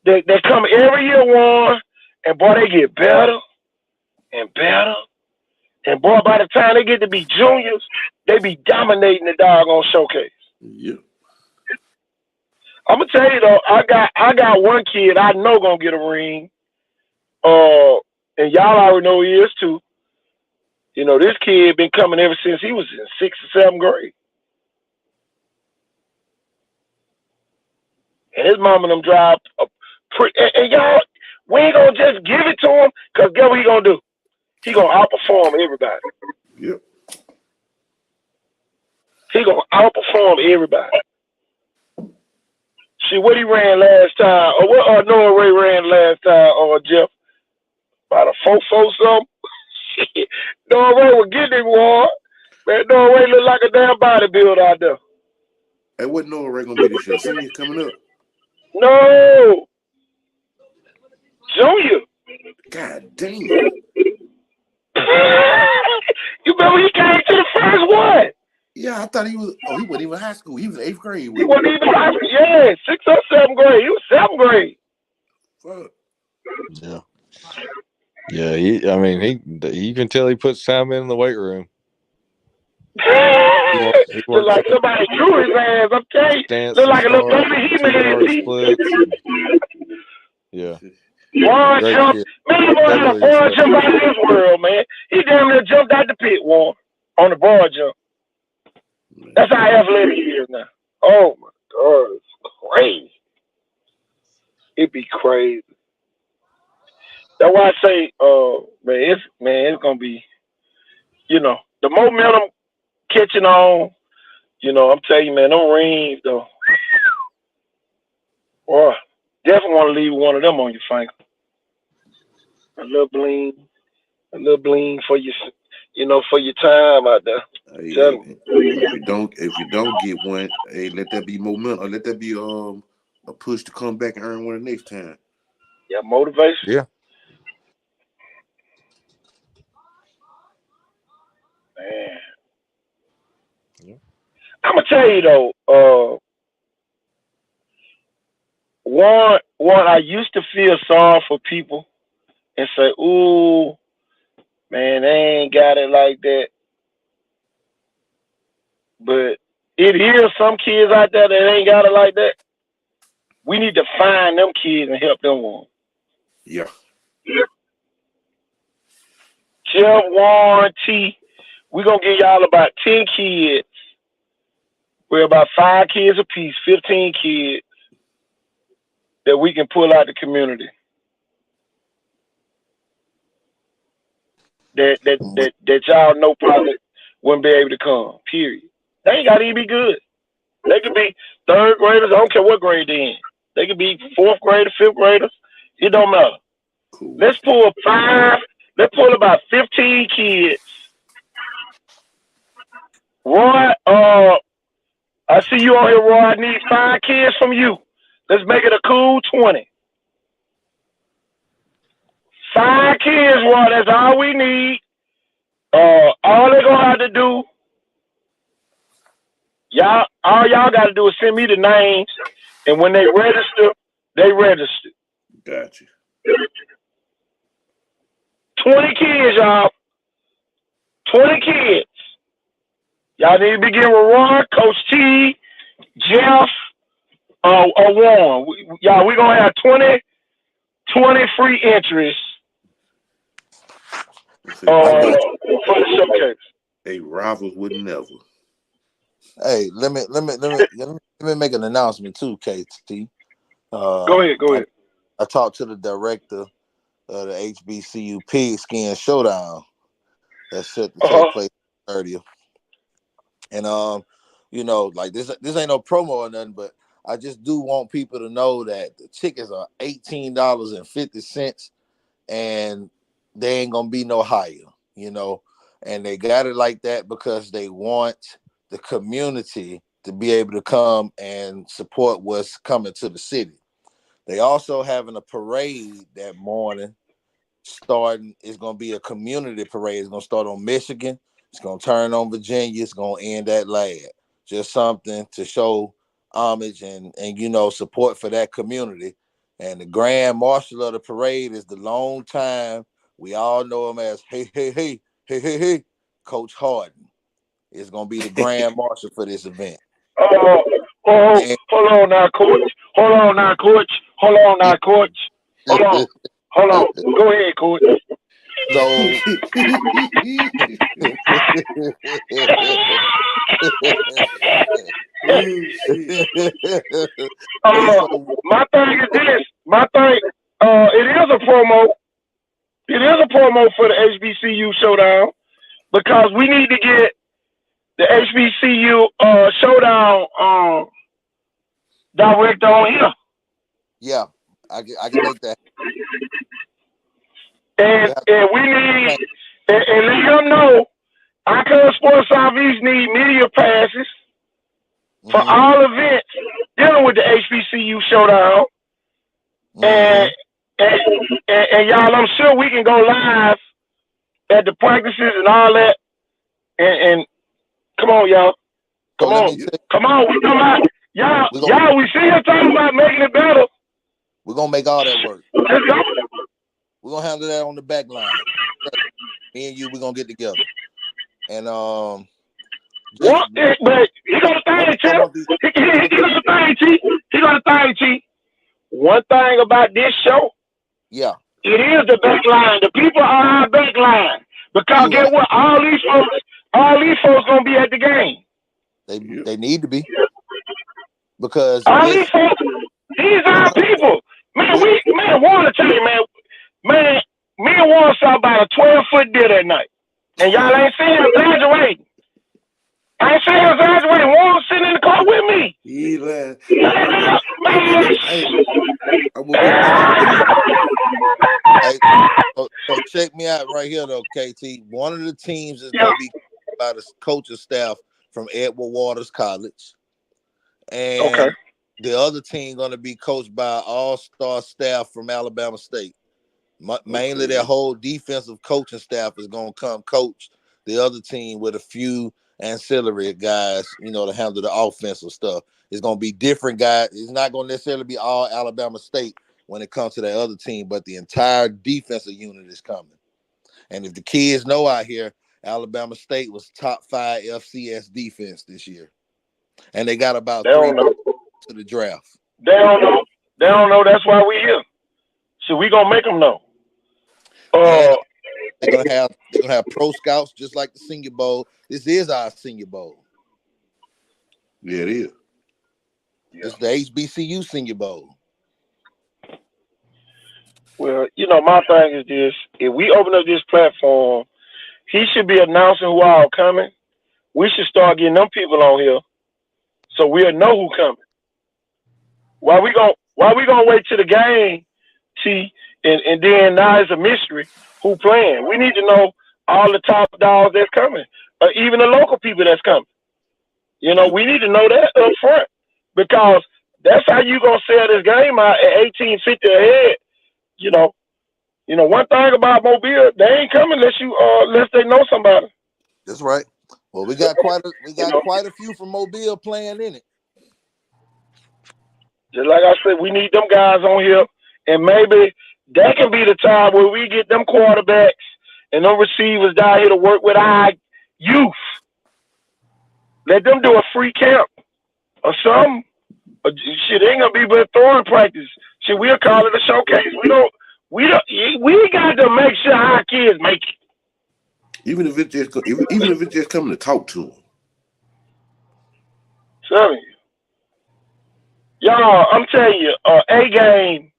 They come every year one, and boy, they get better and better. And boy, by the time they get to be juniors, they be dominating the doggone showcase. Yep. I'm gonna tell you though, I got one kid I know gonna get a ring. And y'all already know he is too. This kid been coming ever since he was in 6th or 7th grade. And his mama and them drive and y'all, we ain't gonna just give it to him, cause guess what he gonna do? He gonna outperform everybody. Yep. He gonna outperform everybody. See what he ran last time, or what Noah Ray ran last time, or Jeff, about a 4.4 something. Noah Ray was getting him, war. Man, Noah Ray look like a damn bodybuilder out there. Hey, what Noah Ray gonna be this year? Senior coming up? No, junior. God damn. You remember he came to the first one? Yeah, I thought he was. Oh, he wasn't even high school. He was 8th grade. He wasn't even high school. Yeah, 6th or 7th grade. He was 7th grade. Fuck. Yeah. Yeah, you can tell he puts time in the weight room. He Look like somebody drew his ass. I'm telling you. stance Look like a little start, baby he made. Yeah. Warren Great jumped. kid. Man, the boy had a broad jump out of this world, man. He damn near jumped out the pit, Warren, on the broad jump. That's how athletic he is now. Oh my God, it's crazy. It'd be crazy. That's why I say, it's gonna be, the momentum catching on. I'm telling you, man, them rings though. Boy, definitely want to leave one of them on your finger. A little bling for your, for your time out there. Hey, if you don't get one, hey, let that be momentum. Or let that be a push to come back and earn one the next time. Yeah, motivation. Yeah. Man. Yeah. I'm gonna tell you though, one, I used to feel sorry for people and say, "Ooh, man, they ain't got it like that." But it is some kids out there that ain't got it like that. We need to find them kids and help them one. Yeah. Jeff, Warren, T, we're gonna give y'all about 10 kids. We're about 5 kids apiece, 15 kids that we can pull out the community. That y'all know probably wouldn't be able to come. Period. They ain't gotta even be good. They could be 3rd graders. I don't care what grade they in. They could be 4th graders, 5th graders. It don't matter. Cool. Let's pull about 15 kids Roy, I see you on here, Roy. I need 5 kids from you. Let's make it a cool 20. 5 kids, Roy. That's all we need. All they gonna have to do, all y'all gotta do is send me the names, and when they register, they register. Gotcha. 20 kids, y'all. 20 kids. Y'all need to begin with Roy, Coach T, Jeff, or Warren. Y'all, we're gonna have 20 free entries for the showcase. Hey, rivals would never. Hey, let me make an announcement too, KT. Go ahead. I talked to the director of the HBCU Pigskin Showdown that's set to take place 30th. And like this ain't no promo or nothing, but I just do want people to know that the tickets are $18.50, and they ain't gonna be no higher, and they got it like that because they want the community to be able to come and support what's coming to the city. They also having a parade that morning. Starting, it's gonna be a community parade. It's gonna start on Michigan. It's gonna turn on Virginia. It's gonna end at Ladd. Just something to show homage and support for that community. And the grand marshal of the parade is the long time, we all know him as hey, Coach Harden. It's gonna be the grand marshal for this event. Hold on now, Coach. Hold on. Go ahead, Coach. So my thing is this. It is a promo. It is a promo for the HBCU Showdown because we need to get the HBCU Showdown director on here. Yeah, I can make that. And we need and let him know Icon Sports Southeast need media passes for all events dealing with the HBCU Showdown. And y'all, I'm sure we can go live at the practices and all that. And come on, y'all. Come on. We come out. Y'all, we see you talking about making it better. We're gonna make all that work. Let's go. We're gonna handle that on the back line. Me and you, we're gonna get together. And but he got a thing, Chip. He got a thing, Chief. One thing about this show, yeah, it is the back line. The people are our back line. Because get what? All these folks gonna be at the game. They need to be. Because all these folks, these are our people. Man, Warren, tell you, man, me and Warren saw about a 12-foot deer that night. And y'all ain't seen him exaggerating. I ain't seen him exaggerating. Warren sitting in the car with me. So check me out right here, though, KT. One of the teams is going to be by the coaching staff from Edward Waters College. And the other team going to be coached by all-star staff from Alabama State. Mainly their whole defensive coaching staff is going to come coach the other team with a few ancillary guys, to handle the offensive stuff. It's going to be different guys. It's not going to necessarily be all Alabama State when it comes to that other team, but the entire defensive unit is coming. And if the kids know out here, Alabama State was top 5 FCS defense this year. And they got about 3 to the draft. They don't know. That's why we here. So we going to make them know. They're gonna have pro scouts just like the Senior Bowl. This is our Senior Bowl. Yeah, it is. It's the HBCU Senior Bowl. Well, my thing is this: if we open up this platform, he should be announcing who all coming. We should start getting them people on here, so we'll know who coming. Why we gonna wait till the game, T? And then now it's a mystery who playing. We need to know all the top dogs that's coming. even the local people that's coming. You know, we need to know that up front because that's how you gonna sell this game out at $18.50 a head. You know, one thing about Mobile, they ain't coming unless they know somebody. That's right. Well, we got quite a few from Mobile playing in it. Just like I said, we need them guys on here, and maybe that can be the time where we get them quarterbacks and them receivers down here to work with our youth. Let them do a free camp or something. Shit, ain't gonna be but throwing practice. Shit, we'll call it a showcase. We got to make sure our kids make it. Even if it's just coming to talk to them. Tell you. Y'all, I'm telling you, A-Game,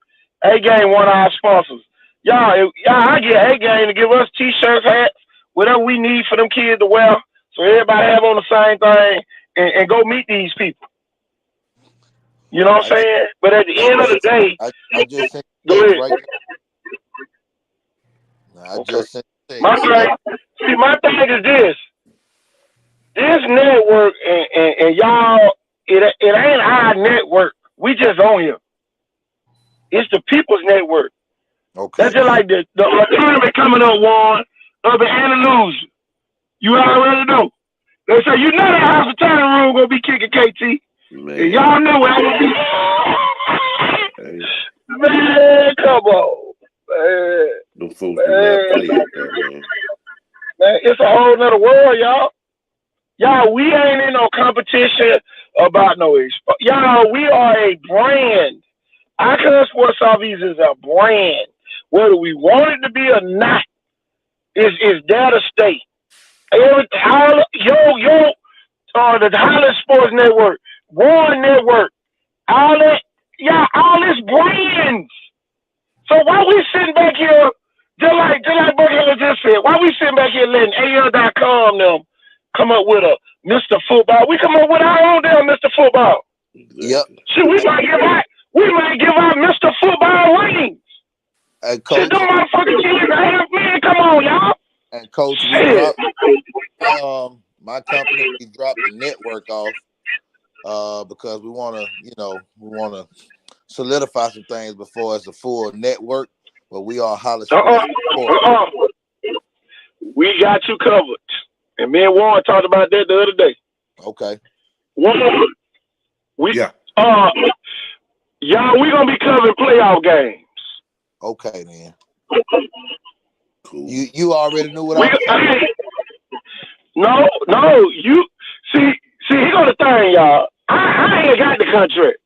one of our sponsors. Y'all, I get A-Game to give us T-shirts, hats, whatever we need for them kids to wear, so everybody have on the same thing and go meet these people. You know what I'm saying? But at the end of the day, I just sent go ahead. Right now. Okay. Just sent My thing is this. This network and y'all, it ain't our network. We just on here. It's the people's network. Okay. That's just like the tournament coming up, Warren, up in Andalusia. You already know. They say, you know that hospitality room gonna be kicking KT. Man. And y'all know what I'm gonna be. Man, come on. Man. Them folks do not play like that, man. Man, it's a whole nother world, y'all. Y'all, we ain't in no competition about no export. Y'all, we are a brand. Icon Sports Southeast is a brand. Whether we want it to be or not, is there to stay. The Highland Sports Network, Warren Network, all this brands. So why we sitting back here, just like Buckhead just said, why we sitting back here letting AL.com them come up with a Mr. Football? We come up with our own damn Mr. Football. Yep. Shit, we might give out Mr. Football rings. And Coach, shit, them motherfucking kids man, come on, y'all. And Coach, we dropped my company, we dropped the network off because we wanna solidify some things before it's a full network, but we are Hollis. We got you covered. And me and Warren talked about that the other day. Okay. Warren, y'all, we gonna be covering playoff games. Okay, man. Cool. You already knew what I was saying. No, you see, here go the thing, y'all. I ain't got the contract.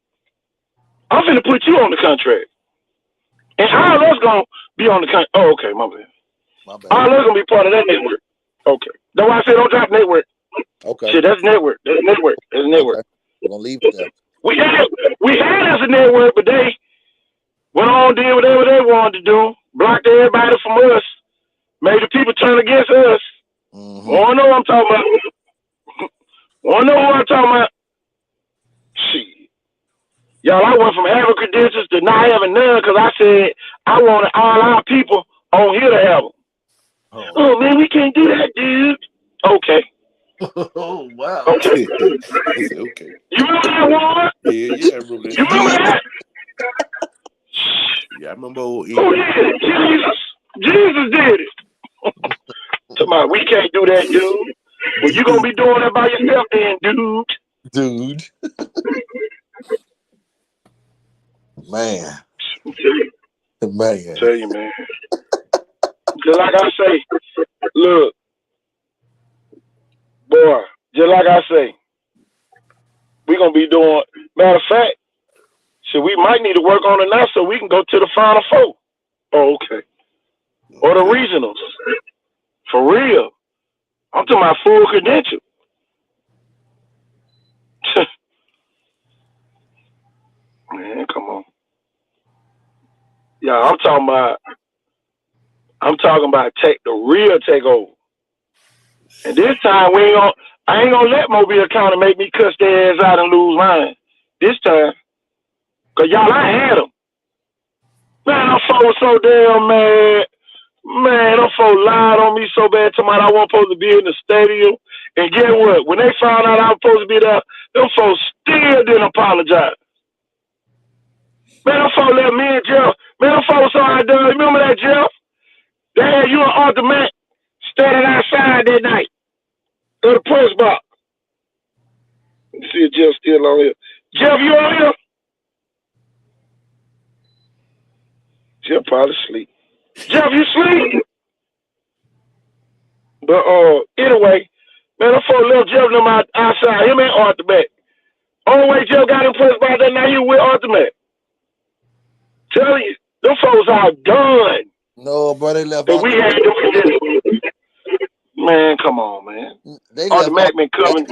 I'm finna put you on the contract. And all us gonna be on the contract. Oh, okay, my bad. All us gonna be part of that network. Okay. That's why I said don't drop network. Okay. Shit, that's network. That's network. Okay. We're gonna leave it there. We had as a network, but they went on, did whatever they wanted to do, blocked everybody from us, made the people turn against us. Mm-hmm. Wanna know what I'm talking about? Wanna know what I'm talking about? Shit. Y'all, I went from having credentials to not having none because I said I wanted all our people on here to have them. Oh man, we can't do that, dude. Okay. Oh wow. Okay. Okay. You remember that, Warren? Yeah, I remember that. You remember that? Yeah, I remember old Oh yeah, Jesus did it. Somebody, we can't do that, dude. Well, you gonna be doing that by yourself then, dude. Man. Tell you, man. Just like I say, look, boy, just like I say, we gonna be doing, matter of fact, so we might need to work on it now so we can go to the Final Four. Oh, okay. Or the regionals. For real. I'm talking about full credential. Man, come on. Yeah, I'm talking about take the real takeover. And this time I ain't gonna let Mobile County make me cuss their ass out and lose mine. This time. Cause y'all, I had them. Man, I'm so damn mad. Man, them folks lied on me so bad tonight I wasn't supposed to be in the stadium. And guess what? When they found out I was supposed to be there, them folks still didn't apologize. Man, them folks left me and Jeff. Man, them folks saw I done. Remember that, Jeff? They had you and Arthur Mack standing outside that night of the press box. Let me see if Jeff's still on here. Jeff, you on here? Jeff probably sleep. Jeff, you sleep? But anyway, man, them folks left Jeff and them outside. Him and Arthur Mack. Only way Jeff got impressed by that night, he was with Arthur Mack. Tell you, them folks are done. No, bro, they left. But we had them. Man, come on, man. They Arthur Mack left. been coming.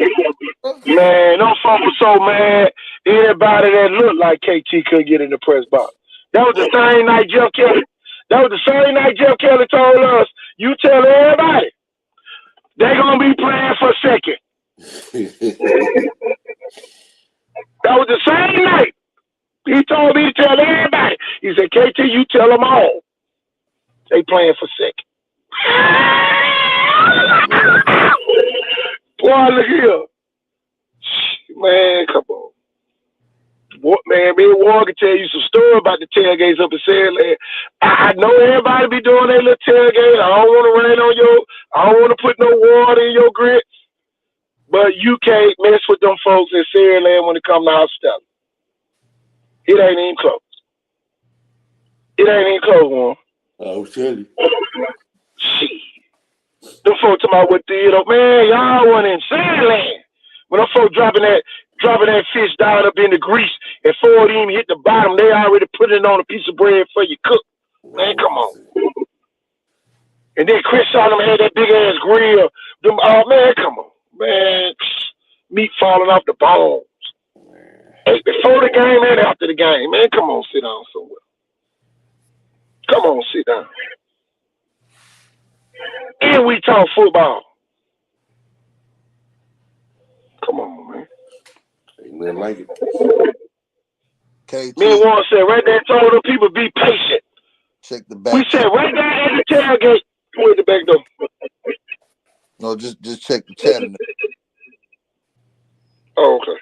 Man, them folks were so mad. Anybody that looked like KT could get in the press box. That was the same night Jeff Kelly. That was the same night Jeff Kelly told us, you tell everybody they're gonna be playing for second. That was the same night. He told me to tell everybody. He said, KT, you tell them all. They playing for second. Boy, look here. Man, come on. Man, me and Warren can tell you some story about the tailgates up in Sandland. I know everybody be doing their little tailgate. I don't want to rain on you. I don't want to put no water in your grits. But you can't mess with them folks in Sandland when it comes to hospitality. It ain't even close. It ain't even close, Warren. I'll tell you. Shit. Them folks talking about what theater. Man, y'all went in Sandland. When them folks dropping that fish down up in the grease and before it even hit the bottom, they already put it on a piece of bread for you cook. Man, come on. And then Chris saw them had that big ass grill. Them, oh man, come on. Man, meat falling off the bones. Hey, before the game and after the game. Man, come on, sit down somewhere. Come on, sit down. And we talk football. Come on, man. Ain't nothing like it. KT, Me and Warren said right there, told them people be patient. check the back. We said right there at the tailgate. Who at the back door? No, just check the chat. Oh, okay.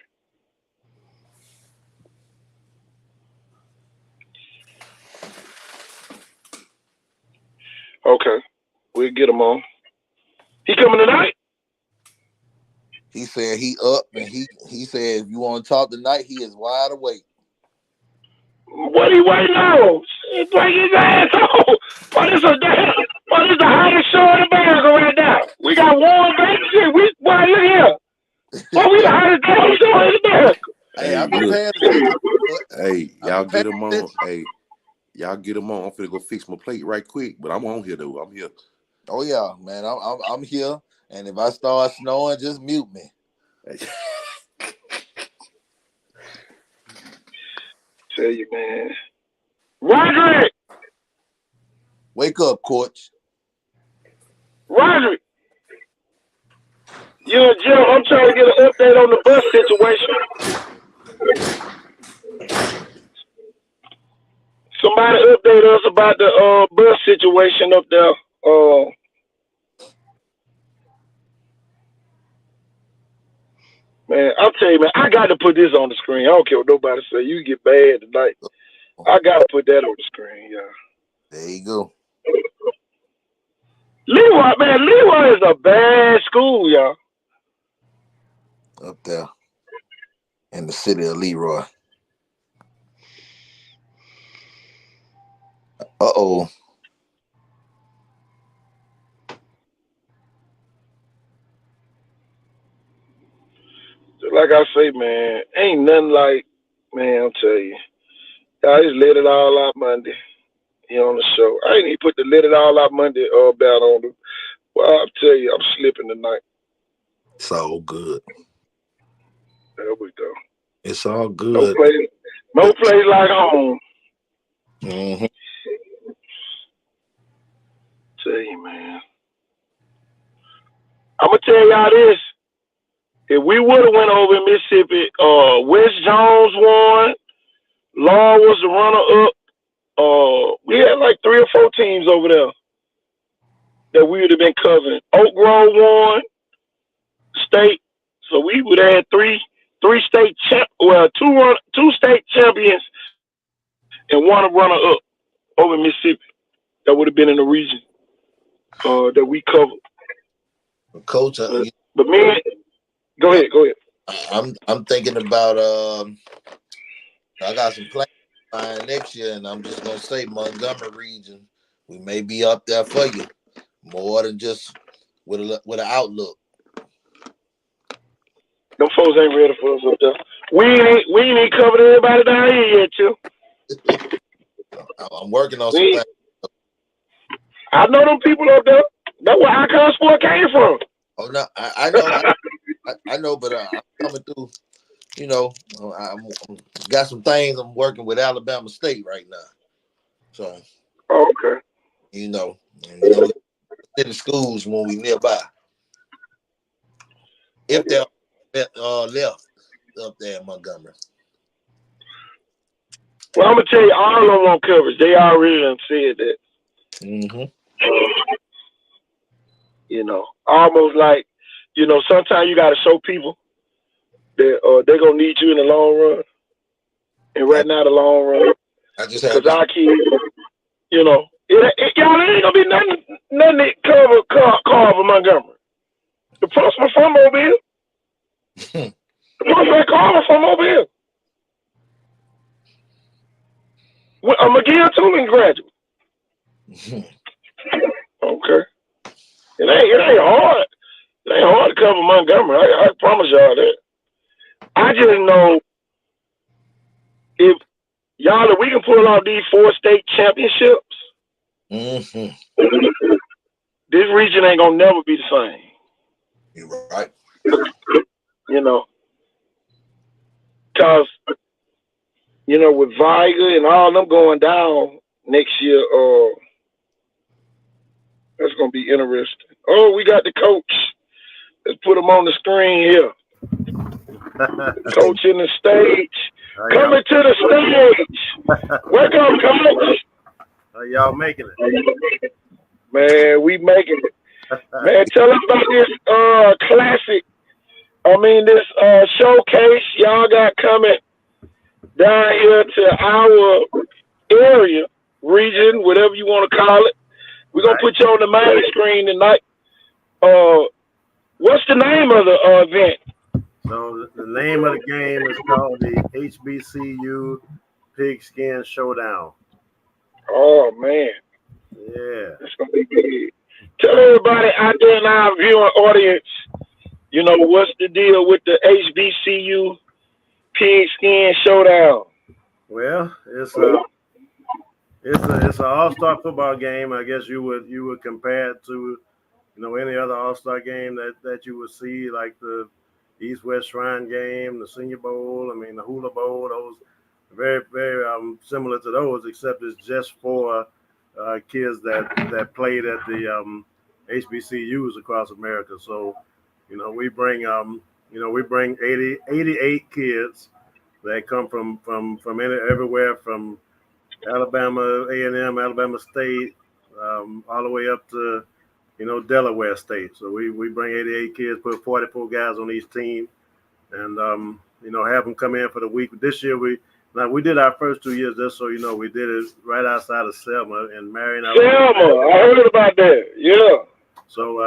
Okay. We'll get him on. He coming tonight? He said he up, and he said if you want to talk tonight, he is wide awake. What he waiting on? He bring his ass home. What is the hottest show in America right now? We got Warren Bates. Boy, look here. Boy, we the hottest damn show in America. Hey, I've been look. paying attention. Hey, y'all get him on. attention. Hey, y'all get him on. I'm finna go fix my plate right quick, but I'm on here though. I'm here. Oh yeah, man, I'm here, and if I start snowing, just mute me. Tell you, man. Roderick! Wake up, coach. Roderick! You and Jim, I'm trying to get an update on the bus situation. Somebody update us about the bus situation up there. Man, I'll tell you, man, I got to put this on the screen. I don't care what nobody say. You get bad tonight. I got to put that on the screen, yeah. There you go. Leroy, man, Leroy is a bad school, y'all. Up there in the city of Leroy. Uh-oh. Like I say, man, ain't nothing like, man, I'll tell you. I just let it all out Monday here on the show. I ain't even put the let it all out Monday about on them. Well, I'll tell you, I'm slipping tonight. It's all good. There we go. It's all good. No place like home. Mm-hmm. Tell you, man. I'm going to tell y'all this. If we would have went over in Mississippi, West Jones won. Law was the runner-up. We had like 3 or 4 teams over there that we would have been covering. Oak Grove won state, so we would have had three state two state champions and one runner up over Mississippi. That would have been in the region that we covered. Coach, but man, go ahead. I'm thinking about I got some plans next year, and I'm just gonna say Montgomery region, we may be up there for you more than just with an outlook. Them folks ain't ready for us up there. We ain't covered everybody down here yet, too. I'm working on some things. I know them people up there. That's where Icon Sport came from. Oh no, I know, I know, but I'm coming through. You know, I'm got some things I'm working with Alabama State right now. So, okay. You know, city schools when we nearby. If they're left up there in Montgomery. Well, I'm gonna tell you, all of them on coverage. They already done said that. Mm-hmm. You know, almost like, you know, sometimes you got to show people that they're gonna need you in the long run. And right now, the long run, because our kids, you know, y'all ain't gonna be nothing that cover Montgomery. The first one from Mobile. The first one Carver from Mobile. A McGill Tooling graduate. Okay. It ain't hard. It ain't hard to cover Montgomery. I promise y'all that. I just know if we can pull off these 4 state championships, this region ain't gonna never be the same. You're right. You know, because you know, with Viger and all them going down next year, that's gonna be interesting. Oh, we got the coach. Let's put him on the screen here. Coach in the stage. Coming to the stage. Welcome, coach. How y'all making it? Man, we making it. Man, tell us about this classic. I mean, this showcase y'all got coming down here to our area, region, whatever you want to call it. We're going to put you on the main screen tonight. What's the name of the event? So the name of the game is called the HBCU Pigskin Showdown. Oh, man. Yeah. It's going to be big. Tell everybody out there in our viewing audience, you know, what's the deal with the HBCU Pigskin Showdown? Well, it's an all-star football game. I guess you would compare it to, you know, any other all-star game that you would see, like the East-West Shrine game, the Senior Bowl, I mean, the Hula Bowl. Those very, very similar to those, except it's just for kids that played at the HBCUs across America. So, you know, we bring 88 kids that come from everywhere from Alabama A&M, Alabama State, all the way up to, you know, Delaware State. So we bring 88 kids, put 44 guys on each team, and you know, have them come in for the week. This year we did our first 2 years, just so you know, we did it right outside of Selma in Marion. Selma, I heard about that. Yeah. So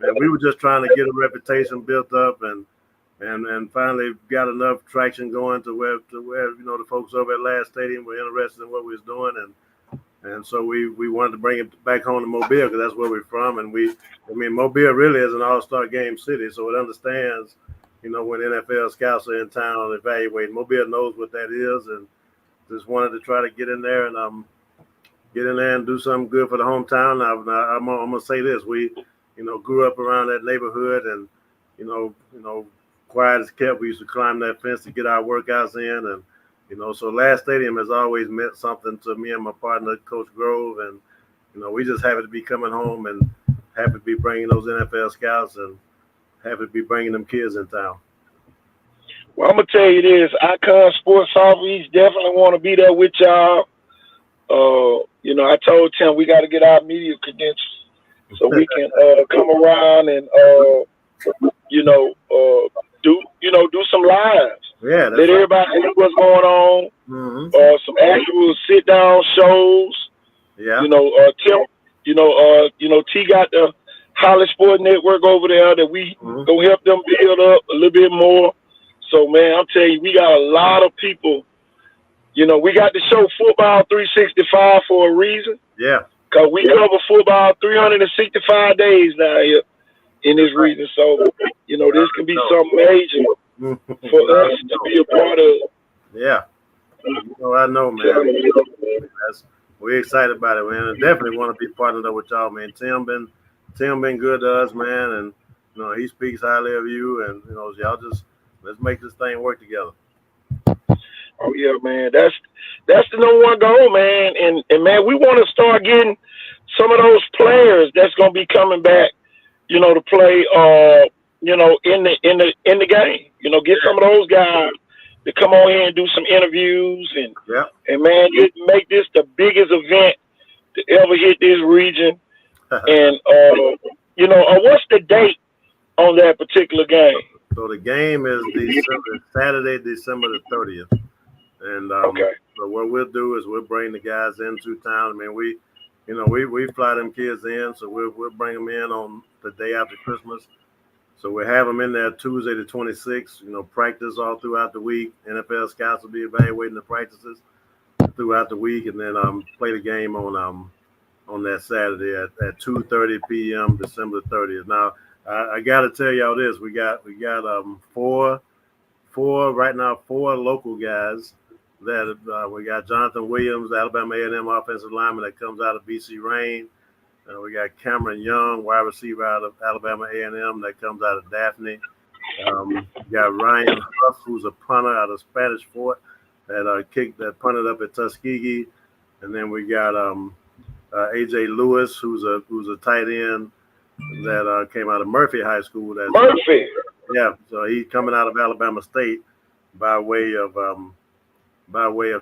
and we were just trying to get a reputation built up and finally got enough traction going to where you know, the folks over at Last Stadium were interested in what we was doing, and so we wanted to bring it back home to Mobile because that's where we're from, and Mobile really is an all-star game city, so it understands, you know, when NFL scouts are in town evaluating. Mobile knows what that is, and just wanted to try to get in there and do something good for the hometown. I'm gonna say this: we, you know, grew up around that neighborhood, and you know, quiet as kept. We used to climb that fence to get our workouts in, and you know, so Last Stadium has always meant something to me and my partner, Coach Grove, and you know, we just happy to be coming home and happy to be bringing those NFL scouts and happy to be bringing them kids in town. Well, I'm gonna tell you this: Icon Sports Southeast definitely want to be there with y'all. You know, I told Tim we got to get our media credentials so we can come around and do some lives. Yeah, Let everybody see what's going on. Mm-hmm. Some actual sit down shows. Yeah. Tim. T got the Holly Sport Network over there that we gonna help them build up a little bit more. So man, I'm telling you, we got a lot of people. We got the show Football 365 for a reason. Yeah. Cause we cover football 365 days now here in this region. So this can be something major for us to be a part of. Yeah. I know, man. We're excited about it, man. I definitely want to be partnered up with y'all, man. Tim been good to us, man, and he speaks highly of you, and y'all just let's make this thing work together. Oh yeah, man. That's the number one goal, man. And man, we want to start getting some of those players that's gonna be coming back, to play in the game. Get some of those guys to come on here and do some interviews and man, make this the biggest event to ever hit this region. And what's the date on that particular game? So the game is Saturday, December the 30th. And so what we'll do is we'll bring the guys into town. I mean, we fly them kids in, so we'll bring them in on the day after Christmas. So we'll have them in there Tuesday the 26th. Practice all throughout the week. NFL scouts will be evaluating the practices throughout the week, and then play the game on that Saturday at 2:30 p.m. December 30th. Now I got to tell y'all this: we got four local guys. That we got Jonathan Williams, Alabama A&M offensive lineman that comes out of BC Rain. We got Cameron Young, wide receiver out of Alabama A&M that comes out of Daphne. We got Ryan Huff, who's a punter out of Spanish Fort that punted up at Tuskegee, and then we got AJ Lewis, who's a tight end that came out of Murphy High School. Murphy. Yeah, so he's coming out of Alabama State by way of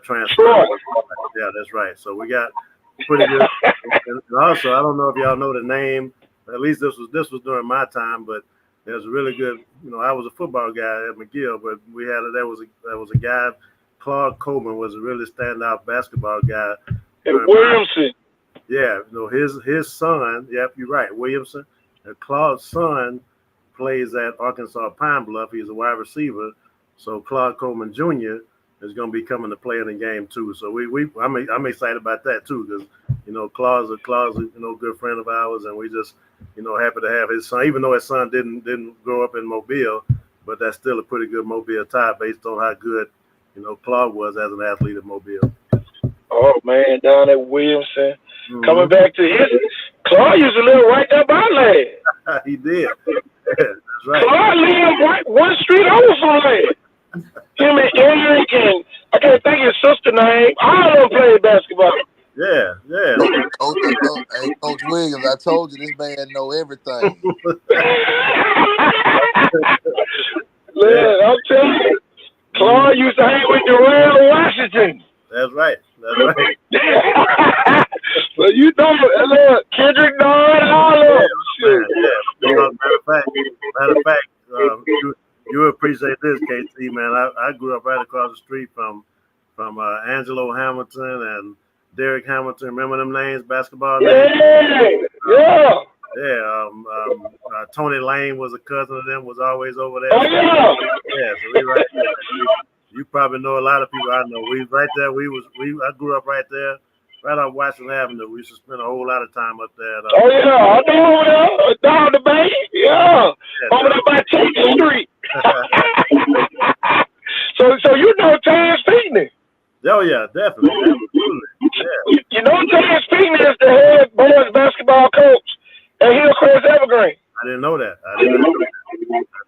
transfer. Yeah, that's right. So we got pretty good. And also, I don't know if y'all know the name. At least this was during my time, but there's a really good. I was a football guy at McGill, but there was a guy. Claude Coleman was a really standout basketball guy. And Williamson. Yeah, his son. Yep, you're right, Williamson. And Claude's son plays at Arkansas Pine Bluff. He's a wide receiver. So Claude Coleman Jr. is going to be coming to play in the game too. So I'm excited about that too, because Claude's a good friend of ours, and we just happy to have his son. Even though his son didn't grow up in Mobile, but that's still a pretty good Mobile tie based on how good Claude was as an athlete at Mobile. Oh man, down at Williamson, coming back to his. Claude used to live right there by Lad. He did. Yeah, that's right. Claude lived right one street over from Lad. Him and Eric and I can't think of his sister name. All of them played basketball. Yeah. Coach Williams, I told you this man know everything. Man, I'm telling you, Claude used to hang with Darrell Washington. That's right. Well, look, Kendrick Nunn, all of them. Yeah. Matter of fact, you appreciate this, KT, man. I grew up right across the street from Angelo Hamilton and Derek Hamilton. Remember them names, basketball names? Yeah. Yeah. Tony Lane was a cousin of them, was always over there. Oh, yeah. Yeah, so we right there. You probably know a lot of people I know. We right there. I grew up right there, right on Washington Avenue. We used to spend a whole lot of time up there. Oh yeah, I know over there, down the bay. Yeah, over there by Tate Street. So you know Terrence Pinckney. Oh yeah, definitely, absolutely. Yeah. Terrence Pinckney is the head boys basketball coach at Hillcrest Evergreen. I didn't know that. I did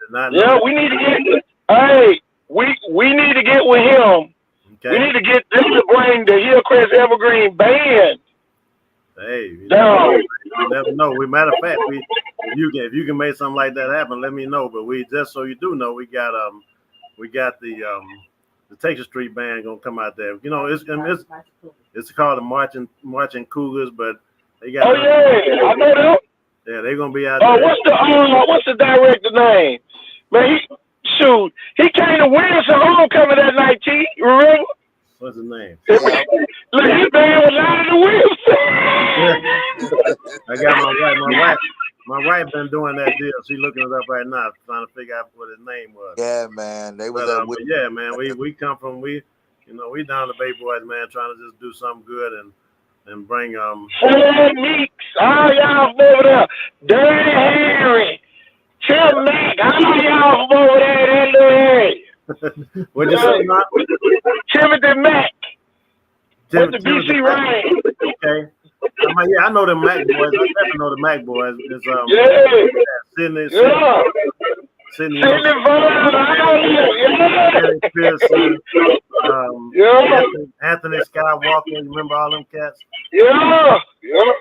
not know. Yeah, we need to get. Hey, we need to get with him. Okay. We need to get them to bring the Hillcrest Evergreen band. Hey, you never know. Matter of fact, if you can make something like that happen, let me know. But we just so you do know, we got the Texas Street Band gonna come out there. It's called the Marching Cougars, but they got. Oh yeah, I know them. Yeah, they're gonna be out Oh, there. what's the director name? Man, he came to Williamson homecoming that night. T, you remember? What's his name? Yeah. Look, his man was out of the Williamson. I got my wife been doing that deal. She looking it up right now, trying to figure out what his name was. Yeah, man. They was But yeah, man, we come from we down the Bay Boys, man, trying to just do something good and bring Fred Meeks, all y'all from over there. Dirty Harry, Tim Mack, all y'all from over there in the area. What'd you say, Mark? Timothy Mack. What's the Timothy BC Mack. Ryan? Okay. Yeah, I know the Mac boys. I definitely know the Mac boys. It's Sydney Pearson, Anthony Skywalker. You remember all them cats? Yeah.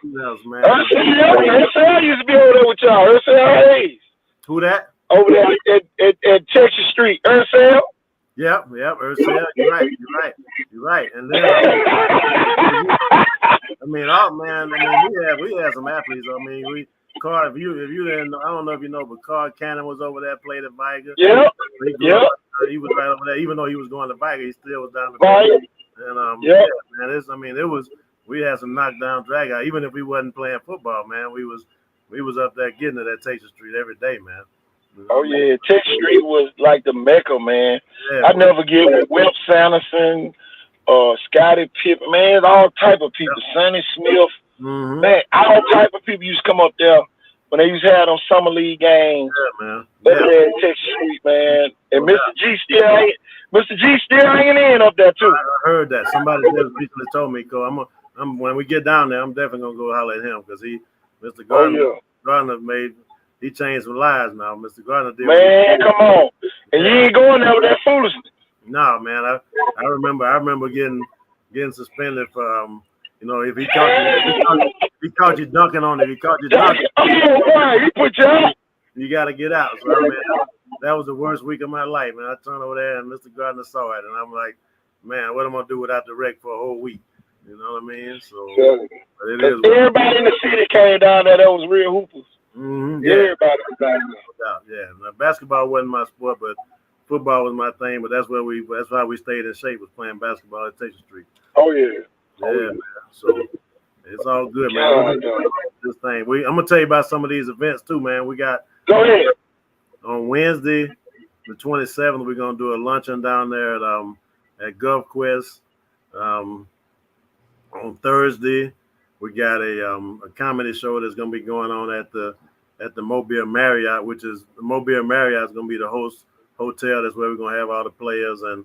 Who else, man? Ursel used to be over there with y'all. Ursel Hayes. Who that? Over there at Texas Street. Ursel. Yep, Ursel. You're right. And then we had some athletes. I mean, Carl, if you didn't, I don't know if you know, but Carl Cannon was over there, played at Viger. Yep. He was right over there. Even though he was going to Viger, he still was down the Right. And man, we had some knockdown drag out. Even if we wasn't playing football, man, we was up there getting it at Texas Street every day, man. Oh yeah, Texas Street was like the Mecca, man. Yeah, I never get with Webb Sanderson, Scottie Pippen, man, all type of people. Sonny Smith, man, all type of people used to come up there when they used to have them summer league games. Yeah, man. Over there at Texas Street, man. And Mr. G still hanging in up there too. I heard that. Somebody just recently told me, "Cause I'm when we get down there, I'm definitely gonna go holler at him because Mr. Gardner he changed some lives now. Mr. Gardner did. Man, come on. And you ain't going there with that foolishness. No, man. I remember getting suspended for if he caught you dunking on it, he caught you dunking. Oh, right. He put you out. You got to get out. So that was the worst week of my life, man. I turned over there and Mr. Gardner saw it, and I'm like, man, what am I gonna do without the rec for a whole week? You know what I mean? So but it is. Everybody in the city came down there. That was real hoopers. Yeah. Everybody was down there. Yeah. Now, basketball wasn't my sport, but football was my thing. But that's why we stayed in shape, was playing basketball at Texas Street. Oh yeah. Man. So it's all good, man. This thing. I'm gonna tell you about some of these events too, man. We got. Go ahead. On Wednesday, the 27th, we're gonna do a luncheon down there at GovQuest. On Thursday, we got a comedy show that's gonna be going on at the Mobile Marriott, which is the Mobile Marriott is gonna be the host hotel. That's where we're gonna have all the players and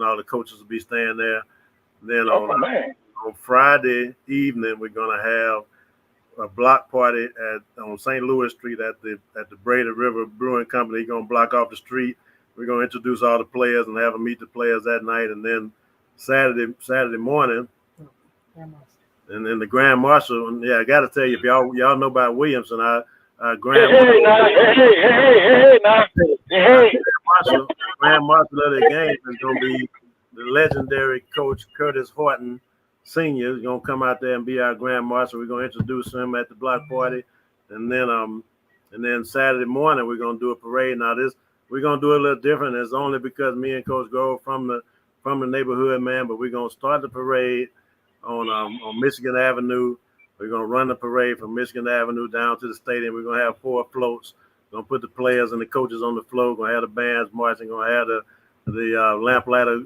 all the coaches will be staying there. Then on Friday evening, we're gonna have a block party on St. Louis Street at the Brady River Brewing Company. He's gonna block off the street. We're gonna introduce all the players and have them meet the players that night, and then Saturday morning. And then the Grand Marshal, I got to tell you, if y'all know about Williamson, Grand Marshal of the game is gonna be the legendary coach Curtis Horton Senior. Is gonna come out there and be our Grand Marshal. We're gonna introduce him at the block party, and then Saturday morning we're gonna do a parade. Now we're gonna do it a little different. It's only because me and Coach Grove from the neighborhood, man. But we're gonna start the parade on Michigan Avenue. We're gonna run the parade from Michigan Avenue down to the stadium. We're gonna have 4 floats. We're gonna put the players and the coaches on the floor. We're gonna have the bands marching. We're gonna have the lamplighter,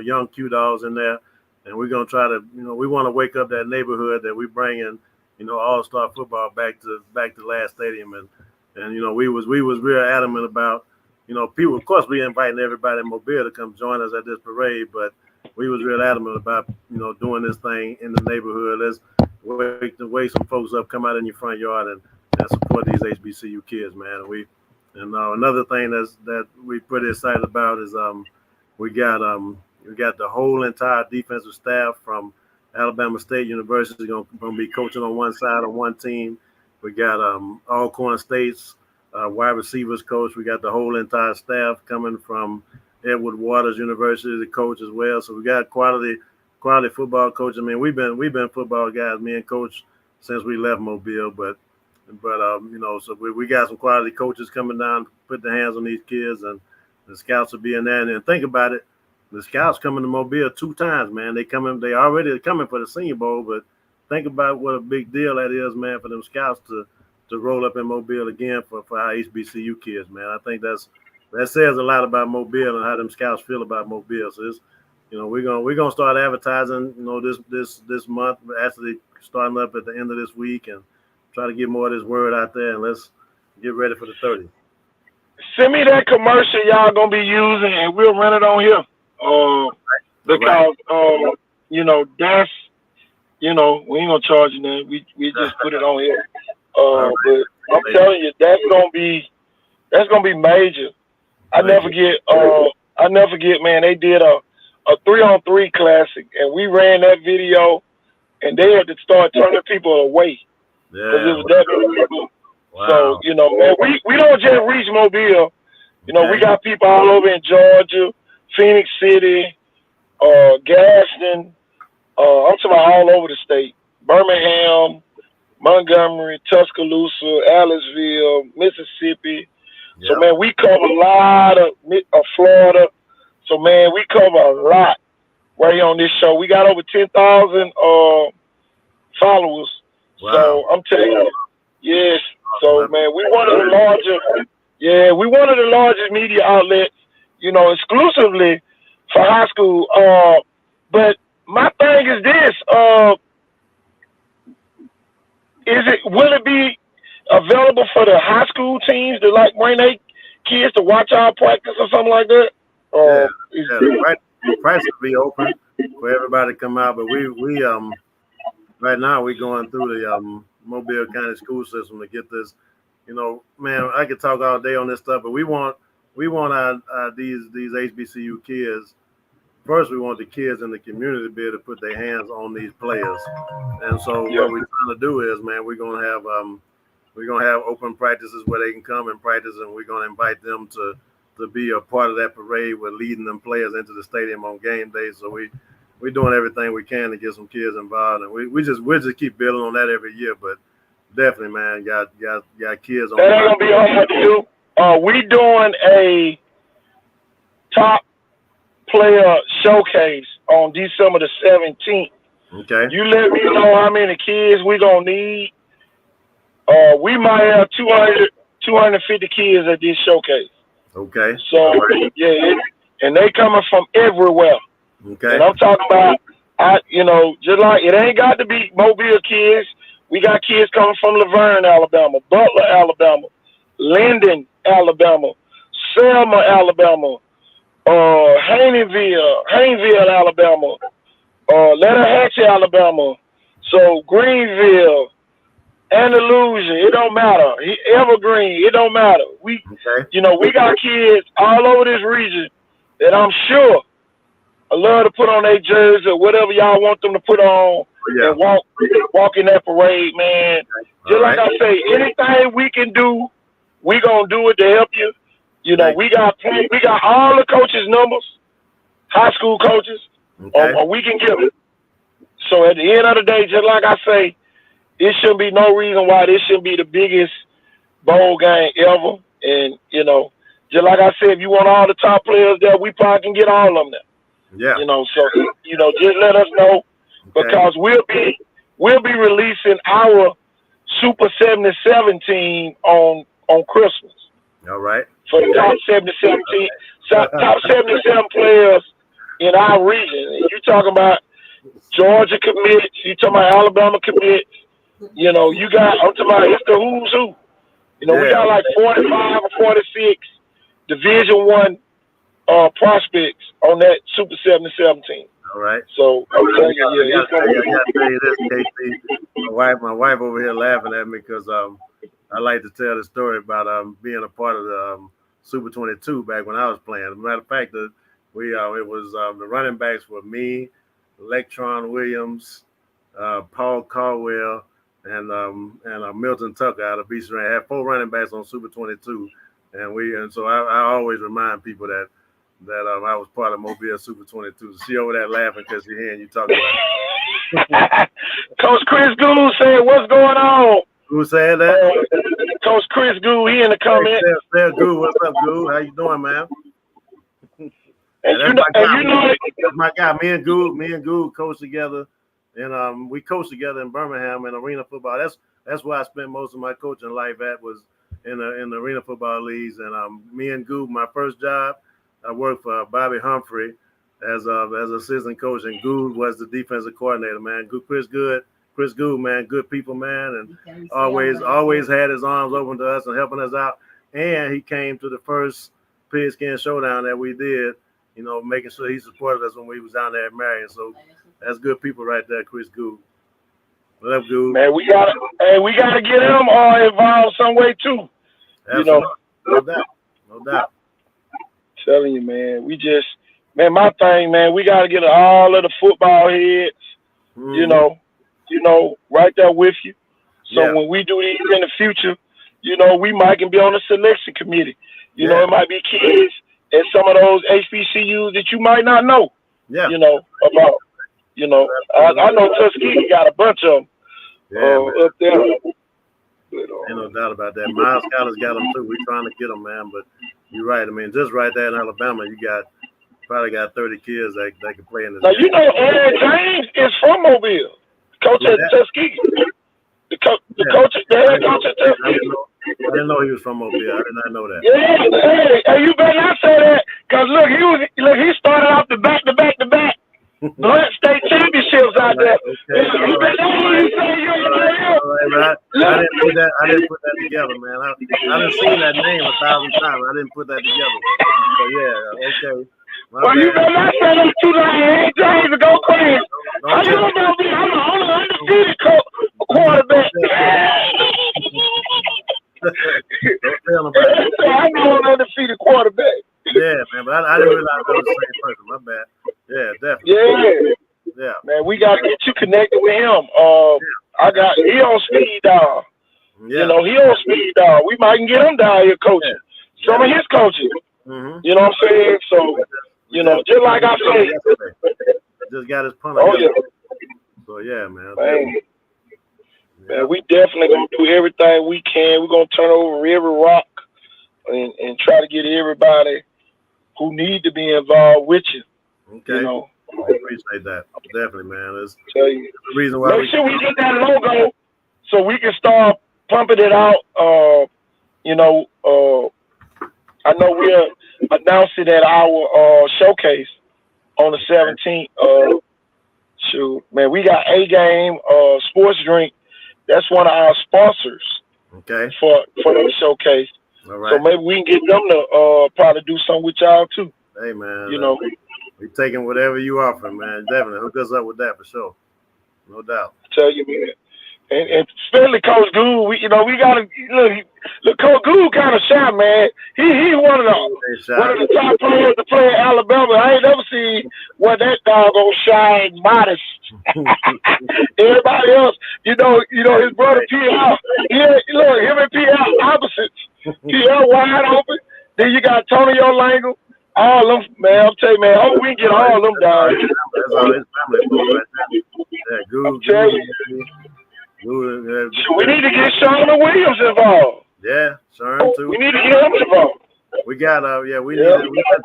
young Q dolls in there. And we're gonna try to, we want to wake up that neighborhood that we bring in, all-star football back to last stadium. And we was real adamant about, people. Of course, we inviting everybody in Mobile to come join us at this parade, but we was real adamant about, doing this thing in the neighborhood. Let's wake some folks up, come out in your front yard and support these HBCU kids, man. And another thing that we pretty excited about is we got the whole entire defensive staff from Alabama State University going to be coaching on one side on one team. We got Alcorn State's wide receivers coach. We got the whole entire staff coming from Edward Waters University, the coach as well. So we got quality football coach. I mean, we've been football guys, me and Coach, since we left Mobile. But But you know, so we got some quality coaches coming down, put their hands on these kids, and the scouts will be in there. And think about it, the scouts coming to Mobile 2 times, man. They already coming for the Senior Bowl, but think about what a big deal that is, man, for them scouts to roll up in Mobile again for our HBCU kids, man. I think that says a lot about Mobile and how them scouts feel about Mobile. So it's, you know, we're gonna start advertising, you know, this month, actually starting up at the end of this week, and try to get more of this word out there, and let's get ready for the 30th. Send me that commercial y'all gonna be using, and we'll run it on here. Because you know, that's, you know, we ain't gonna charge you nothing. We just put it on here. But I'm telling you, that's gonna be major. I never forget, man. They did a 3-on-3 classic, and we ran that video, and they had to start turning people away because it was that many people. Wow. So, you know, man, we don't just reach Mobile. You know, we got people all over in Georgia, Phoenix City, Gaston. I'm talking about all over the state. Birmingham, Montgomery, Tuscaloosa, Aliceville, Mississippi. Yep. So, man, we cover a lot of Florida. So, man, we cover a lot right here on this show. We got over 10,000 followers. Wow. So, I'm telling you, yes. So, man, we one of the largest media outlets, you know, exclusively for high school. But my thing is this, will it be available for the high school teams to like bring their kids to watch our practice or something like that? Practice will be open for everybody to come out, but we right now we're going through the Mobile County school system to get this. You know, man, I could talk all day on this stuff, but we want our these HBCU kids. First, we want the kids in the community to be able to put their hands on these players, and so what we're trying to do is, man, we're gonna have open practices where they can come and practice, and we're gonna invite them to be a part of that parade with leading them players into the stadium on game day. So we're doing everything we can to get some kids involved, and we'll just keep building on that every year. But definitely, man, got kids on. That ain't gonna be hard to do. We doing a top player showcase on December the 17th. Okay. You let me know how many kids we gonna need. We might have 250 kids at this showcase. Okay. So yeah, and they coming from everywhere. Okay. And I'm talking about, you know, just like it ain't got to be Mobile kids. We got kids coming from Laverne, Alabama, Butler, Alabama, Linden, Alabama, Selma, Alabama, Haynesville, Alabama, Lettahatchee, Alabama. So Greenville, Andalusia, it don't matter. Evergreen, it don't matter. You know, we got kids all over this region that I'm sure I love to put on their jersey or whatever y'all want them to put on and walk in that parade, man. Just like I say, anything we can do, we gonna do it to help you. You know, we got all the coaches' numbers, high school coaches, or we can give it. So at the end of the day, just like I say, it shouldn't be no reason why this shouldn't be the biggest bowl game ever. And, you know, just like I said, if you want all the top players there, we probably can get all of them there. Yeah. You know, so, you know, just let us know because we'll be releasing our Super 77 team on Christmas. All right. For the top 77 team, top 77 players in our region. And you talking about Georgia commits, you talking about Alabama commits. You know, I'm talking about it's the who's who. You know, we got like 45 or 46 Division I prospects on that Super 77 team. All right. So I'm telling you, I gotta tell you this, KC. My wife over here laughing at me because I like to tell the story about being a part of the Super 22 back when I was playing. As a matter of fact, it was the running backs were me, Electron Williams, Paul Caldwell, and Milton Tucker out of Beach Rand. I had 4 running backs on Super 22, and so I always remind people that I was part of Mobile Super 22. So she over there laughing because she's hearing you talk about it. Coach Chris Gould said, "What's going on?" Who said that? Coach Chris Goo, he in the comment. Hey, Goo, what's up, Goo? How you doing, man? And that's my guy. Me and Goo coach together, and we coached together in Birmingham in arena football. That's where I spent most of my coaching life at, was in the arena football leagues. And me and Goo, my first job, I worked for Bobby Humphrey as assistant coach, and Goo was the defensive coordinator. Man, Chris Goo, man, good people, man, and always had his arms open to us and helping us out. And he came to the first Pigskin Showdown that we did, you know, making sure he supported us when we was down there at Marion. So that's good people right there, Chris Goo. What up, Goo? Man, we gotta get him involved some way too. Absolutely. You know, no doubt. Telling you, man, my thing, man, we gotta get all of the football heads, you know, right there with you. So when we do these in the future, you know, we might can be on the selection committee. You know, it might be kids and some of those HBCUs that you might not know. Yeah. You know, about. You know, I know Tuskegee got a bunch of them up there. Ain't no doubt about that. Miles Scholars got them too. We're trying to get them, man. But you're right. I mean, just right there in Alabama, you probably got 30 kids that can play in this. Now, you know, Aaron James is from Mobile. Coach at Tuskegee. The head coach at Tuskegee. I didn't know he was from Mobile. I did not know that. Yeah, hey, you better not say that, because he started off the back. Blunt State Championships out there. Okay. I didn't put that together, man. I done seen that name 1,000 times. I didn't put that together. So yeah, okay. Well, you better not say that too loud. Aaron James to go crazy. I'm the only undefeated quarterback. Don't tell them about it. I'm the only undefeated quarterback. Yeah, man, but I didn't realize I was the same person. My bad. Yeah, definitely. Yeah. Man, we got to get you connected with him. He on speed dial. Yeah. You know, he on speed dial. We might can get him down here coaching. Some of his coaches. Mm-hmm. You know what I'm saying? So, you know, just like I said. Just got his punt. So, yeah, man. Man, we definitely going to do everything we can. We're going to turn over every rock and try to get everybody who need to be involved with you. Okay. You know? I appreciate that. Definitely, man. That's the reason why make sure we get that logo so we can start pumping it out. You know, I know we'll announce it at our showcase on the 17th. Shoot, man, we got A-Game Sports Drink. That's one of our sponsors. Okay. For the showcase. All right. So maybe we can get them to probably do something with y'all too. Hey, man. You know, we taking whatever you offer, man. Definitely hook us up with that for sure. No doubt. Tell you, man. And especially Coach Goo, we gotta look. Coach Goo kind of shy, man. He one of the top players to play in Alabama. I ain't never seen what that doggone shy and modest. Everybody else, you know, his brother P.L. Him and P.L. opposites. P.L. wide open. Then you got Tony Olango. All them, man. I'm telling you, man. Hope we can get all them down. That's all his family. Yeah, Goo. We need to get Shauna Williams involved. Yeah, Sherm too. We need to get him involved. We got we've been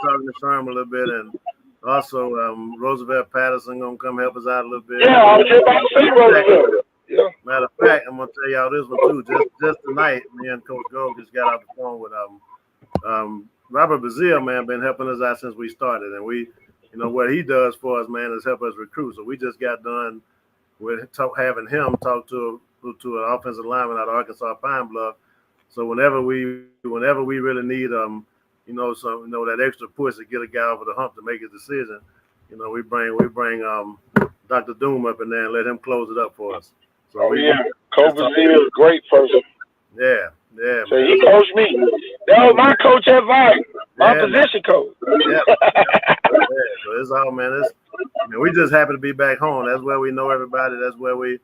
talking to Sherm a little bit, and also Roosevelt Patterson gonna come help us out a little bit. Yeah, I was just about to say Roosevelt. Yeah. Matter of fact, I'm gonna tell y'all this one too. Just tonight, me and Coach Gold just got off the phone with Robert Bazile, man, been helping us out since we started, and we, you know, what he does for us, man, is help us recruit. So we just got done with having him talk to an offensive lineman out of Arkansas Pine Bluff. So whenever we really need that extra push to get a guy over the hump to make his decision, you know, we bring Dr. Doom up in there and let him close it up for us. So Coach Bazile is a great person. Yeah. So he coached me. That was my coach at Vine, my position coach. Yeah. So it's all, man. We just happy to be back home. That's where we know everybody. That's where we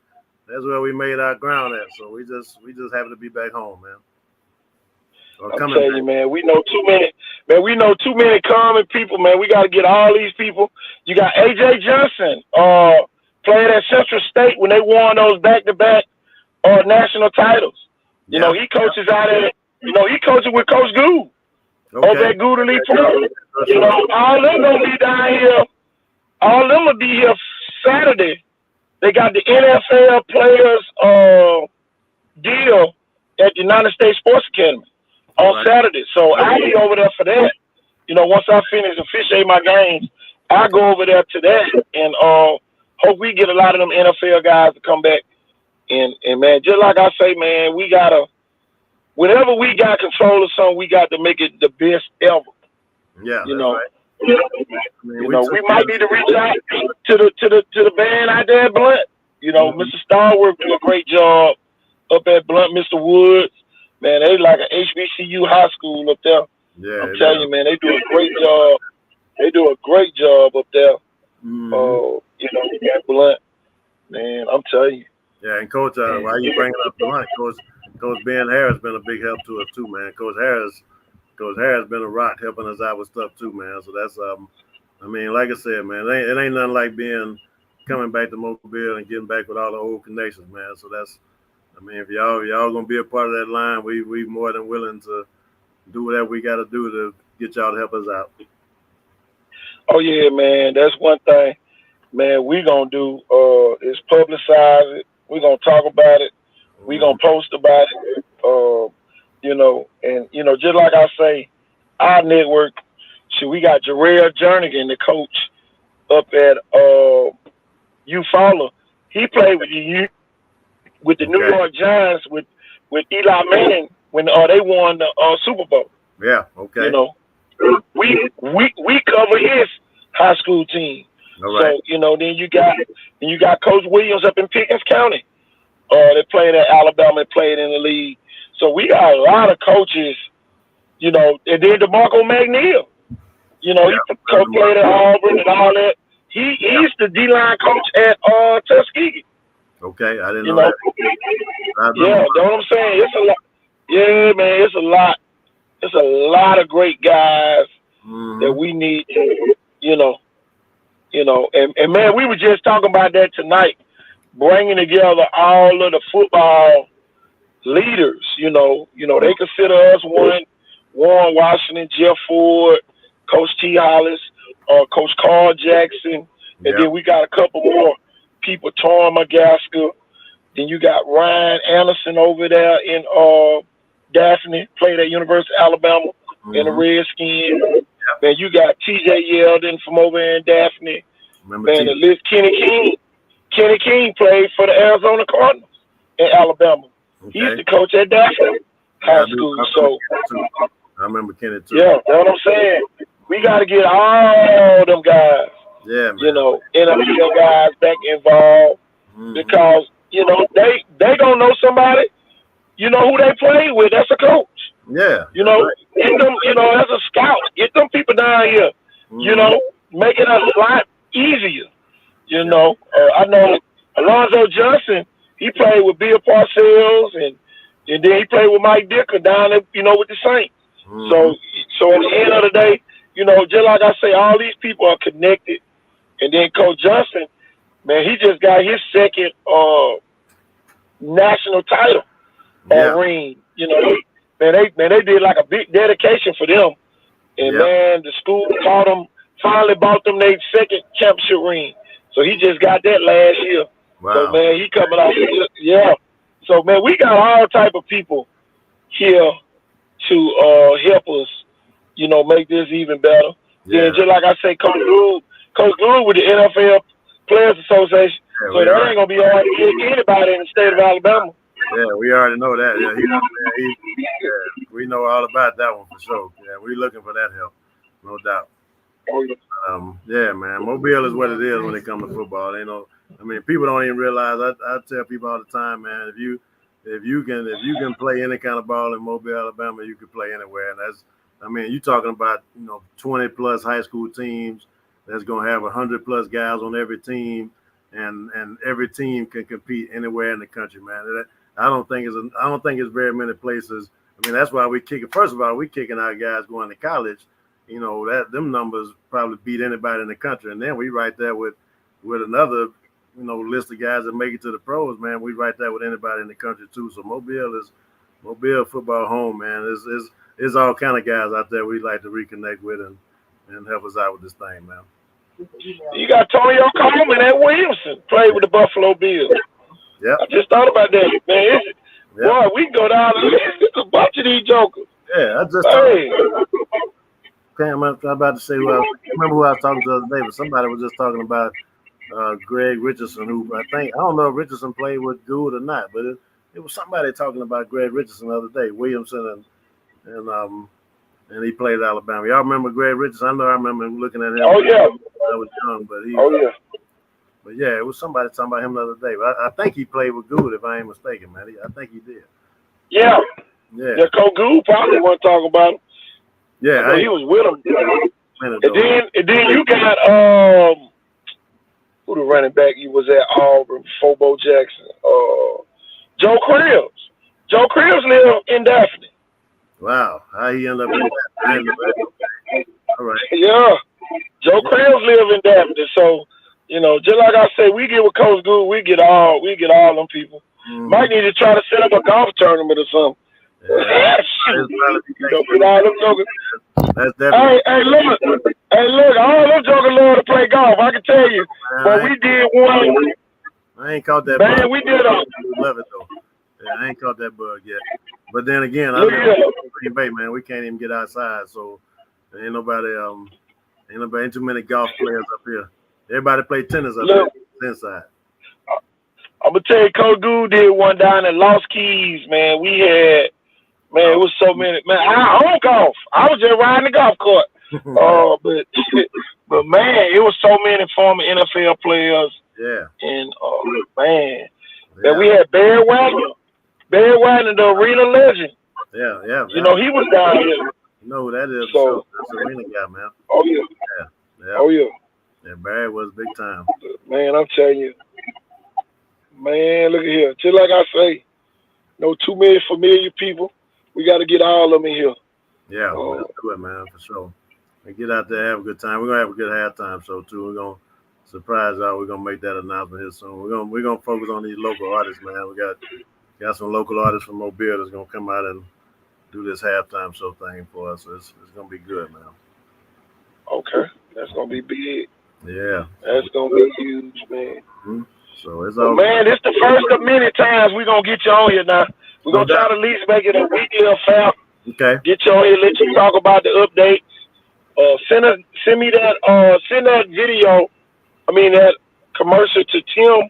made our ground at. So we just happy to be back home, man. I'm telling you, man, we know too many common people, man. We got to get all these people. You got A.J. Johnson playing at Central State when they won those back-to-back national titles. You know, he coaches out at, you know, he coaches with Coach Gould over at Gould Elite Pro. You know, all them gonna be down here. All of them will be here Saturday. They got the NFL players deal at the United States Sports Academy on Saturday. So I'll be over there for that. You know, once I finish officiating my games, I'll go over there to that and hope we get a lot of them NFL guys to come back. And man, just like I say, man, we gotta, whenever we got control of something, we got to make it the best ever. Yeah, you know. Right. You know, we might need to reach out to the band out there at Blunt. You know, Mr. Starwork do a great job up at Blunt. Mr. Woods, man, they like an HBCU high school up there. Yeah, I'm telling you, man, they do a great job. They do a great job up there. You know, at Blunt, man, I'm telling you. Yeah, and Coach, while you bringing up Blunt, Coach Ben Harris been a big help to us too, man. Coach Harris been a rock helping us out with stuff too, man. So that's I mean, like I said, man, it ain't nothing like coming back to Mobile and getting back with all the old connections, man. So that's, I mean, if y'all gonna be a part of that line, we more than willing to do whatever we got to do to get y'all to help us out. Oh yeah, man, that's one thing, man. We gonna do is publicize it. We gonna talk about it. We gonna post about it. You know, and you know, just like I say, our network. So we got Jarrell Jernigan, the coach up at Eufaula. He played with the New York Giants with Eli Manning when they won the Super Bowl. Yeah. Okay. You know, we cover his high school team. All right. So you know, then you got Coach Williams up in Pickens County. They played at Alabama and played in the league. So we got a lot of coaches. You know, and then DeMarco McNeil. You know, he played at Auburn and all that. He's the D-line coach at Tuskegee. Okay, I didn't know that. Yeah, you know what I'm saying? It's a lot. Yeah, man, it's a lot. It's a lot of great guys that we need to, you know, and man, we were just talking about that tonight, bringing together all of the football leaders. You know, they consider us Warren Washington, Jeff Ford, Coach T. Hollis, Coach Carl Jackson, and then we got a couple more people, Tom McGasker. Then you got Ryan Anderson over there in Daphne, played at University of Alabama in the Redskins. Then you got T.J. Yeldon from over in Daphne. Man, the list Kenny King. Kenny King played for the Arizona Cardinals in Alabama. He's the coach at Daphne High School. So I remember Kenny too. Yeah, that's what I'm saying. We got to get all them guys, man. You know, NFL guys back involved because, you know, they going to know somebody, you know, who they play with. That's a coach. Yeah. You know, get them, you know, as a scout, get them people down here, you know, make it a lot easier. You know, I know Alonzo Johnson, he played with Bill Parcells and then he played with Mike Dicker down there, you know, with the Saints. So at the end of the day, you know, just like I say, all these people are connected. And then Coach Johnson, man, he just got his second national title ring. You know, they did like a big dedication for them. And man, the school finally bought them their second championship ring. So he just got that last year. Wow. So man, he coming out. So man, we got all type of people here to help us, you know, make this even better. Yeah, just like I say, Coach Gould with the NFL Players Association. Yeah, so that ain't gonna be hard to get anybody in the state of Alabama. Yeah, we already know that. Yeah, we know all about that one for sure. Yeah, we're looking for that help, no doubt. Yeah, man, Mobile is what it is when it comes to football. You know, I mean, people don't even realize. I tell people all the time, man, if you can play any kind of ball in Mobile, Alabama, you can play anywhere. And that's, I mean, you're talking about, you know, 20 plus high school teams that's gonna have 100 plus guys on every team, and every team can compete anywhere in the country, man. I don't think it's very many places. I mean, that's why we kick it. First of all, we kicking our guys going to college. You know, that them numbers probably beat anybody in the country, and then we right there with another, list of guys that make it to the pros, man, we right there with anybody in the country too. So Mobile football home, man. It's all kind of guys out there we'd like to reconnect with and help us out with this thing, man. You got Tonyo Coleman at Williamson, played with the Buffalo Bills. Yeah. I just thought about that, man. Boy, we can go down the list. There's a bunch of these jokers. Yeah, I just I'm about to say, well, I can't remember who I was talking to the other day, but somebody was just talking about Greg Richardson, who I don't know if Richardson played with Gould or not, but it was somebody talking about Greg Richardson the other day, Williamson, and he played at Alabama. Y'all remember Greg Richardson? I remember looking at him. Oh, yeah. I was young, but yeah. But yeah, it was somebody talking about him the other day. But I think he played with Gould, if I ain't mistaken, man. I think he did. Yeah. Yeah. Yeah, Coach Gould probably wasn't talking about him. Yeah. He was with him. And then you got who the running back he was at Auburn before Bo Jackson? Joe Krills. Joe Krills lived in Daphne. Wow. How he ended up in Daphne? All right. Yeah. Joe Krills lived in Daphne. So, just like I said, we get with Coach Gould, we get all them people. Mm-hmm. Might need to try to set up a golf tournament or something. Yeah. That's definitely. Hey, look, all them jokers love to play golf. I can tell you. But we did one. I ain't caught that bug. Man, we did love it though. Yeah, I ain't caught that bug yet. But then again, I live in Green Bay, man. We can't even get outside, so ain't too many golf players up here. Everybody play tennis up here inside. I'm gonna tell you, Coach Gould did one down at Lost Keys, man. We had, it was so many. Man, I own golf. I was just riding the golf cart. But man, it was so many former NFL players. Yeah. And man, that we had Barry Wagner, the arena legend. Yeah. He was down here. You know who that is? So that's the arena guy, man. Oh yeah. Oh yeah. Yeah, Barry was big time. Man, I'm telling you. Man, look at here. Just like I say, too many familiar people. We got to get all of them in here. Yeah, let's do it, man, for sure. And get out there, have a good time. We're gonna have a good halftime show too. We're gonna surprise y'all. We're gonna make that announcement here soon. We're gonna focus on these local artists, man. We got some local artists from Mobile that's gonna come out and do this halftime show thing for us. So it's gonna be good, man. Okay, that's gonna be big. Yeah, that's gonna be huge, man. Mm-hmm. So it's all man. This the first of many times we're gonna get you on here now. We're gonna try to at least make it a weekly affair. Okay. Get you on here, let you talk about the update. Send that video. That commercial to Tim,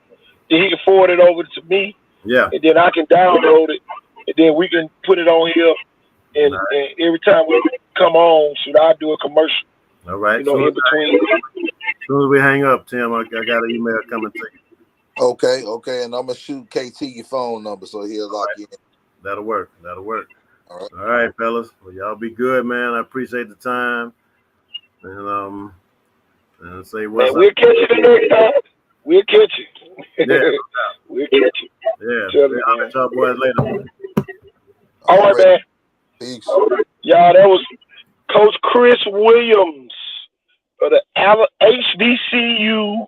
then he can forward it over to me. Yeah. And then I can download it, and then we can put it on here. And, and every time we come on, should I do a commercial? All right. In between. As soon as we hang up, Tim, I got an email coming to you. Okay, and I'm gonna shoot KT your phone number so he'll lock you in. That'll work. All right, fellas. Well, y'all be good, man. I appreciate the time. And say what's up. We'll catch you the next time. We'll catch you. Yeah. We'll catch you. Yeah. I'll let y'all boys later. All right, man. Peace. Y'all, that was Coach Chris Williams of the HBCU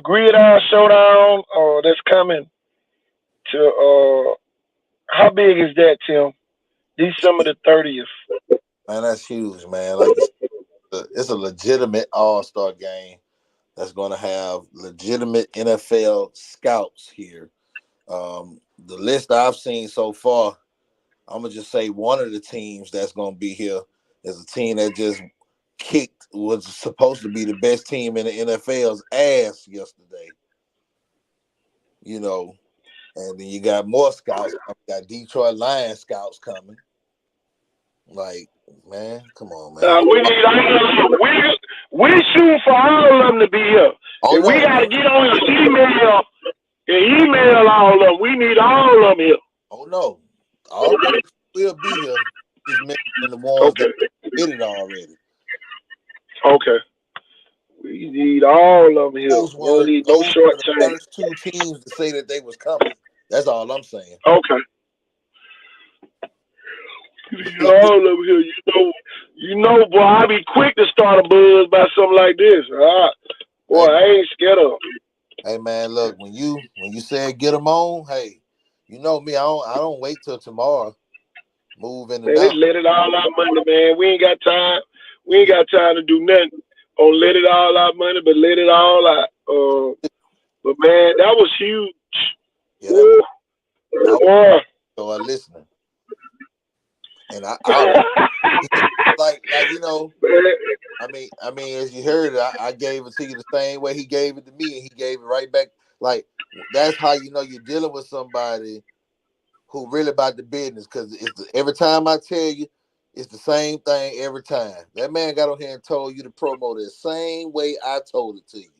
Gridiron Showdown that's coming to how big is that, Tim? December the 30th. Man, that's huge, man. Like it's a legitimate all-star game that's going to have legitimate NFL scouts here. The list I've seen so far, I'm gonna just say one of the teams that's going to be here is a team that just was supposed to be the best team in the NFL's ass yesterday. And then you got more scouts. You got Detroit Lions scouts coming. Like, man, come on, man. We shoot for all of them to be here. We got to get on your email all of them. We need all of them here. Oh, no. All of them will be here. Just mentioning the ones that did it already. Okay. We need all of them here. Those were the first two teams to say that they was coming. That's all I'm saying. Okay. We need all of them here. Boy, I be quick to start a buzz by something like this. Boy, I ain't scared of them. Hey man, look, when you said get them on, hey, you know me, I don't wait till tomorrow. Move in and Man, they out. let it all out money, man. We ain't got time. We ain't got time to do nothing on let it all out money, but let it all out. But man, that was huge. Yeah, that was. Woo. I Boy. was listening, and I was like you know. Man. I mean, as you heard it, I gave it to you the same way he gave it to me, and he gave it right back. Like that's how you know you're dealing with somebody who really about the business. Because every time I tell you, it's the same thing every time. That man got on here and told you to promote it the same way I told it to you,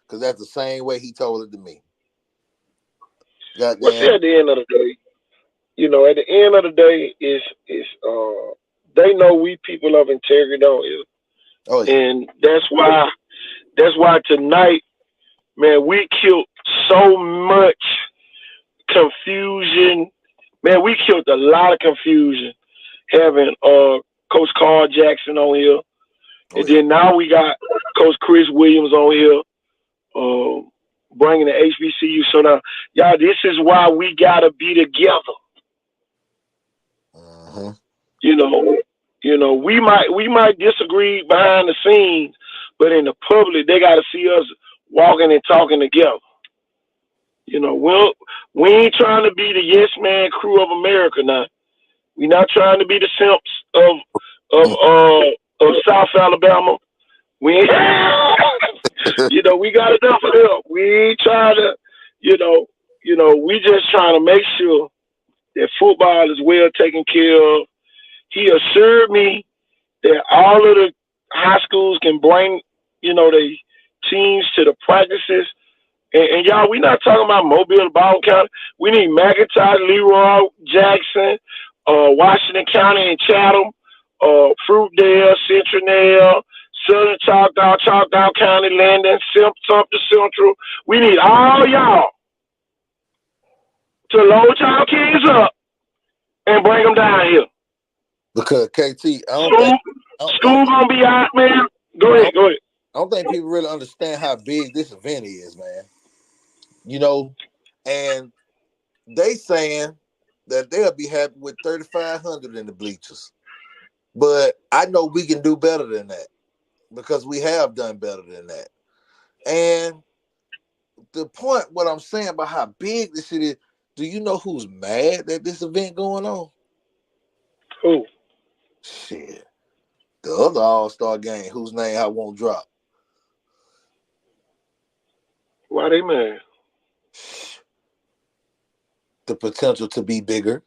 because that's the same way he told it to me. But see, Goddamn. at the end of the day, at the end of the day, is they know we people of integrity, don't you? Oh yeah. And that's why tonight, man, we killed so much confusion. Man, we killed a lot of confusion having Coach Carl Jackson on here. Oh And yeah. then now we got Coach Chris Williams on here, bringing the HBCU. So now, y'all, this is why we gotta be together. Mm-hmm. You know, we might disagree behind the scenes, but in the public, they gotta see us walking and talking together. We ain't trying to be the yes man crew of America now. We not trying to be the simps of South Alabama. We ain't, we got enough of them. We ain't trying to, we just trying to make sure that football is well taken care of. He assured me that all of the high schools can bring, they teams to the practices. And y'all, we not talking about Mobile, Baldwin County. We need McIntosh, Leroy, Jackson, Washington County and Chatham, Fruitdale, Central, Southern Choctaw County, Landon, Sumter Central. We need all y'all to load y'all kids up and bring them down here. Because KT, School gonna be out, man. Go ahead. I don't think people really understand how big this event is, man. And they saying that they'll be happy with 3,500 in the bleachers. But I know we can do better than that because we have done better than that. And the point, what I'm saying about how big this shit is, do you know who's mad at this event going on? Who? Shit. The other All-Star game, whose name I won't drop. Why they mad? The potential to be bigger.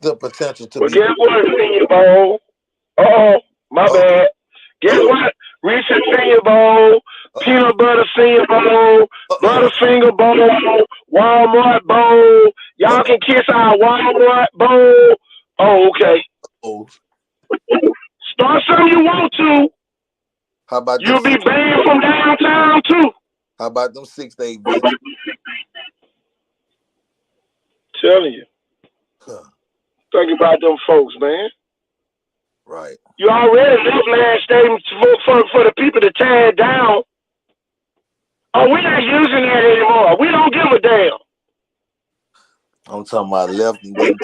The potential to be guess what, Senior Bowl? Oh, my bad. Guess what? Recent Senior Bowl, Peanut Butter Senior Bowl, Butterfinger Bowl, Walmart Bowl. Y'all can kiss our Walmart Bowl. Oh, okay. Start something you want to. How about you'll be banned from downtown too? How about them 6 to 8 bitches? Telling you. Think about them folks, man. Right. You already left last statement for the people to tear it down. Oh, we're not using that anymore. We don't give a damn. I'm talking about left and didn't.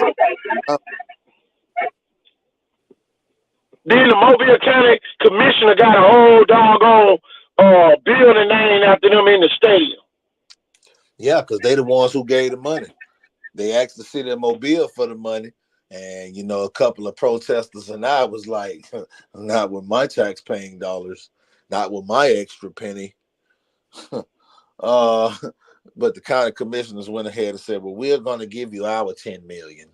Then the Mobile County Commissioner got a whole doggone building named after them in the stadium. Yeah, because they the ones who gave the money. They asked the city of Mobile for the money. And, a couple of protesters and I was like, not with my tax-paying dollars, not with my extra penny. But the county commissioners went ahead and said, well, we're going to give you our $10 million.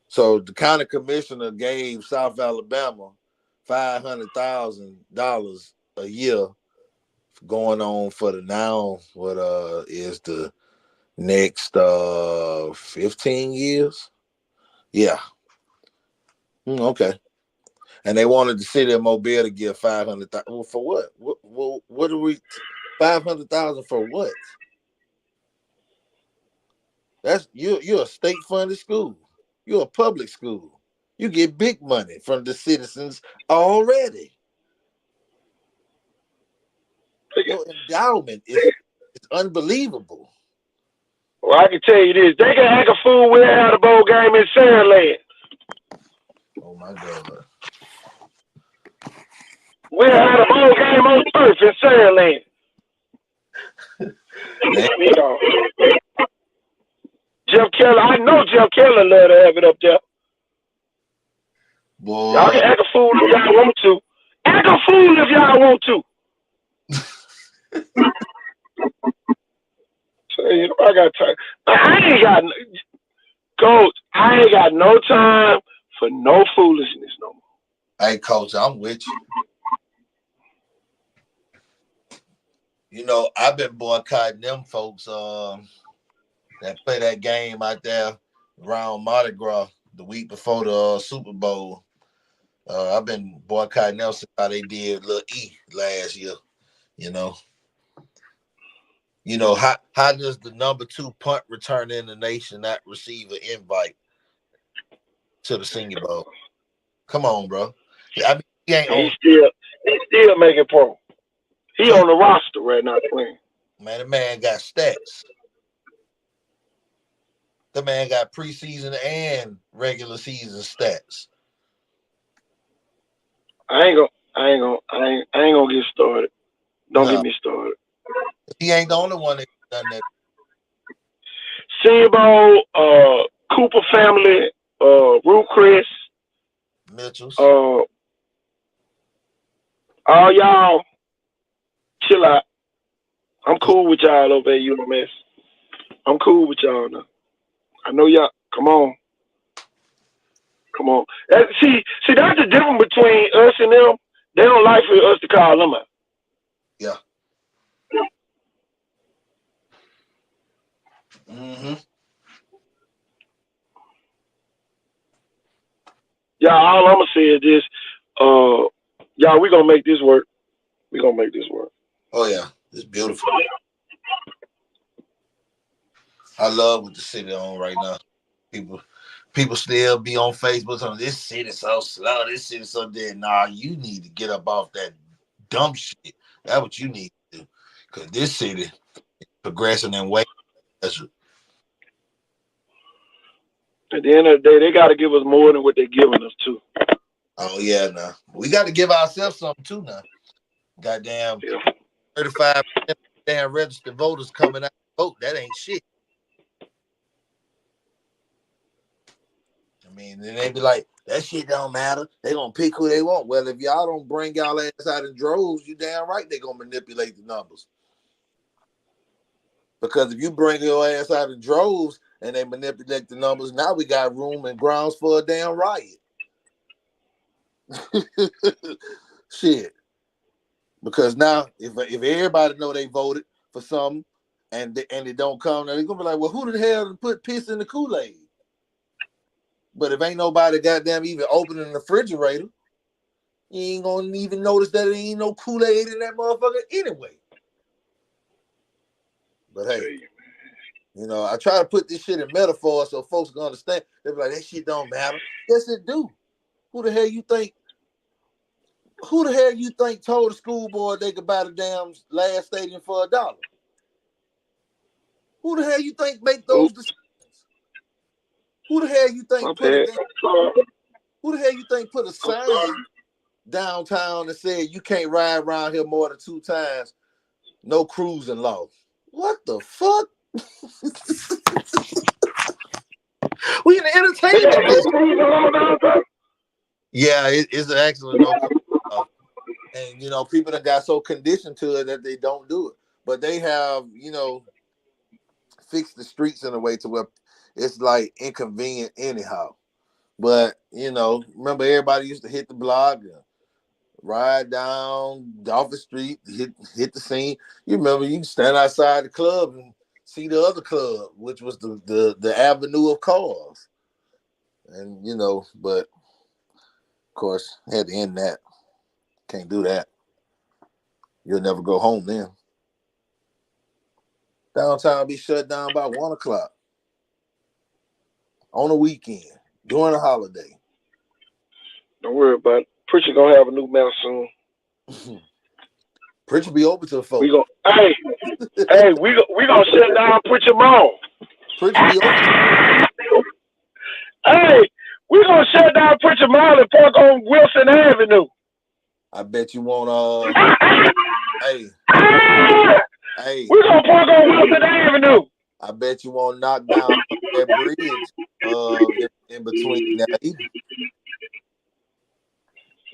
So the county commissioner gave South Alabama $500,000 a year going on for the now, what is the next 15 years? Yeah. Okay. And they wanted the city of Mobile to give 500,000. Well, for what? What do we? 500,000 for what? That's you're a state funded school. You're a public school. You get big money from the citizens already. Your endowment is unbelievable. Well, I can tell you this: they can act a fool. We'll have the bowl game in Sandland. Oh my God. We'll have the bowl game on turf in Sandland. Jeff Keller, I know Jeff Keller love to have it up there. Boy. Y'all can act a fool if y'all want to. Act a fool if y'all want to. So, you know, I got time. Coach, I ain't got no time for no foolishness no more. Hey, Coach, I'm with you. You know, I've been boycotting them folks that play that game out there around Mardi Gras the week before the Super Bowl. I've been boycotting them since how they did Lil E last year. You know, how does the number 2 punt returner in the nation not receive an invite to the Senior Bowl? Come on, bro. I mean, he ain't on. He still making pro. He on the roster right now playing. Man, the man got stats. The man got preseason and regular season stats. I ain't gonna get started. Don't get me started. He ain't the only one that done that. Senior Bowl, Cooper family, Ruth Chris, Mitchell's. all y'all, chill out. I'm cool with y'all over at UMS. I'm cool with y'all now. I know y'all. Come on. See, that's the difference between us and them. They don't like for us to call them out. Yeah. Mm-hmm. Yeah, all I'm gonna say is this. Y'all, we gonna make this work. Oh yeah, it's beautiful. I love what the city on right now. People still be on Facebook telling this city so slow, this city so dead. Nah, you need to get up off that dumb shit. That's what you need to do. Because this city is progressing in ways. At the end of the day, they got to give us more than what they're giving us, too. Oh, yeah, nah. We got to give ourselves something, too, now. Goddamn, 35% damn registered voters coming out to vote. That ain't shit. I mean, then they be like, that shit don't matter. They gonna pick who they want. Well, if y'all don't bring y'all ass out in droves, you damn right they gonna manipulate the numbers. Because if you bring your ass out in droves and they manipulate the numbers, now we got room and grounds for a damn riot. Shit. Because now, if everybody know they voted for something and they don't come, they're gonna be like, well, who the hell put piss in the Kool-Aid? But if ain't nobody goddamn even opening the refrigerator, you ain't gonna even notice that there ain't no Kool-Aid in that motherfucker anyway. But hey, you know, I try to put this shit in metaphors so folks can understand. They be like, that shit don't matter. Yes, it do. Who the hell you think told the school board they could buy the damn last stadium for $1? Who the hell you think make those decisions? Who the hell you think put a sign downtown that said you can't ride around here more than 2 times? No cruising law. What the fuck? We in the entertainment business. Yeah, it's actually no cruising law. And you know, people that got so conditioned to it that they don't do it. But they have, you know, fixed the streets in a way to where it's like inconvenient anyhow. But you know, remember everybody used to hit the block, ride down off the street, hit the scene. You remember you can stand outside the club and see the other club, which was the avenue of cars. And you know, but of course, had to end that. Can't do that. You'll never go home then. Downtown be shut down by 1 o'clock on a weekend during a holiday. Don't worry about it. Preacher gonna have a new mouth soon. Pritchard be open to the folks. Hey, we gonna shut down Pritchard Mall. Pritchard be open. Hey, we gonna shut down Pritchard Mall and park on Wilson Avenue. I bet you won't. Hey, we gonna park on Wilson Avenue. I bet you won't knock down that bridge in between that either.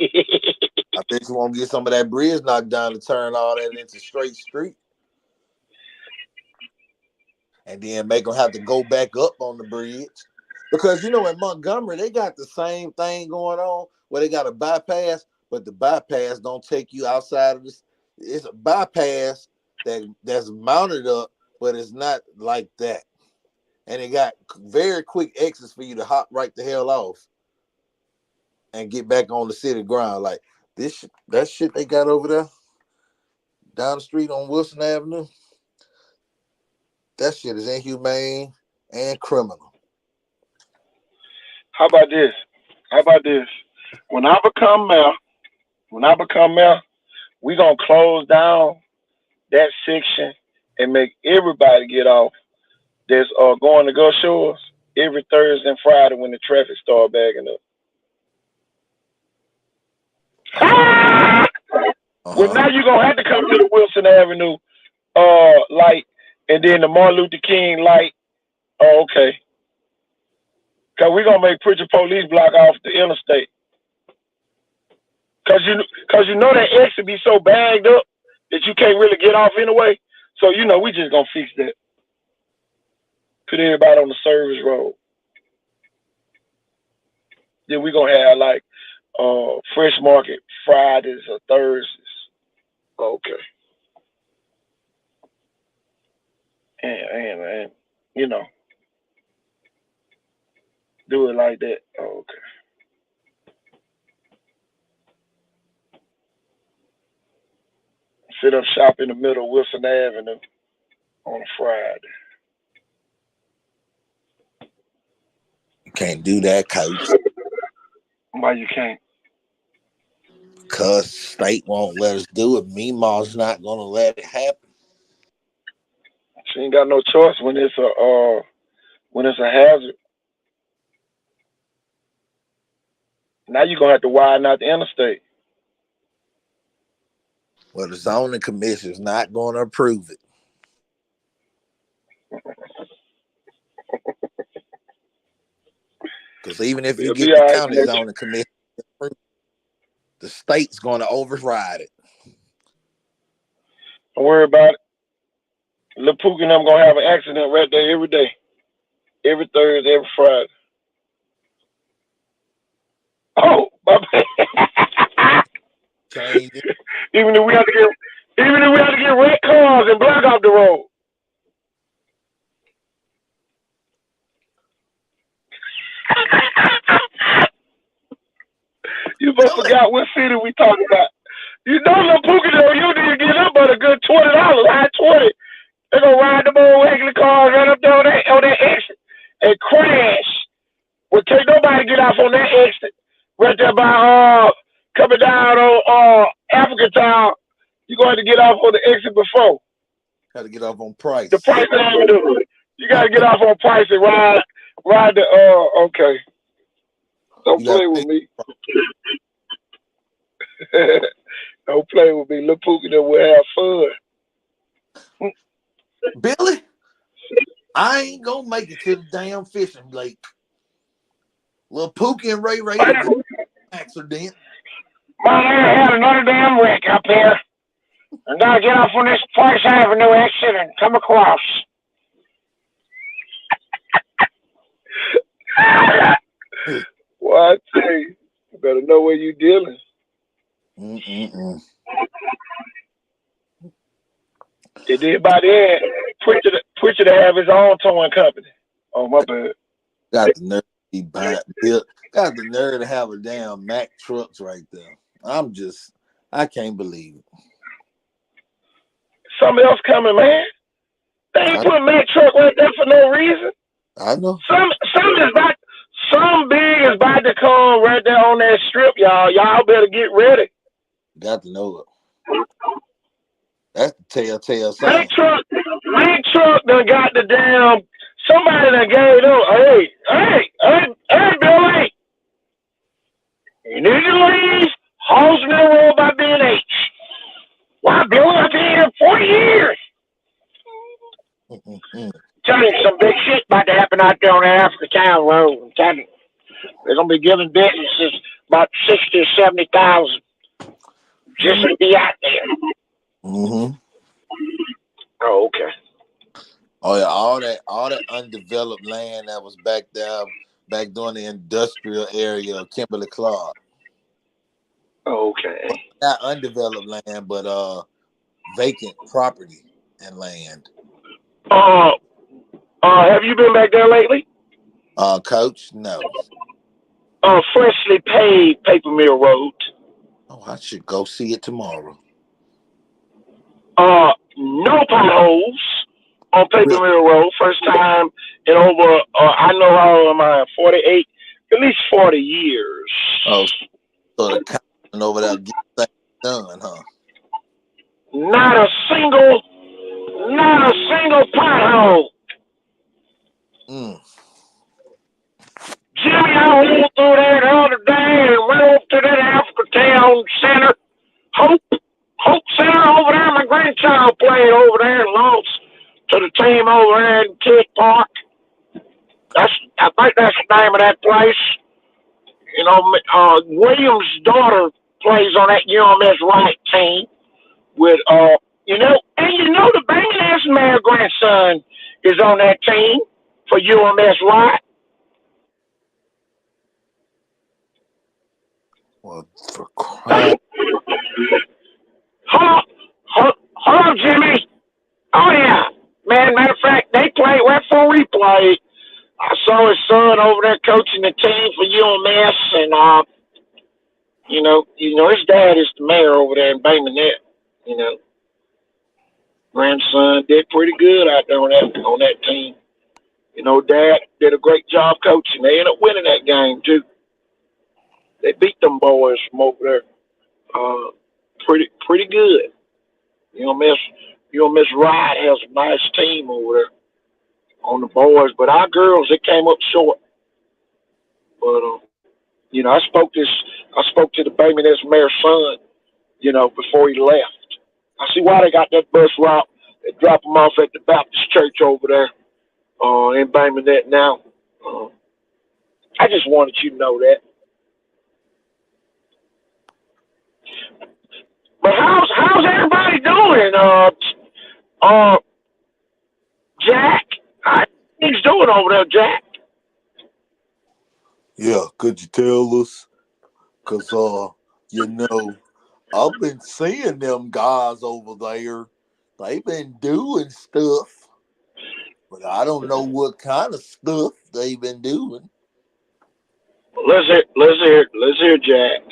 I bet you won't get some of that bridge knocked down to turn all that into straight street. And then make them have to go back up on the bridge. Because, in Montgomery, they got the same thing going on where they got a bypass, but the bypass don't take you outside of this. It's a bypass that's mounted up, but it's not like that. And it got very quick exits for you to hop right the hell off and get back on the city ground. Like that shit they got over there down the street on Wilson Avenue. That shit is inhumane and criminal. How about this? When I become mayor, we gonna close down that section and make everybody get off that's going to Gulf Shores every Thursday and Friday when the traffic start backing up. Well, now you're gonna have to come to the Wilson Avenue light and then the Martin Luther King light. Oh, okay. Cause we're gonna make Pritchard Police block off the interstate. Cause you know that exit be so bagged up that you can't really get off anyway. So we just gonna fix that. Put everybody on the service road. Then we gonna have like Fresh Market Fridays or Thursdays. Okay. And do it like that. Okay. Sit up shop in the middle of Wilson Avenue on a Friday. You can't do that, Coach. Why you can't? Because state won't let us do it. Meemaw's not gonna let it happen. She ain't got no choice when it's a hazard. Now you're gonna have to widen out the interstate. Well, the zoning commission is not gonna approve it. Because even if you get the county zoning commission, the state's gonna override it. Don't worry about it. Lil Pookie and them gonna have an accident right there every day. Every Thursday, every Friday. Oh, my bad. Even if we have to get red cars and block off the road. You must forgot what city we talking about. You know, Lil Pookie, though, you need to get up on a good $20, high 20. They're gonna ride the old regular cars right up there on that exit and crash. Well, can't nobody get off on that exit right there by coming down on African Town. You're going to get off on the exit before. Got to get off on Price. The Price Avenue. You got to get off on Price and ride the okay. Don't play with me. Don't play with me. Lil Pookie, that will have fun. Billy, I ain't gonna make it to the damn fishing lake. Lil Pookie and Ray accident. I had another damn wreck up here. I gotta get off on this Price Avenue exit and come across. Well, I tell you better know where you're dealing. And then by then, Pritchard to have his own towing company. Oh, my bad. Got the nerve to be got the nerve to have a damn Mack trucks right there. I can't believe it. Something else coming, man. They ain't put Mack truck right there for no reason. I know. Some big is about to come right there on that strip, y'all. Y'all better get ready. Got to know it. That's the telltale sign. Big truck done got the damn. Somebody done gave them. Hey, Billy, you need to leave Halsnell Road by B&H. Why, Billy? I've been here 40 years. Tell you some big shit about to happen out there on the Africa Town Road. I'm telling you, they're gonna be giving businesses about 60 or 70,000 just to be out there. Mm-hmm. Oh, okay. Oh yeah, all that undeveloped land that was back there, back during the industrial area of Kimberly Clark. Okay. Not undeveloped land, but vacant property and land. Have you been back there lately? Coach, no. Freshly paved Paper Mill Road. Oh, I should go see it tomorrow. No potholes on Paper Mill Road. First time in over, I know how old am I, 48, at least 40 years. Oh, so the counting over there getting things done, huh? Not a single pothole. Jimmy, I went through there the other day and went up to that Africa Town Center, Hope Center over there. My grandchild played over there and lost to the team over there in Kid Park. I think that's the name of that place. You know, Williams' daughter plays on that UMS Wright team with, the Bangladesh mayor grandson is on that team for UMS Wright. Well, for crying. Hold on, Jimmy. Oh, yeah. Man, matter of fact, they played right before we played. I saw his son over there coaching the team for UMS, and, his dad is the mayor over there in Bay Minette, Grandson did pretty good out there on that team. Dad did a great job coaching. They ended up winning that game, too. They beat them boys from over there. Pretty good. UMS Ride has a nice team over there on the boys, but our girls, they came up short. But I spoke to the Bay Minette mayor's son, before he left. I see why they got that bus route. They drop them off at the Baptist church over there in Bay Minette now. I just wanted you to know that. But how's everybody doing? Jack, how things doing over there, Jack? Yeah, could you tell us? Cause I've been seeing them guys over there. They've been doing stuff, but I don't know what kind of stuff they've been doing. Let's hear, Jack.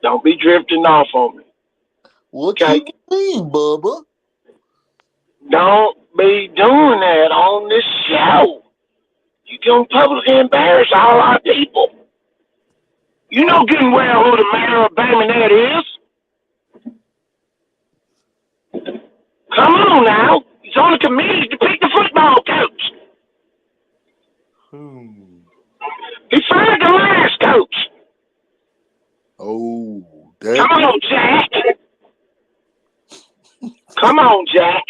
Don't be drifting off on me. What you mean, Bubba? Don't be doing that on this show. You're going to publicly embarrass all our people. You know good and well who the mayor of Bay Minette is. Come on now. He's on the committee to pick the football coach. He fired the last coach. Oh, Come on, Jack. Come on, Jack.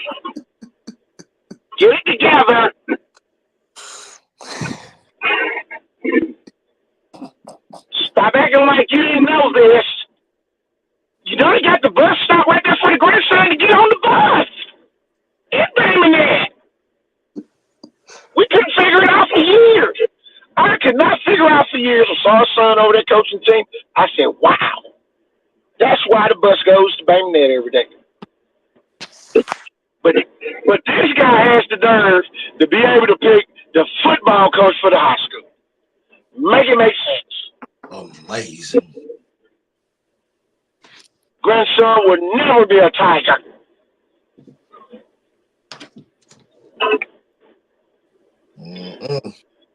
Get it together. Stop acting like you didn't know this. You know you got the bus stop right there for the grandson to get on the bus. It's Bay Minette. We couldn't figure it out for years. I could not figure out for years. I saw a son over there coaching the team. I said, wow. That's why the bus goes to Bay Minette every day. But this guy has the nerve to be able to pick the football coach for the high school. Make it make sense. Amazing. Grandson would never be a Tiger.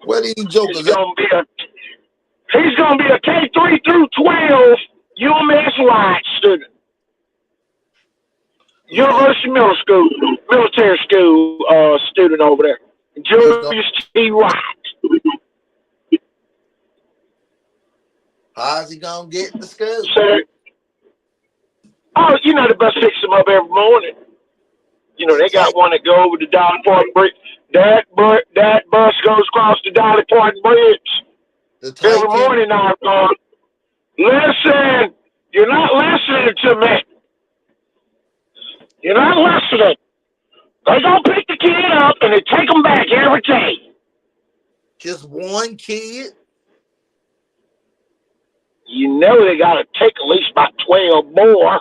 Where these jokers He's gonna be a K3 through 12 UMS White student. University Middle School, military school student over there. Julius T. White. How's he gonna get to school? So, the bus picks him up every morning. They got one that go over the Dolly Parton Bridge. That bus goes across the Dolly Parton Bridge every morning. Now, listen, you're not listening to me. You're not listening. They gonna pick the kid up and they take him back every day. Just one kid? They gotta take at least about 12 more.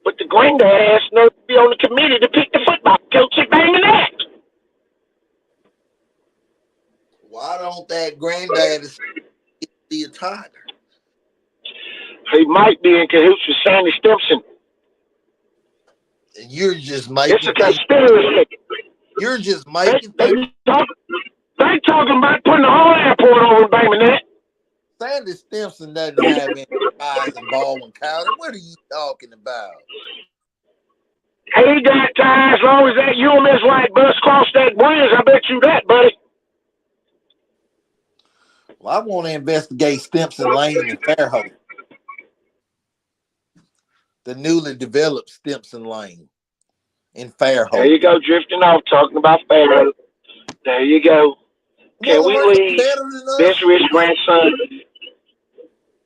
But the granddad has no to be on the committee to pick the football coach at Banging that. Why don't that granddad be a Tiger? He might be in cahoots with Sandy Stimson. And you're just making. It's a conspiracy. You're just making. They talking about putting the whole airport over in Bangor. Sandy Stimson doesn't have any ties in Baldwin County. What are you talking about? He got ties as long as that UMS White bus crossed that bridge. I bet you that, buddy. Well, I want to investigate Stimson Lane and Fairhope. The newly developed Stimson Lane in Fairhope. There you go, drifting off, talking about Fairhope. There you go. Can we leave Best Rich grandson?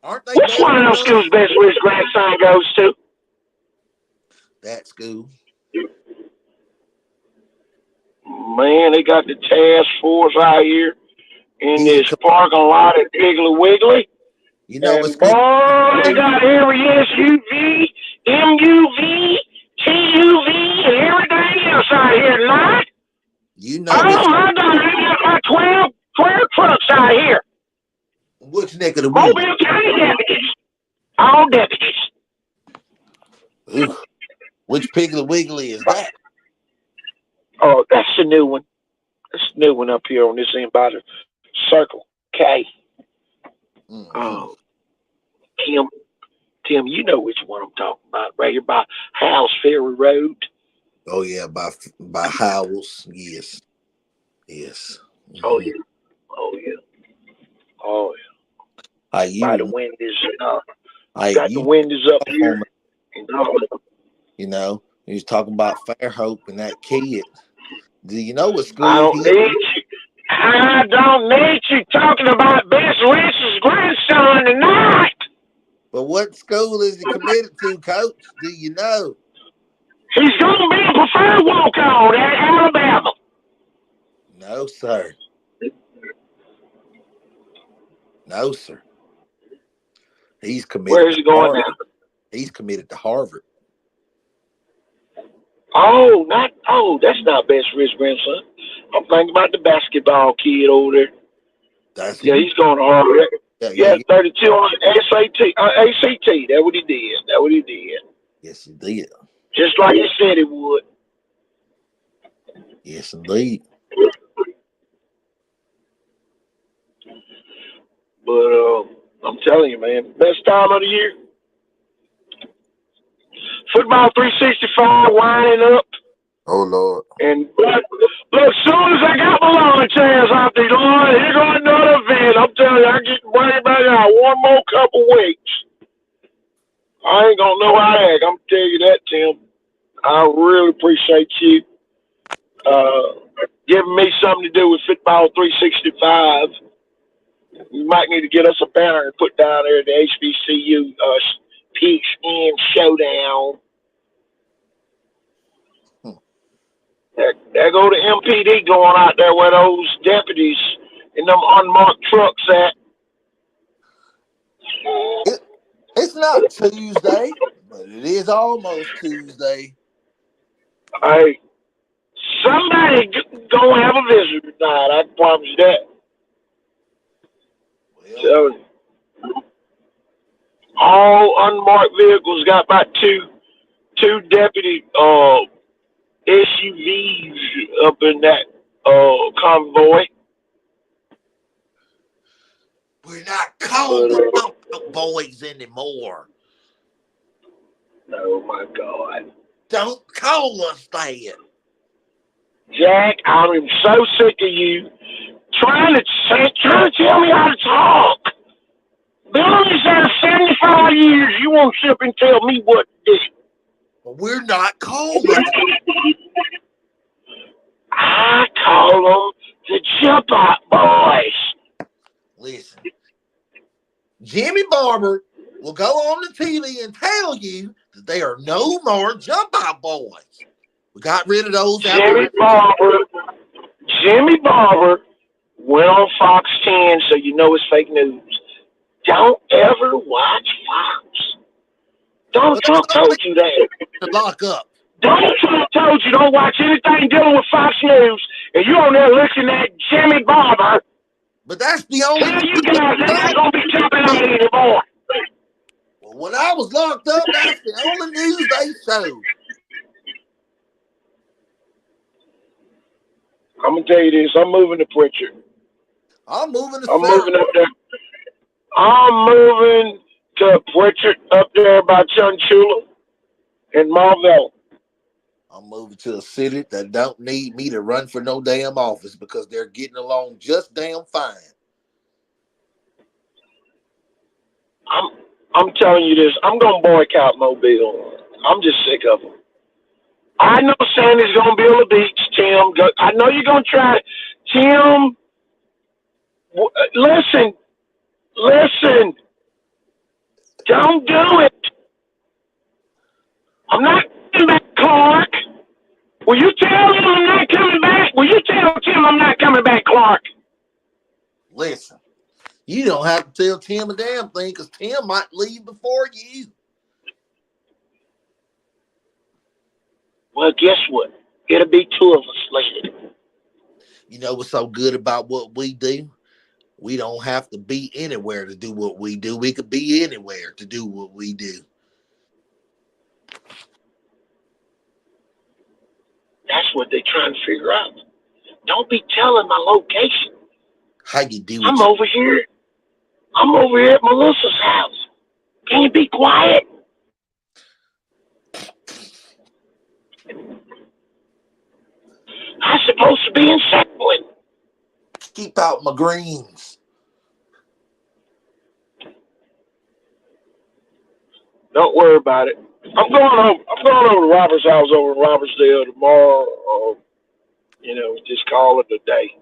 Aren't they? Which one of those schools Best Rich grandson goes to? That school. Man, they got the task force out here in this parking lot at Piggly Wiggly. You know what's good? Boy, they got every SUV, MUV, TUV, and everything else out here tonight. You know I got 12 trucks out here. Which neck of the woods? Mobile County deputies. All deputies. Ooh. Which Piggly Wiggly is that? Oh, that's the new one. That's the new one up here on this end by the Circle K. Mm-hmm. Oh, Tim, you know which one I'm talking about. Right here by Howells Ferry Road. Oh yeah, by Howells. Yes. Mm-hmm. Oh yeah. By the windows. Got the windows up here. He was talking about Fairhope and that kid. Do you know what school I don't need you talking about Best Rich's grandson tonight. But what school is he committed to, Coach? Do you know? He's going to be a preferred walk-on at Alabama. No, sir. No, sir. He's committed. Where's he going now? He's committed to Harvard. That's not Best Rich grandson. I'm thinking about the basketball kid over there. He's going to Harvard. Yeah, 32 on ACT. That's what he did. Yes, he did. Just like he said he would. Yes, indeed. But I'm telling you, man, best time of the year. Football 365 winding up. Oh, Lord. And look, as soon as I got my lawn chairs out there, Lord, here goes another event. I'm telling you, I get bring it back out one more couple weeks. I ain't gonna know how to act. I'm telling you that, Tim. I really appreciate you giving me something to do with Football 365. We might need to get us a banner and put down there at the HBCU Peaks in Showdown. There go the MPD going out there where those deputies in them unmarked trucks at. It's not Tuesday, but it is almost Tuesday. Hey, somebody gonna have a visitor tonight. I can promise you that. So, all unmarked vehicles got about two deputy SUVs up in that convoy. We're not calling them boys anymore. Oh my God. Don't call us that. Jack, I'm so sick of you trying to tell me how to talk. Billy's had 75 years. You won't sit up and tell me what to do. But we're not called that. I call them the Jump Out Boys. Listen, Jimmy Barber will go on the TV and tell you that they are no more Jump Out Boys. We got rid of those. Jimmy Barber went on Fox 10, so you know it's fake news. Don't ever watch Fox. Donald Trump told you that. To lock up. Donald Trump told you don't watch anything dealing with Fox News, and you on there listening at Jimmy Barber. But that's the only. Tell you guys they're not gonna be jumping out anymore. Well, when I was locked up, that's the only news they showed. I'm gonna tell you this. I'm moving to Pritchard. I'm moving to. I'm moving up there. I'm moving to Pritchard up there by Chunchula and Marvell. I'm moving to a city that don't need me to run for no damn office because they're getting along just damn fine. I'm telling you this. I'm gonna boycott Mobile. I'm just sick of them. I know Sandy's gonna build a beach, Tim. I know you're gonna try it, Tim. Listen. Don't do it. I'm not coming back, Clark. Will you tell him I'm not coming back? Will you tell Tim I'm not coming back, Clark? Listen, you don't have to tell Tim a damn thing because Tim might leave before you. Well, guess what? It'll be two of us later. You know what's so good about what we do? We don't have to be anywhere to do what we do. We could be anywhere to do what we do. That's what they're trying to figure out. Don't be telling my location. How you do it? I'm over here at Melissa's house. Can you be quiet? I'm supposed to be in Sacramento. Keep out my greens. Don't worry about it. I'm going over to Robert's house over in Robertsdale tomorrow. Just call it a day.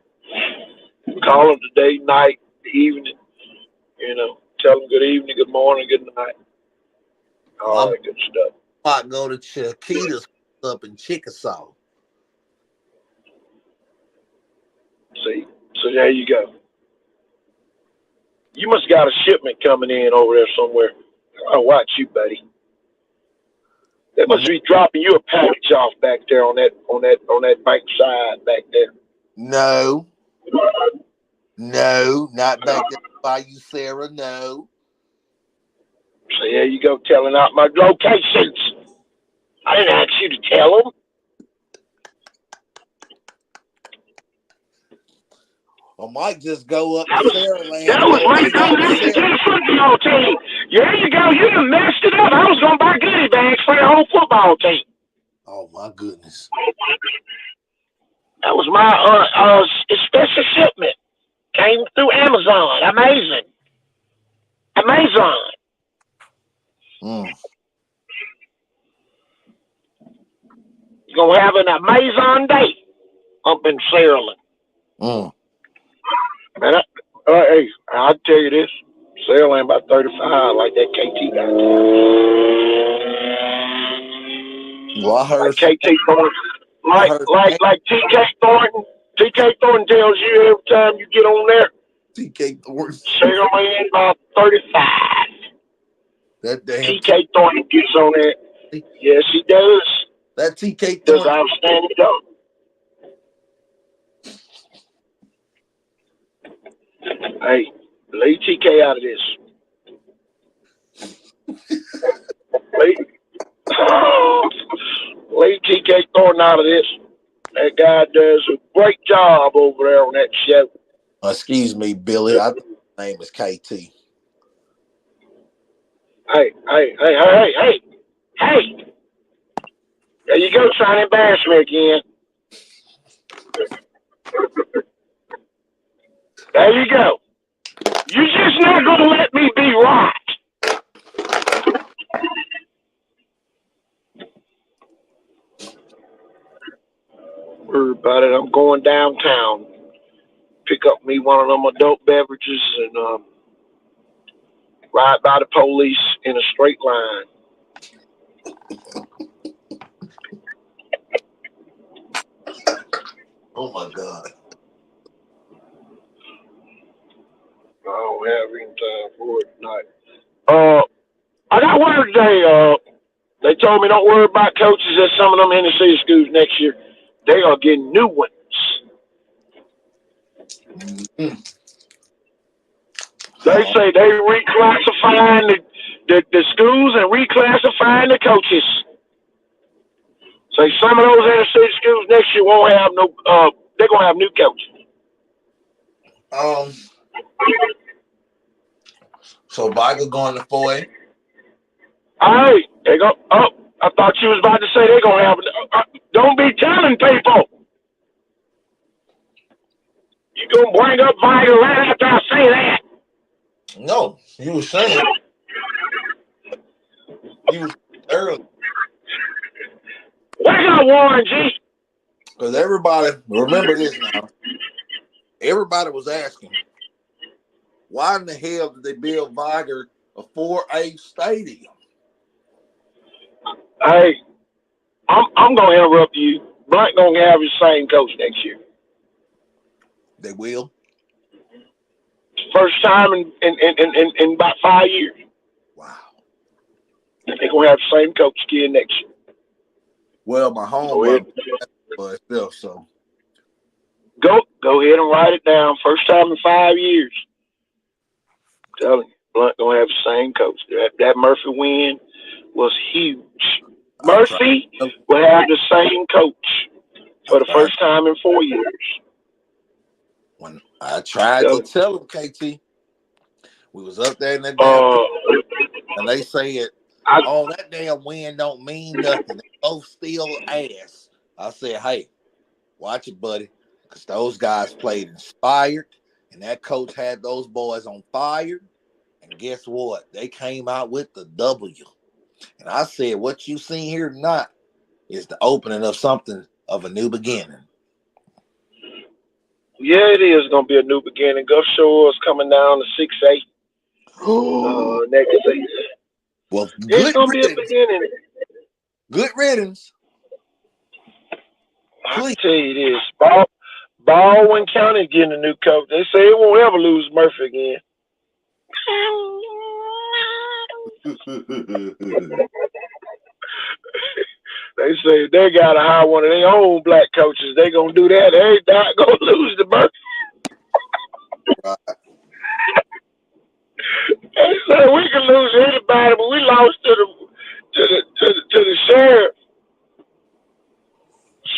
Call it a day, night, evening. Tell them good evening, good morning, good night. All that good stuff. I go to Chiquita's up in Chickasaw. See, so there you go. You must got a shipment coming in over there somewhere. I'll watch you, buddy. They must be dropping you a package off back there on that bank side back there. No, not back there by you, Sarah. No. So there you go, telling out my locations. I didn't ask you to tell them. I might just go up to Sarah Land. That was right down to the football team. There you go. You done messed it up. I was going to buy goodie bags for the whole football team. Oh, my goodness. That was my special shipment. Came through Amazon. Amazing. You're going to have an Amazon day up in Saraland. Man, hey, I'll tell you this. Saraland about 35 like that KT guy. Well, I heard like KT Thornton. Like TK Thornton. TK Thornton tells you every time you get on there. TK Thornton. Saraland about 35. That damn TK Thornton gets on there. Yes, he does. That TK Does Thornton. outstanding job. Hey, leave TK out of this. leave TK Thornton out of this. That guy does a great job over there on that show. Excuse me, Billy. I think his name is KT. Hey. Hey, there you go, trying to embarrass me again. There you go. You're just not going to let me be right. Worry about it. I'm going downtown. Pick up me one of them adult beverages and ride by the police in a straight line. Oh my God. I don't have any time for it tonight. I got word today. They told me don't worry about coaches at some of them inner city schools next year. They are getting new ones. Mm-hmm. They say they reclassifying the schools and reclassifying the coaches. Say some of those inner city schools next year won't have no. They're gonna have new coaches. So Viger going to 4A? Hey, they go. Oh, I thought you was about to say they're gonna have. Don't be telling people. You gonna bring up Viger right after I say that? No, you were saying. You was early. Wake up, Warren G. Because everybody, remember this now. Everybody was asking, why in the hell did they build Viger a 4A stadium? Hey, I'm gonna interrupt you. Blunt gonna have his same coach next year. They will. First time in about 5 years. Wow. They're gonna have the same coach again next year. Well, my homeboy for itself, so Go ahead and write it down. First time in 5 years. I'm telling you, Blunt gonna have the same coach. That Murphy win was huge. Murphy will have the same coach for the first time in 4 years. When I tried to tell him, KT, we was up there in that damn and they said, "Oh, that damn win don't mean nothing. They both still ass." I said, "Hey, watch it, buddy, because those guys played inspired, and that coach had those boys on fire. And guess what? They came out with the W." And I said, "What you seen here tonight is the opening of something of a new beginning." Yeah, it is gonna be a new beginning. Gulf Shores coming down to 6A next season. Well, it's gonna be a beginning. Good riddance. I tell you this, Baldwin County getting a new coach. They say it won't ever lose Murphy again. They say they gotta hire one of their own black coaches. They gonna do that. They not gonna lose the Murphy. They say we can lose anybody, but we lost to the sheriff,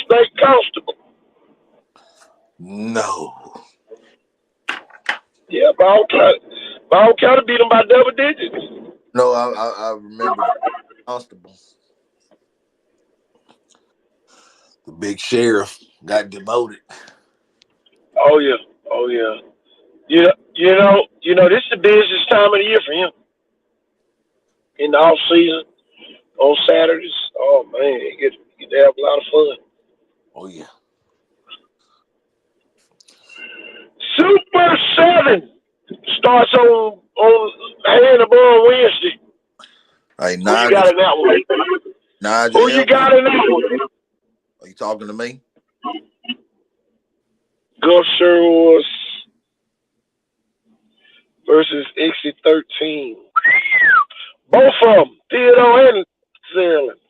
state constable. No. Yeah, Ball County beat them by double digits. No, I remember the constable. The big sheriff got demoted. Oh yeah. Yeah, you know, this is the busiest time of the year for him. In the off season, on Saturdays. Oh man, he get to have a lot of fun. Oh yeah. Super 7 starts on Hannibal Wednesday. Hey, Who you got in that one? Nigel Who you got in that one? Are you talking to me? Gulf Shores versus Ixie 13. Both of them, Theodore and Zealand.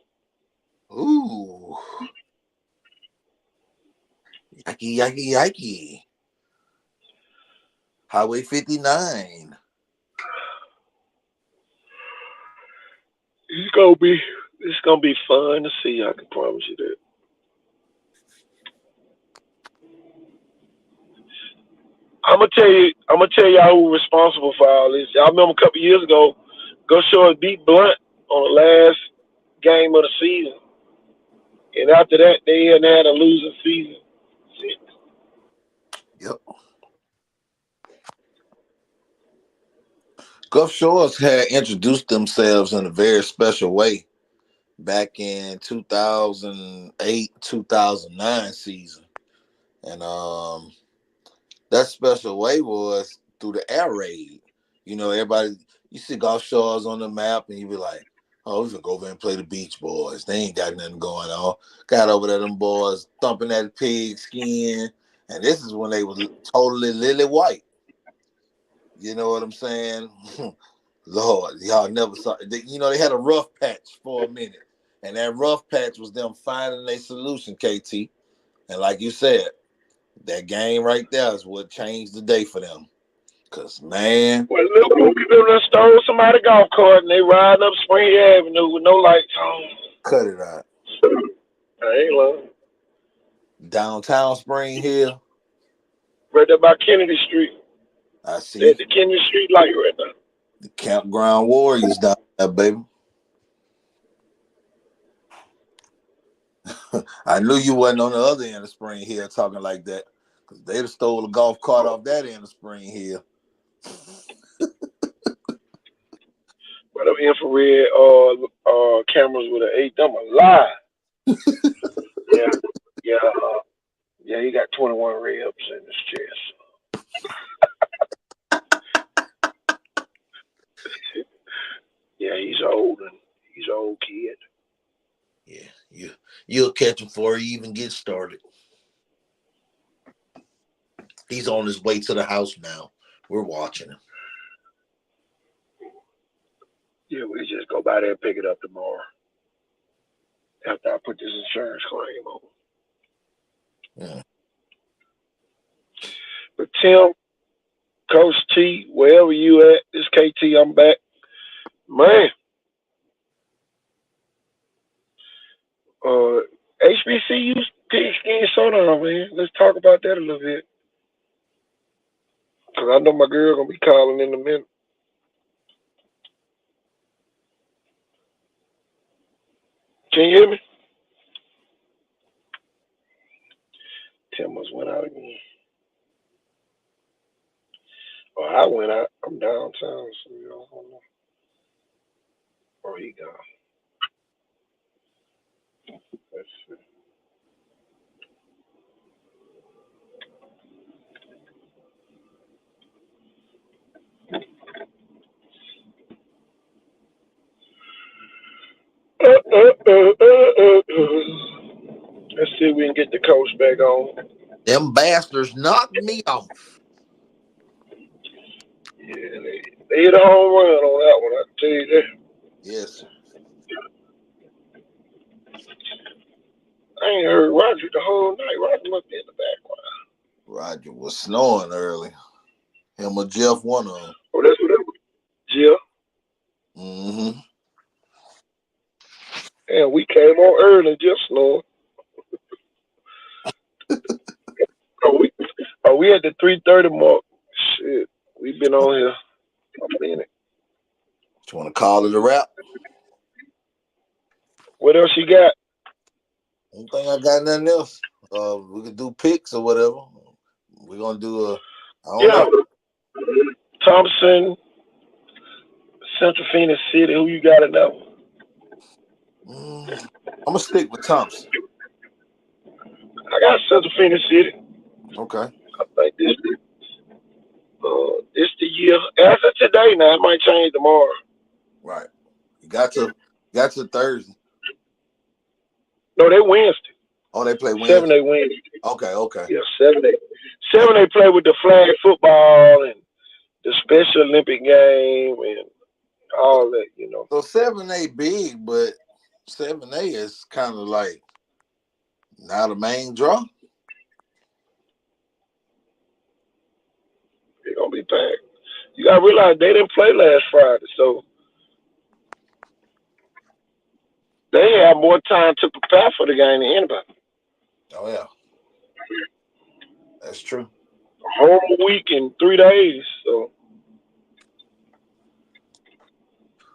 Ooh. Yikey. Highway 59. It's gonna be fun to see. I can promise you that. I'm gonna tell y'all who's responsible for all this. Y'all remember a couple years ago, Gulf Shores beat Blunt on the last game of the season. And after that, they had a losing season. Yep. Gulf Shores had introduced themselves in a very special way back in 2008, 2009 season. And that special way was through the air raid. You know, everybody, you see Gulf Shores on the map and you be like, oh, we're going to go over and play the Beach Boys. They ain't got nothing going on. Got over there, them boys thumping that pig skin. And this is when they was totally lily white. You know what I'm saying? Lord, y'all never saw it. They had a rough patch for a minute. And that rough patch was them finding a solution, KT. And like you said, that game right there is what changed the day for them. Because, man. Well, little Pookie them stole somebody's golf cart and they riding up Spring Avenue with no lights on. Cut it out. I ain't lying. Downtown Spring Hill. Right there by Kennedy Street. I see. At the Kennedy Street light right there. The Campground Warriors down there, baby. I knew you wasn't on the other end of Spring Hill talking like that. Because they'd have stole a golf cart off that end of Spring Hill. But them infrared cameras with an 8, them alive. Yeah, he got 21 ribs in his chest. Yeah, he's old and he's an old kid. Yeah, you'll catch him before he even gets started. He's on his way to the house now. We're watching him. Yeah, we just go by there and pick it up tomorrow. After I put this insurance claim on. Yeah. But Tim, Coach T, wherever you at, this KT, I'm back. Man. HBCU pigskin soda, man. Let's talk about that a little bit. Because I know my girl going to be calling in a minute. Can you hear me? Tim must went out again. Oh, I went out. I'm downtown, so you know, I don't know. Oh, he gone. Let's see. Let's see if we can get the coach back on. Them bastards knocked me off. Yeah, they hit a home run on that one, I can tell you that. Yes. I ain't heard Roger the whole night. Roger must be in the background. Roger was snoring early. Him or Jeff, one of them. Oh, that's what it was. Jeff. Mm-hmm. And we came on early, just snoring. We at the 3:30 mark. Shit, we've been on here a minute. You want to call it a wrap? What else you got? I don't think I got nothing else. We could do picks or whatever. We're gonna do I don't know. Thompson, Central Phoenix City. Who you got in that one? I'm gonna stick with Thompson. I got Central Phoenix City. Okay. I think this the year. As of today, now it might change tomorrow. Right. You got to Thursday. No, they Wednesday. Oh, they play Wednesday. 7-day Wednesday. Okay. Yeah, 7-day. 7-day play with the flag football and the Special Olympic game and all that, you know. So 7-A big, but 7-A is kind of like not a main draw. They're gonna be packed. You gotta realize they didn't play last Friday, so they have more time to prepare for the game than anybody. Oh yeah, that's true. A whole week in 3 days, so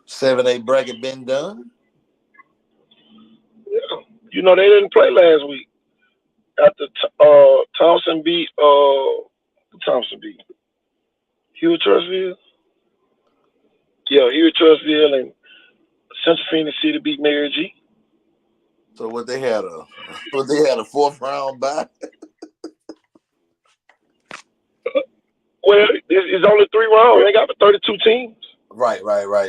7-A bracket been done? You know they didn't play last week. After Thompson beat Hewitt Trustville. Yeah, Hewitt Trustville and Central Phoenix City beat Mary G. So what they had a fourth round bye? Well, it's only 3 rounds. They got 32 teams. Right.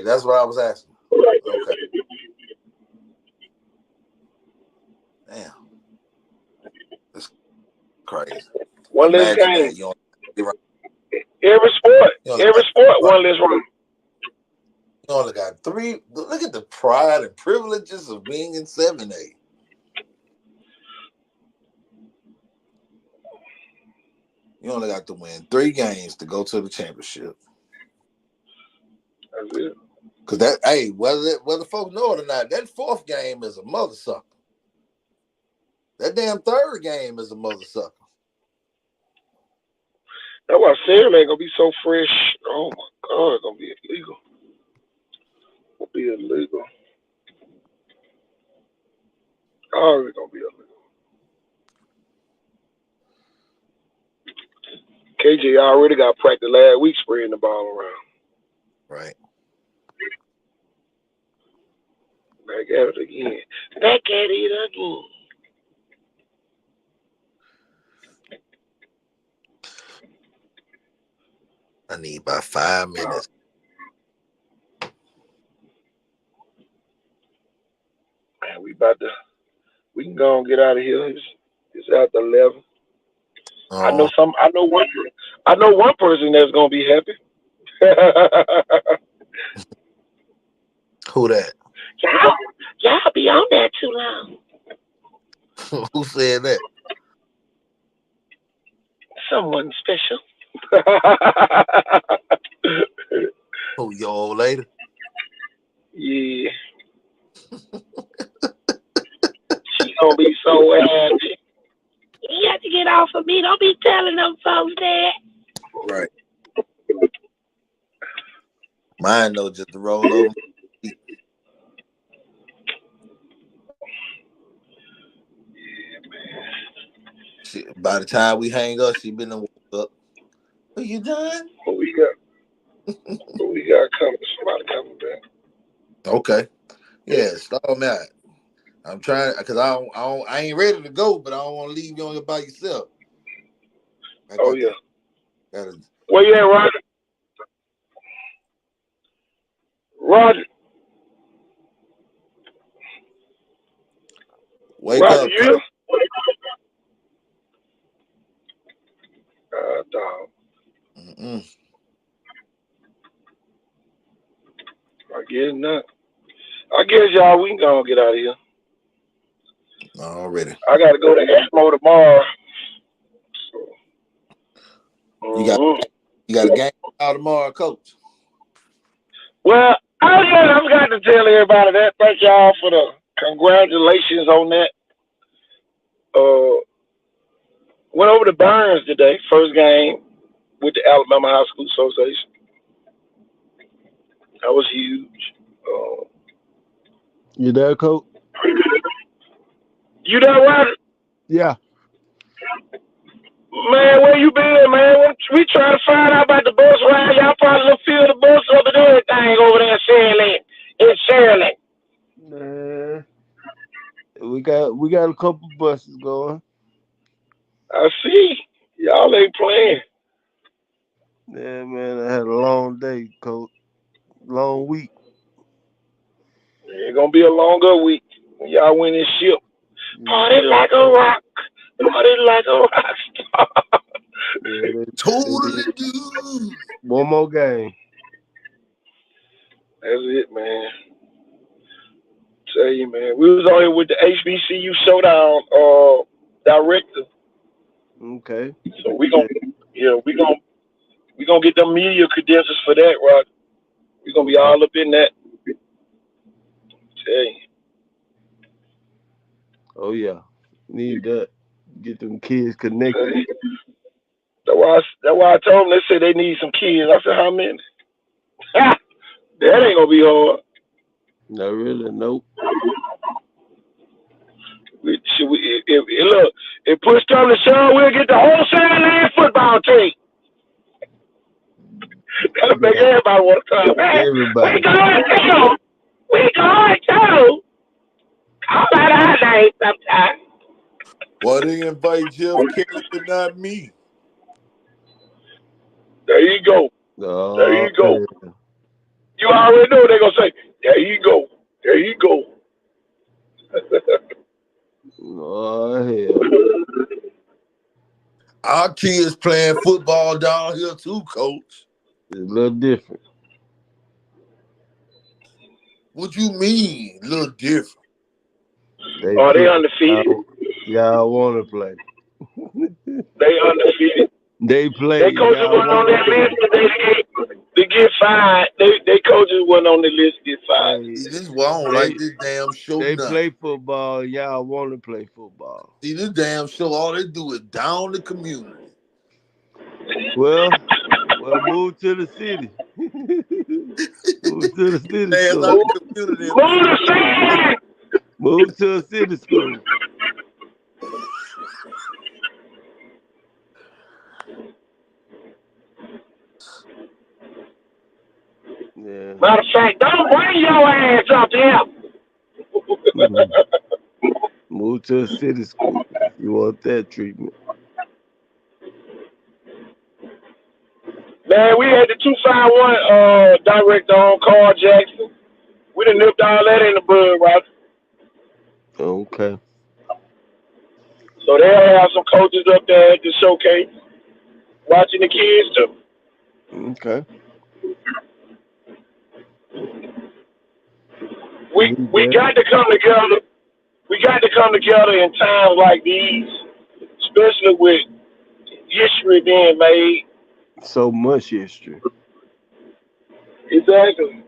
That's what I was asking. Okay. Damn. That's crazy. One less game. That. Every sport, one less round. You only got 3. Look at the pride and privileges of being in 7A. You only got to win 3 games to go to the championship. That's it. Cause whether folks know it or not, that 4th game is a mother sucker. That damn 3rd game is a mother sucker. That's why Sam ain't gonna be so fresh. Oh my God, it's gonna be illegal. Oh, it's gonna be illegal. KJ already got practice last week spraying the ball around. Right. Back at it again. I need about 5 minutes. Man, we can go and get out of here. It's after 11. I know one person that's gonna be happy. Who that? Y'all be on that too long. Who said that? Someone special. Who, your old lady? Yeah. She gonna be so happy. You have to get off of me. Don't be telling them folks that. Right. Mine know just to roll over. By the time we hang up, she been woke up. Are you done? What we got coming? Somebody coming back. Okay. Yeah, start me out. I'm trying because I ain't ready to go, but I don't want to leave you by yourself. Oh yeah. Where you at, Roger? Roger. Wake Roger, up. You? Dog. I guess not. I guess y'all, we can go and get out of here. Already. I got to go to Expo tomorrow. So. You got a game out tomorrow, Coach? Well, I got to tell everybody that. Thank y'all for the congratulations on that. Went over to Burns today, first game with the Alabama High School Association. That was huge. You there, Coach? You there, Roger? Yeah. Man, where you been, man? We trying to find out about the bus ride. Y'all probably feel the bus up and everything over there in Sheridan. Man, we got a couple buses going. I see. Y'all ain't playing. Yeah, man, I had a long day, Coach. Long week. It's gonna be a longer week when y'all win this ship. Party like a rock. Party like a rock star. Yeah, totally do. One more game. That's it, man. Tell you, man. We was on here with the HBCU Showdown director. Okay. So we gonna get them media credentials for that, Rod. We gonna be all up in that. Tell you. Oh yeah, need that. Get them kids connected. That's why I told them. They said they need some kids. I said, how many? That ain't gonna be hard. Not really. Nope. Look, if push come to shove, we'll get the whole Saturday football team. That'll make Yeah, everybody want to come. Man, we everybody. going too. We going too. Call out our name sometime. Why they invite Jeff Kelly but not me? There you go. There Oh, you go. hell. You already know they're going to say, there you go. There you go. Oh, hell. Our kids playing football down here too, Coach. It's a little different. What you mean, a little different? They Oh, they play. undefeated. Y'all want to play. They undefeated. They play. They coaches Y'all wasn't on want to that play. list to get fined. They coaches wasn't on the list to get fined. Hey, See, this is why I don't they like this damn show they nothing. play football. Y'all want to play football. See, this damn show, all they do is down the community. Well, move to the city. Move to the city Ass school. out the community. Move the sand. Move to a city school. Yeah. Matter of fact, don't bring your ass up here. Mhm. Move to a city school. You want that treatment? Man, we had the 251 director on Carl Jackson. We done nipped all that in the bud, right? Okay. So they'll have some coaches up there at the showcase watching the kids too. Okay. We got to come together. We got to come together in times like these, especially with history being made. So much history. Exactly.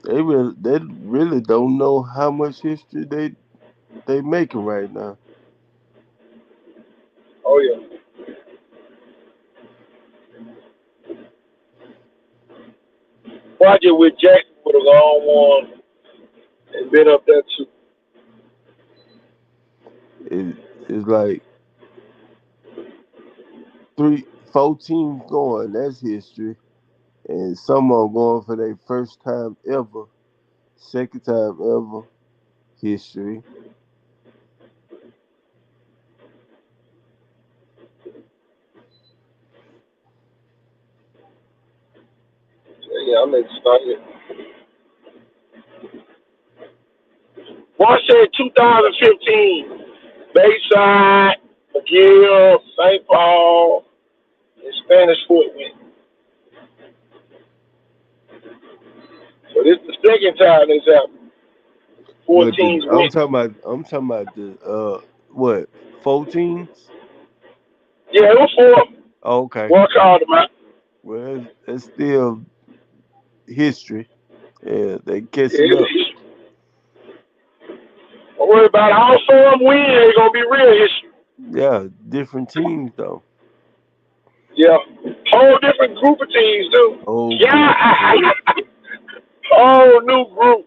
They really don't know how much history they making right now. Oh yeah. Roger with Jackson would have gone one and been up there too. It's like 4 teams going. That's history, and some are going for their first time ever, second time ever. History. Yeah, I'm excited. One said 2015, Bayside, McGill, St. Paul, and Spanish Fort Wayne. So this is the second time this happened. Four But teams I'm went. talking about the what 4 teams? Yeah, it was four. Okay. One called them out. Well, it's still history. Yeah, they catching Yeah, up. don't worry about it. All four of them win. It's going to be real history. Yeah, different teams though. Yeah. Whole different group of teams, too. Whole group. Yeah. Whole new group.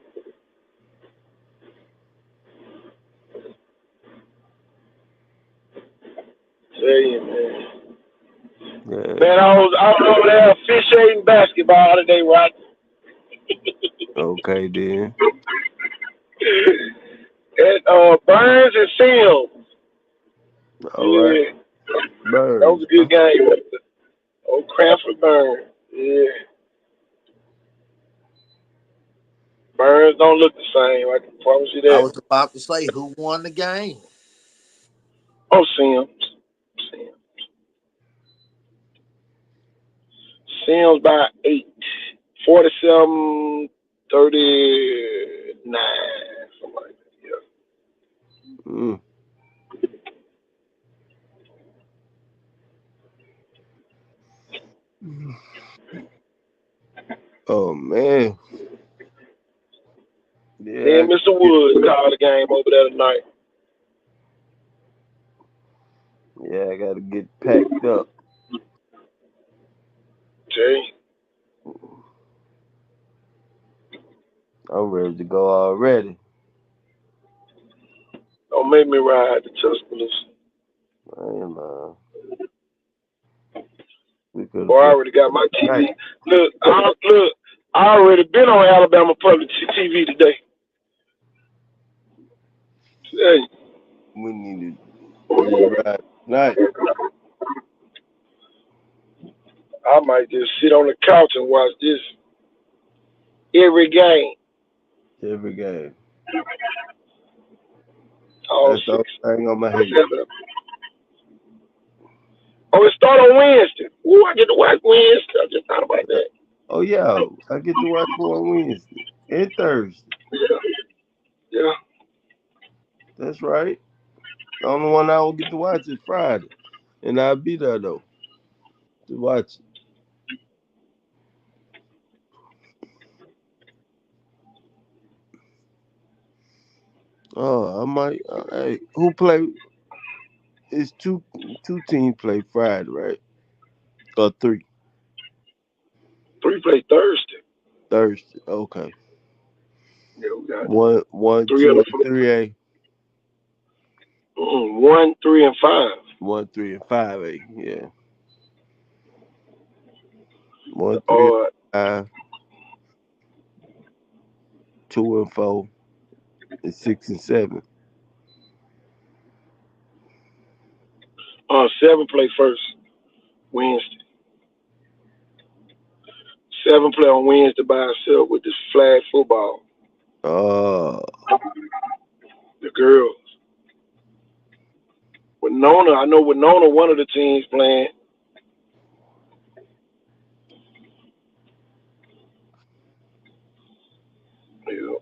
Tell you, man. Yeah. Man, I was over there officiating basketball today, right? Okay then. And Burns and Sims. All right. Yeah. That was Burns. a good game. Oh, Cranford Burns. Yeah. Burns don't look the same. I can promise you I that. was about to say who won the game. Oh, Sims. Sims by 8. 47, 39. Something like that. Yeah. Mm. Oh man. Yeah. Then Mr. Woods called the game over there tonight. Yeah, I gotta get packed up. Jay. I'm ready to go already. Don't make me ride the Tuscaloosa. I ain't lying. We could Boy, I already got my TV. Look, I already been on Alabama Public TV today. Hey. We need to ride tonight. I might just sit on the couch and watch this every game. Every game. All That's the only thing on my head. Oh, it start on Wednesday. Ooh, I get to watch Wednesday. I just thought about that. Oh yeah, I get to watch more on Wednesday and Thursday. Yeah. That's right. The only one I don't get to watch is Friday, and I'll be there though to watch it. Oh, I might. Hey, who play? It's two teams play Friday, right? Or three? 3 play Thursday. Thursday. Okay. Yeah, we got One, 3 2, of the and 3A. 1, 3, and 5. 1, 3, and 5A. Yeah. 1, 3, and 5. 2 and 4. And 6 and 7. 7 play first Wednesday. 7 play on Wednesday by itself with this flag football. The girls. With Nona, I know with Nona, one of the teams playing. Yeah.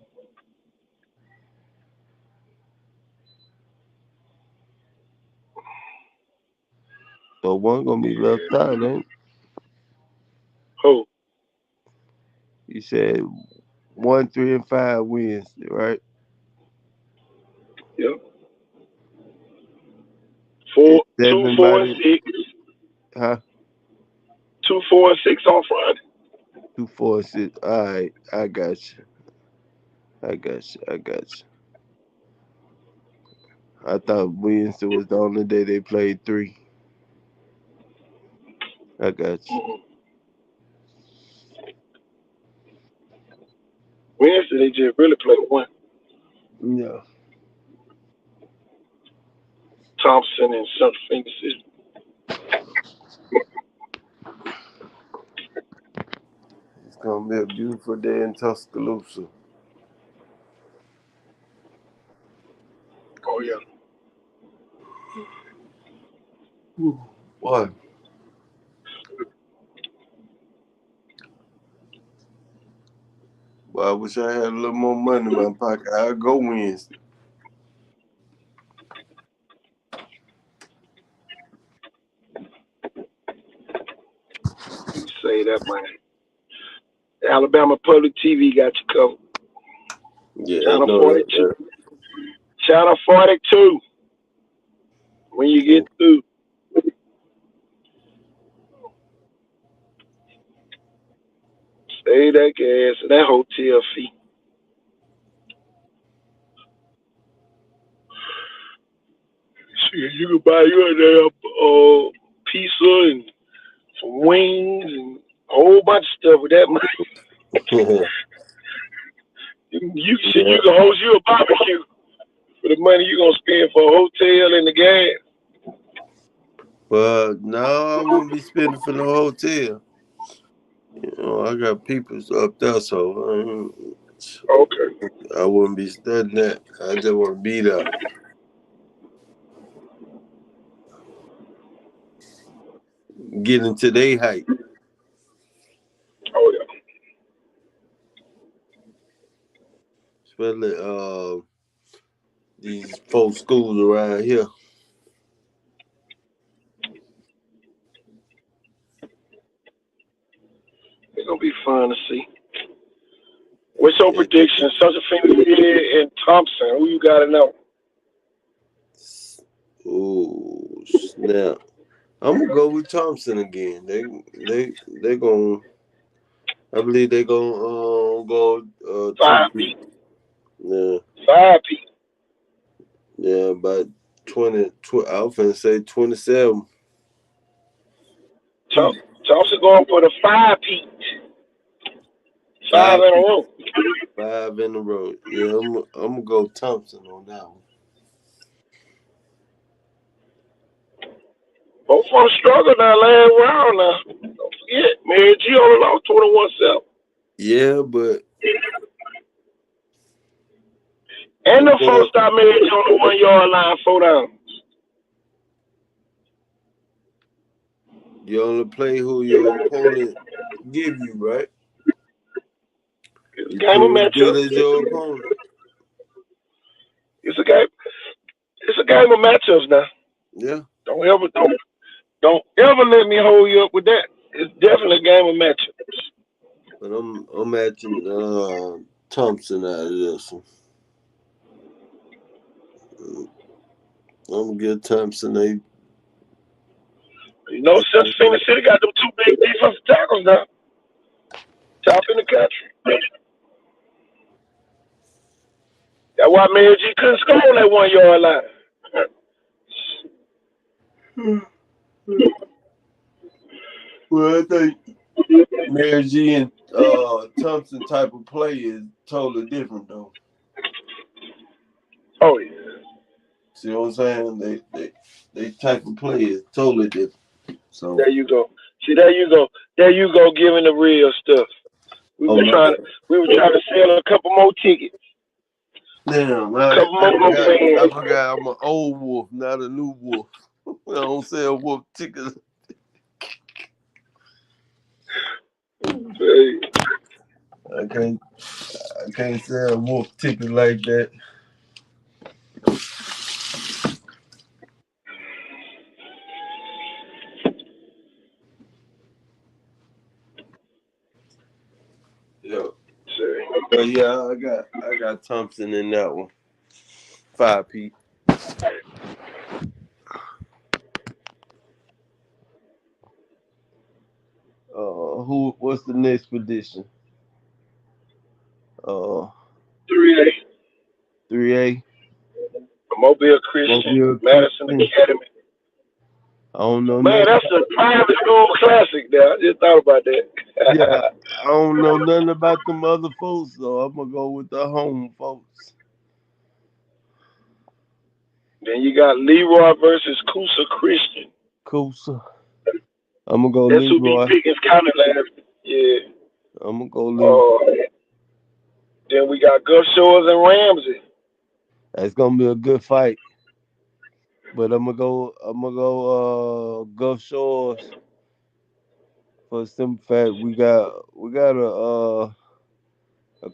So one gonna be left out, ain't it? Who? You said 1, 3, and 5 Wednesday, right? Yeah. 2, 4, and 6. Huh? 2, 4, and 6 on Friday. 2, 4, and 6. All right, I got you. I thought Wednesday was the only day they played 3. I got you. Wednesday, they just really play 1. Yeah. Thompson and Central Phoenix City. It's gonna be a beautiful day in Tuscaloosa. Oh, yeah. What? Well, I wish I had a little more money in my pocket. I'll go Wednesday. You say that, man. Alabama Public TV got you covered. Yeah, Channel no, 42. Channel 42. When you get through. Save that gas and that hotel fee. Shit, you can buy you a damn pizza and some wings and a whole bunch of stuff with that money. You can host you a barbecue for the money you're gonna spend for a hotel and the gas. Well, no, I wouldn't be spending for no hotel. You know, I got people up there, so Okay. I wouldn't be studying that. I just want to be there. Get into their height. Oh yeah. Especially these 4 schools around here. It's gonna be fun to see. What's your prediction? Central Phoenix and Thompson. Who you gotta know? Oh snap! I'm gonna go with Thompson again. They gonna. I believe they gonna go 5 2-3. Yeah. 5 P. Yeah, about 20, I was finna say 27. Thompson going for the 5-peat. 5 5 in a row. 5 in a row. Yeah, I'm gonna go Thompson on that one. Both on the struggle now, last round now. Don't forget, Mary G only lost 21-7. Yeah, but And the folks stop Mary G on the 1 yard line, 4 down. you only play who your opponent give you, right? It's a You game play of as good matchups. as your opponent. It's a game. It's a game of matchups now. Yeah. Don't ever let me hold you up with that. It's definitely a game of matchups. But I'm matching Thompson out of this one. I'm gonna get Thompson. Since Phoenix City got them 2 big defensive tackles now. Top in the country. That's why Mary G couldn't score on that 1 yard line. Well, I think Mary G and Thompson type of play is totally different though. Oh yeah. See what I'm saying? They type of play is totally different. So there you go. See, there you go. There you go, giving the real stuff. We were trying to sell a couple more tickets. Damn, I forgot I'm an old wolf, not a new wolf. I don't sell wolf tickets. Hey. I can't sell wolf tickets like that. Yeah. But yeah, I got Thompson in that one. 5-peat. What's the next position? 3A. 3A. Mobile Christian, Madison Academy. I don't know. Man, that's a private school classic there. I just thought about that. Yeah, I don't know nothing about them other folks, so I'm gonna go with the home folks. Then you got Leroy versus Coosa Christian. Coosa. I'm gonna go That's Leroy. who beat Pickens County last. Yeah. I'm gonna go Leroy. Then we got Gulf Shores and Ramsey. That's gonna be a good fight. But I'm gonna go Gulf Shores for the simple fact we got a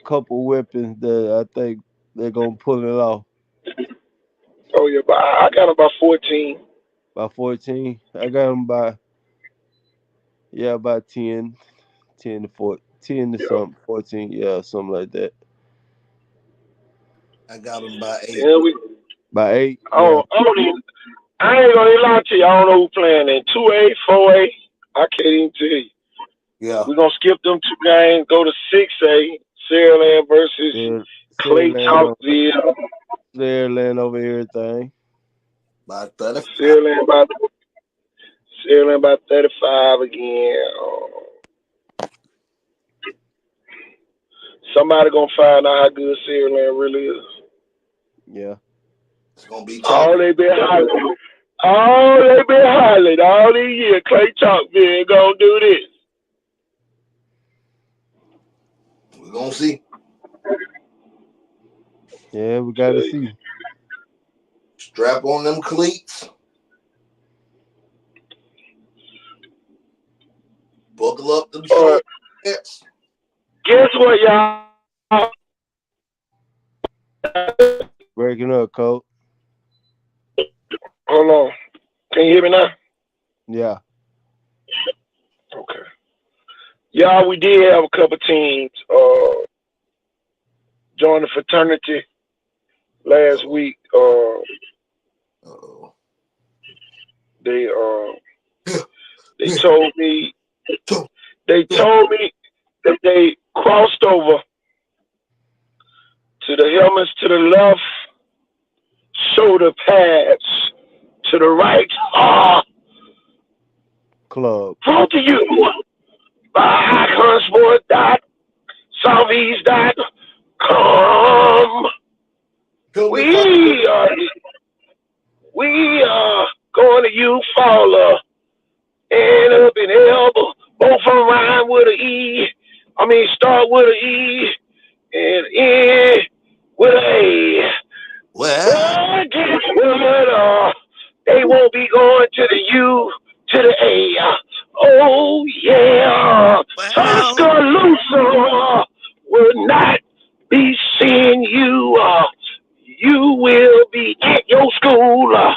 couple weapons that I think they're gonna pull it off. Oh yeah, but I got about 14. By 14, I got them by about 10 to 14, 10 to something, 14, yeah, something like that. I got them by 8. Yeah, by 8. I ain't gonna lie to you. I don't know who playing in 2A, 4A. I can't even tell you. Yeah. We're gonna skip them 2 games. Go to 6A. Saraland versus Clay Talkville. Saraland over everything. By 35. Saraland about 35 again. Somebody gonna find out how good Saraland really is. Yeah. It's gonna be all they been hollering all these years. Clay Talkville ain't gonna do this. We're gonna see. Yeah, we gotta see. Strap on them cleats. Buckle up them shorts. Guess what, y'all? Breaking up, Coach. Hold on. Can you hear me now? Yeah. Okay. Y'all, we did have a couple teams join the fraternity last week. They told me that they crossed over to the helmets to the left, shoulder pads to the right. Club. Brought to you by HuntSport.Southeast.com. We are going to you, Fowler, and up in elbow. Both of them rhyme with an E. I mean, start with an E and end with an A. Well, Guess what? They won't be going to the U to the A. Oh, yeah. Tuscaloosa will not be seeing you. You will be at your school,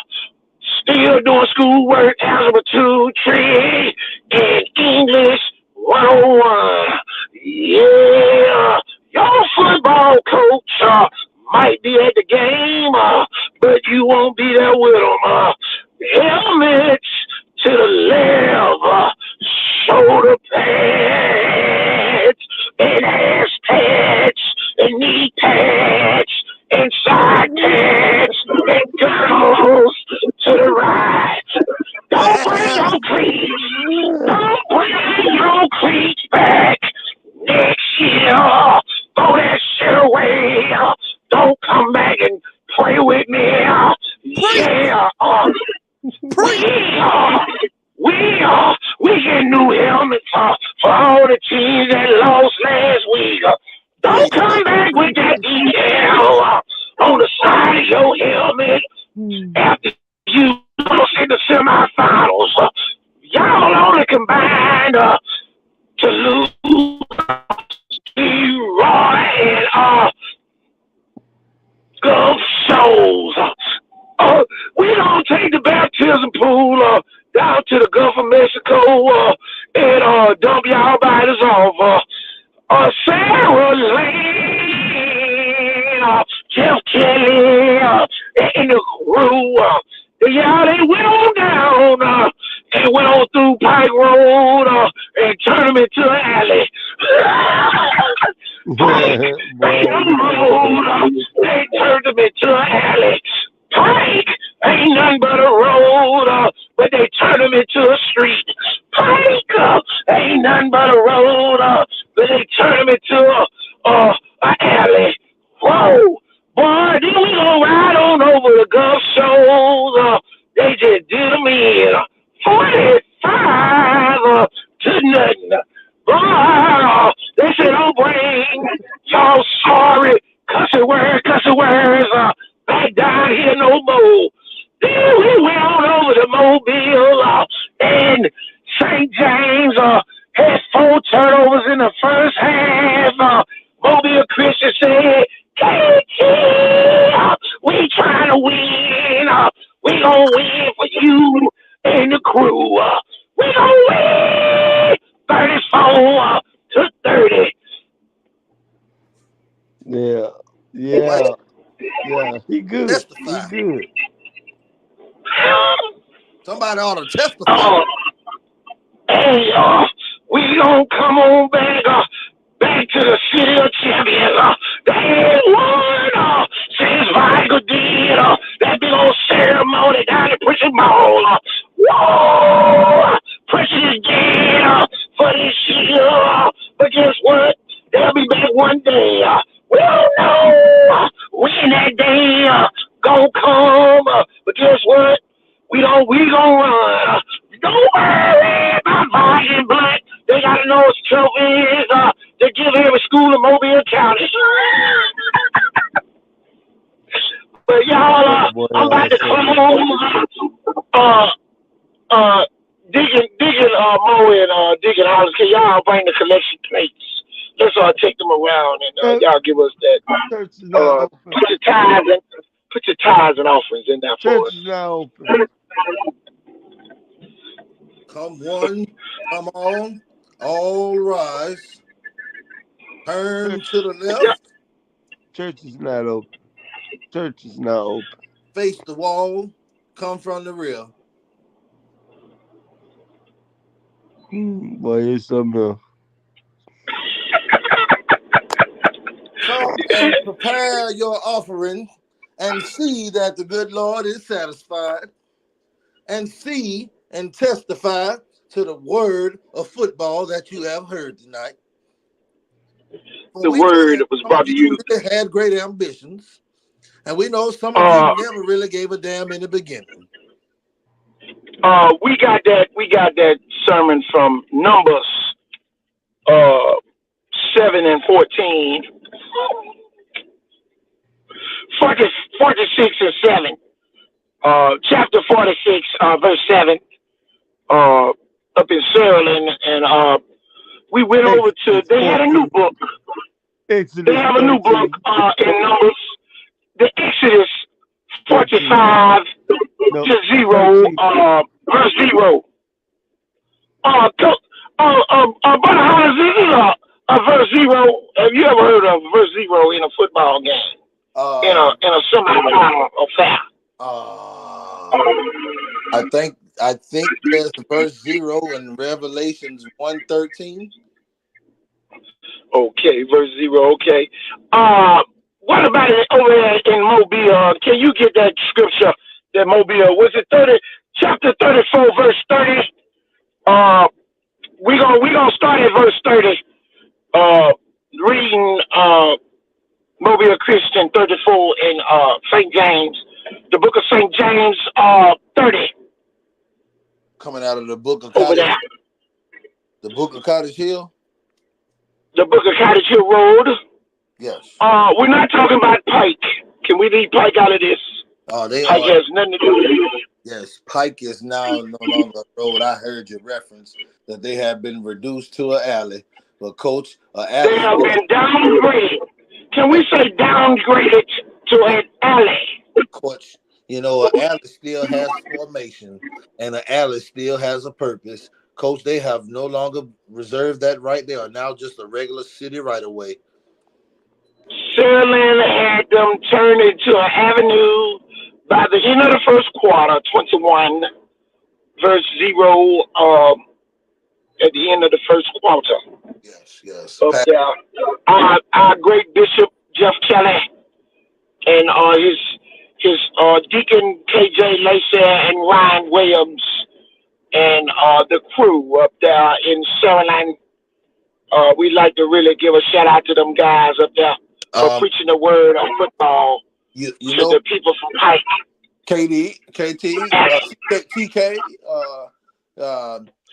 still doing schoolwork, algebra 2, tree, and English 101. Yeah. Your football coach might be at the game, but you won't be there with them. Helmets to the left, shoulder pads, and ass pads, and knee pads, and side pads, and girls to the right. Don't bring your cleats. Don't bring your cleats back next year. Throw that shit away. Don't come back and play with me. Yeah. We get new helmets for all the teams that lost last week. Don't come back with that decal on the side of your helmet after you lost in the semifinals. Y'all only combined to lose Roy and Gulf shows. We don't take the baptism pool down to the Gulf of Mexico and dump y'all bodies off. Sarah Lane, Jeff Kelly, and the crew. Yeah, they went on down and went on through Pike Road and turned them into an alley. They turned them into an alley. Pike ain't nothing but a road, but they turned them into a street. Pike ain't nothing but a road, but they turned them into an alley. Whoa, boy, then we gonna ride on over the Gulf shows. They just did them in 45 to nothing. Boy, they said, don't bring y'all sorry cussing words back down here no more. Then we went on over to Mobile and St. James had 4 turnovers in the first half. Mobile Christian said, KT, we trying to win. We gonna win for you and the crew. We gonna win 34 to 30. Yeah. He good. Testify. He good. Somebody ought to testify. Hey, we gonna come on back to the city of champions. They ain't won since Michael did that big old ceremony down at Pritchard Mall. Whoa! Pritchard is dead for this year. But guess what? They'll be back one day. We don't know when that day gonna come. But guess what? We gonna run. Don't worry about Volume Black. They got to know what trophy is to give every school in Mobile County. But y'all, I'm about to close. Digging Mo and Digging Hollis. Can y'all bring the collection plates? Let's take them around and y'all give us that. Put your tithes and offerings in there for us. Church is now open. Come one, come on, all rise. Turn to the left. Church is not open. Church is not open. Face the wall. Come from the rear. Boy, it's something else. Come and prepare your offering and see that the good Lord is satisfied, and see and testify to the word of football that you have heard tonight. For The we know word that was some brought of to you you. really had great ambitions, and we know some of you never really gave a damn in the beginning. We got that sermon from Numbers 7 and 14. 46 and 7. Chapter 46, verse 7. Up in Maryland, and we went over to. They had a new book. Exodus They have a new 13. book in Numbers. The Exodus 45 No, to 0, 13. verse 0. Brother Hollis, this is a verse 0. Have you ever heard of verse 0 in a football game? In a semifinal affair? I think there's verse 0 in Revelations 1:13. Okay, verse 0. Okay. What about it over there in Mobile? Can you get that scripture? That Mobile, was it 30? Chapter 34, verse 30. We gonna start at verse 30. Reading Mobile Christian 34 in St. James, the book of St. James 30. Coming out of the book of over Cottage, there. the book of Cottage Hill. The book of Cottage Hill Road. Yes. We're not talking about Pike. Can we leave Pike out of this? Pike has nothing to do with it. Yes, Pike is now no longer a road. I heard your reference that they have been reduced to an alley. But Coach, alley. They have been downgraded. Can we say downgraded to an alley? Coach, you know, an alley still has formation and an alley still has a purpose. Coach, they have no longer reserved that right. They are now just a regular city right away. Sherland had them turned into an avenue by the end of the first quarter, 21, verse 0, at the end of the first quarter. Yes. Up there. Our great Bishop Jeff Kelly and his Deacon KJ Lacey and Ryan Williams and the crew up there in Sherland. We'd like to really give a shout out to them guys up there for preaching the word of football to the people from Pike. TK.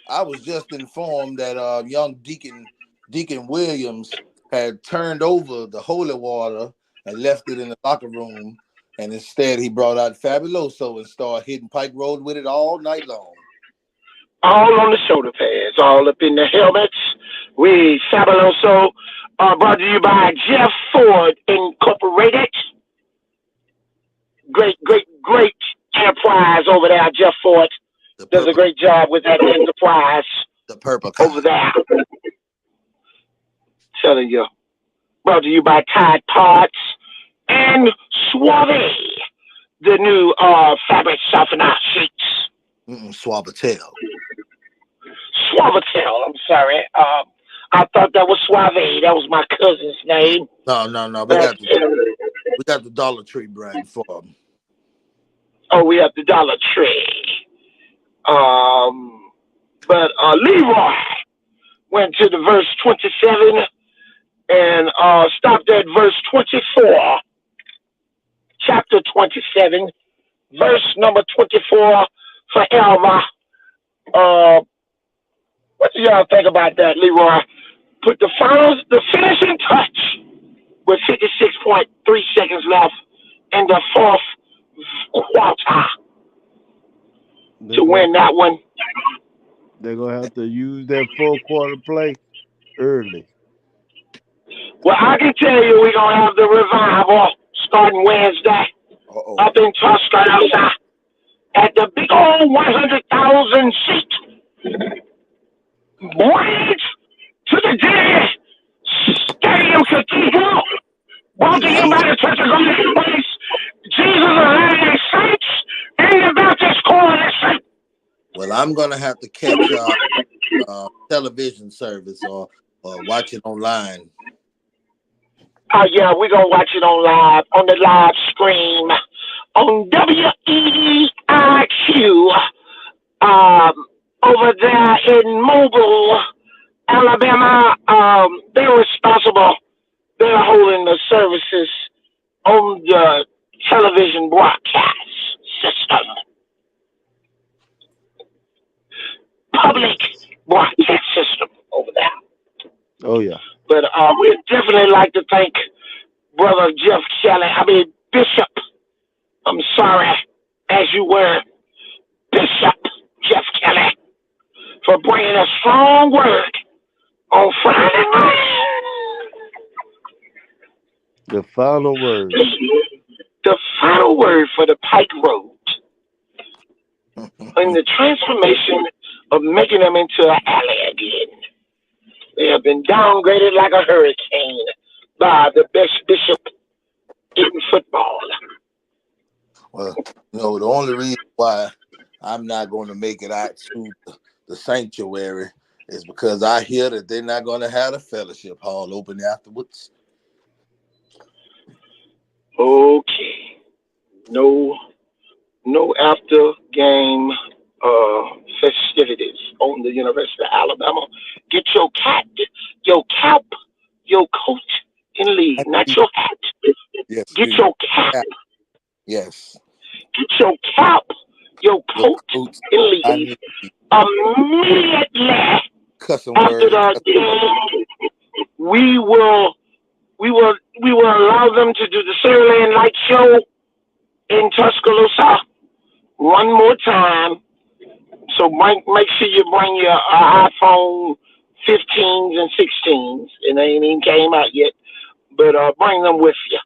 I was just informed that young Deacon Williams had turned over the holy water and left it in the locker room, and instead he brought out Fabuloso and started hitting Pike Road with it all night long. All on the shoulder pads, all up in the helmets. We Fabuloso, brought to you by Jeff Ford Incorporated. Great enterprise over there. Jeff Ford does a great job with that enterprise. The purple over there. Telling you. Brought to you by Tide Pods and Suave, the new fabric softener sheets. Suavitel. Suavitel, I'm sorry. I thought that was Suave. That was my cousin's name. No. We got the Dollar Tree brand for them. Oh, we have the Dollar Tree. But Leroy went to the verse 27 and stopped at verse 24. Chapter 27, verse number 24 for Elva. What do y'all think about that, Leroy? Put the finishing touch with 56.3 seconds left in the fourth quarter to win that one. They're going to have to use that fourth quarter play early. Well, I can tell you we're going to have the revival starting Wednesday up in Tuscaloosa at the big old 100,000 seat Bridge to the Dead Stadium Cathedral. Brought to you by the Church of God in Christ, Jesus of Latter-day Saints, and the Baptist Coalition. Well, I'm going to have to catch television service or watch it online. Yeah, we're gonna watch it on the live stream on WEIQ over there in Mobile, Alabama. They're responsible. They're holding the services on the television broadcast system, public broadcast system over there. Oh yeah. But we'd definitely like to thank Brother Bishop. I'm sorry, as you were, Bishop Jeff Kelly, for bringing a strong word on Friday night. The final word. The final word for the Pike Road in the transformation of making them into an alley again. They have been downgraded like a hurricane by the best bishop in football. Well, the only reason why I'm not going to make it out to the sanctuary is because I hear that they're not going to have the fellowship hall open afterwards. Okay. No after game festivities on the University of Alabama. Get your cap, your coat and leave, not your hat. Yes. Get your cap. Yes. Get your cap, your coat and leave immediately. Cussing after words. the game. We will allow them to do the Sutherland Light Show in Tuscaloosa one more time. So make sure you bring your iPhone 15s and 16s. And they ain't even came out yet. But bring them with you.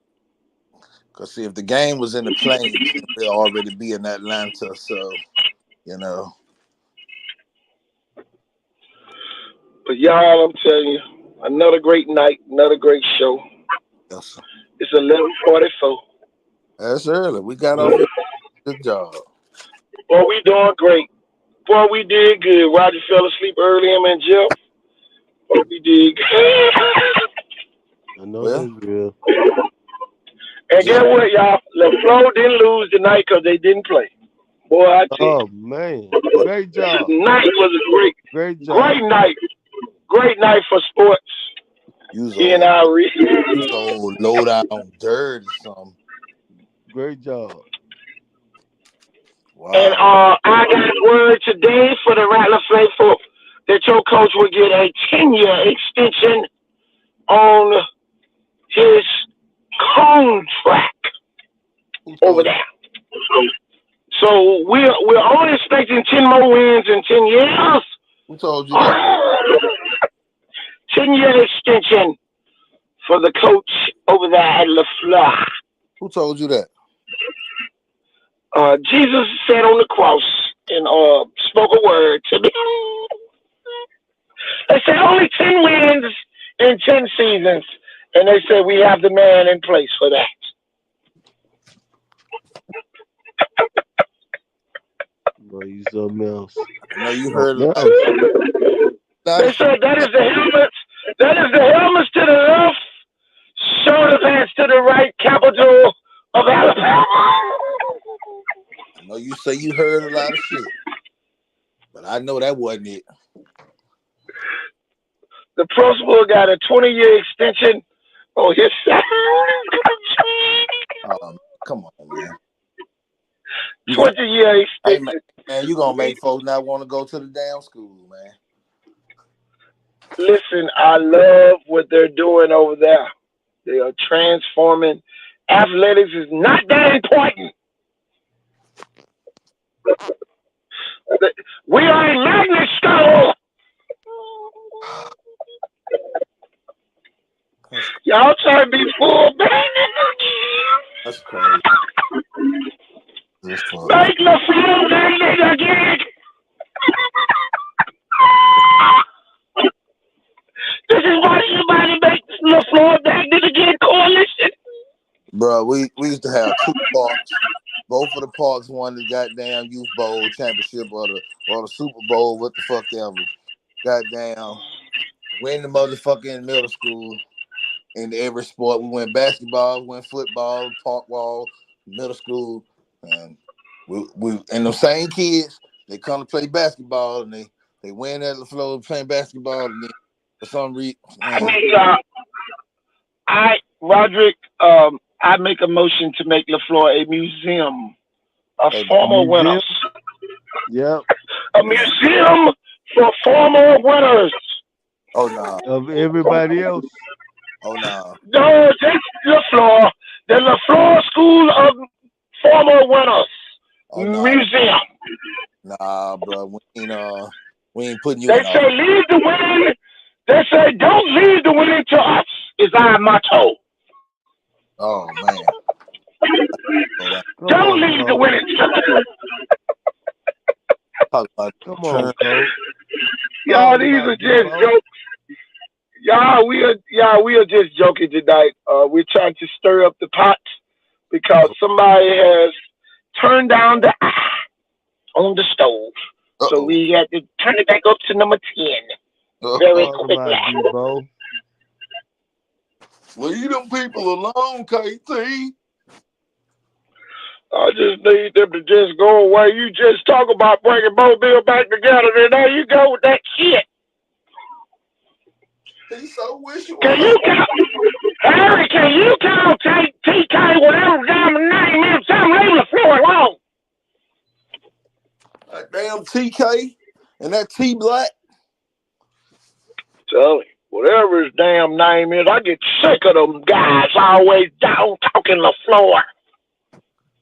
Because, see, if the game was in the Plains, we'll already be in Atlanta. So, But y'all, I'm telling you, another great night, another great show. Yes. It's 11:44. That's early. We got off good job. Boy, we doing great. Boy, we did good. Roger fell asleep early, him and Jeff. Boy, we did good. I know that's real. And guess what, y'all? LaFleur didn't lose tonight because they didn't play. Boy, I tell you. Oh man, great job. Tonight was a great job. Great night. Great night for sports. You so low down dirt or something. Great job. Wow. And I got word today for the Rattler faithful that your coach will get a 10-year extension on his contract over there. So we're only expecting 10 more wins in 10 years. Who told you that? 10-year extension for the coach over there at LaFleur. Who told you that? Jesus sat on the cross and spoke a word to me. They said only 10 wins in 10 seasons. And they said we have the man in place for that. Boy, you something else. No, you heard it. They said that is the helmets. That is the helmets to the left, shoulder pads to the right, capital of Alabama. I know you say you heard a lot of shit, but I know that wasn't it. The principal got a 20-year extension on his side. Come on, man. 20-year extension. Hey, man, you gonna make folks not want to go to the damn school, man. Listen, I love what they're doing over there. They are transforming. Athletics is not that important. We are in magnet school. Y'all try to be full magnet. That's crazy. Make LaFleur magnet again. This is why everybody makes LaFleur magnet again coalition. Bro, we used to have two parks. Both of the parks won the goddamn Youth Bowl championship or the Super Bowl, what the fuck ever. Goddamn, win the motherfucking middle school. in every sport. We went basketball, we went football, park wall, middle school, and we and the same kids, they come to play basketball and they win at LaFleur playing basketball, and then for some reason, I man, mean, Roderick, I make a motion to make LaFleur a museum of a former Museum? winners. Yep. A museum for former winners. oh no, Of everybody else. oh no, No, that's LaFleur. The LaFleur School of Former Winners oh no, Museum. nah, bro, we ain't putting you They in say office. leave the winning. They say don't leave the winning to us. Is our motto. Oh man, oh, that Come Don't on, leave the Bo. winning to us. talk about Come turn. on, Bo. Y'all, Talk these about are it, just Bo. jokes. We are just joking tonight. We're trying to stir up the pot because somebody has turned down the eye on the stove. So Uh-oh. we had to turn it back up to number 10 very Talk quickly. about it, Bo. Leave them people alone, KT. I just need them to just go away. You just talk about bringing Mobile back together, and there you go with that shit. He's so wishful. Can you count, Harry? Can you count TK, whatever damn name is? Tell him leave the floor alone. That damn TK and that T Black. Tell him whatever his damn name is. I get sick of them guys always down talking the floor.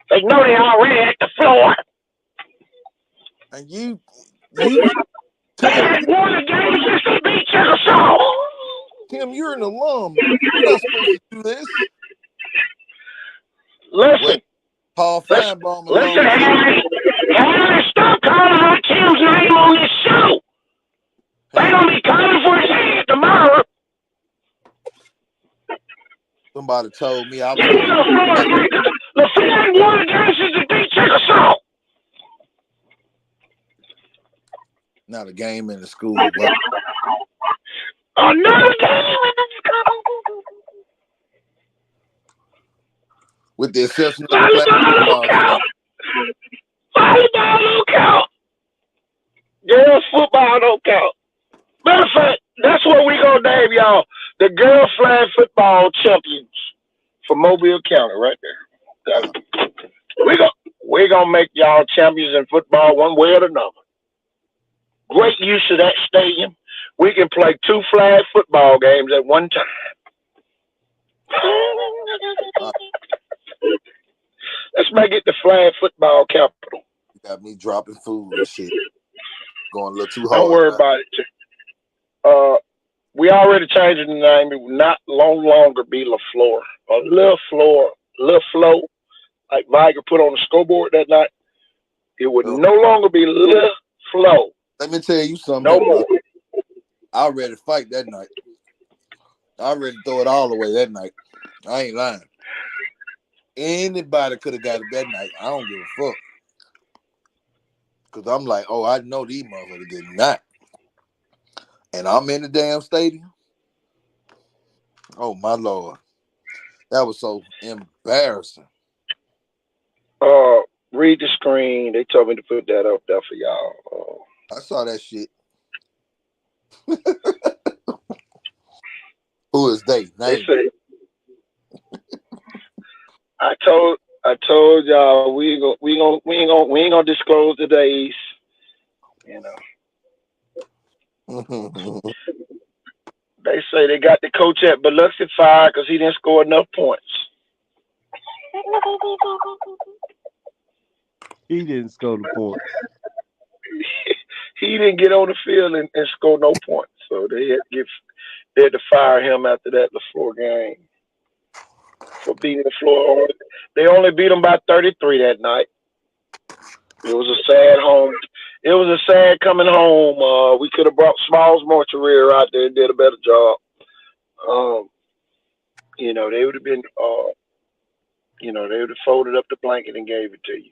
They know they already at the floor. And you They Tim, had won the game since they beat Chickasaw. Tim, you're an alum. You're not supposed to do this. Listen, Wait, Paul Feinbaum listen, alum. Harry, stop calling out Tim's name on this show. They gonna be calling for his head tomorrow. Somebody told me I was LaFleur won the game since they beat Chickasaw. not a game in the school. But Another game in the school. with the exception of the flag football game. Volleyball don't count. Girls football don't count. Matter of fact, that's what we gonna name y'all. The girl flag football champions for Mobile County right there. We gonna make y'all champions in football one way or another. Great use of that stadium. We can play 2 flag football games at one time. Let's make it the flag football capital. You got me dropping food and shit. Going a little too hard. Don't worry about it. We already changed the name. It will not longer be LaFleur. Lil Flo, like Viger put on the scoreboard that night. It would no longer be Lil Flo. Let me tell you something. No more. I was ready to fight that night. I was ready to throw it all away that night. I ain't lying. Anybody could have got it that night. I don't give a fuck. Because I'm like, oh, I know these motherfuckers did not. And I'm in the damn stadium. Oh, my Lord. That was so embarrassing. Read the screen. They told me to put that up there for y'all. I saw that shit. Who is they? They say, I told y'all we ain't gonna disclose the days. You know. They say they got the coach at Biloxi fired because he didn't score enough points. He didn't score the points. He didn't get on the field and score no points. So they had to fire him after that LaFleur game for beating LaFleur. They only beat him by 33 that night. It was a sad home. It was a sad coming home. We could have brought Smalls Mortuary out there and did a better job. You know, they would have been, they would have folded up the blanket and gave it to you.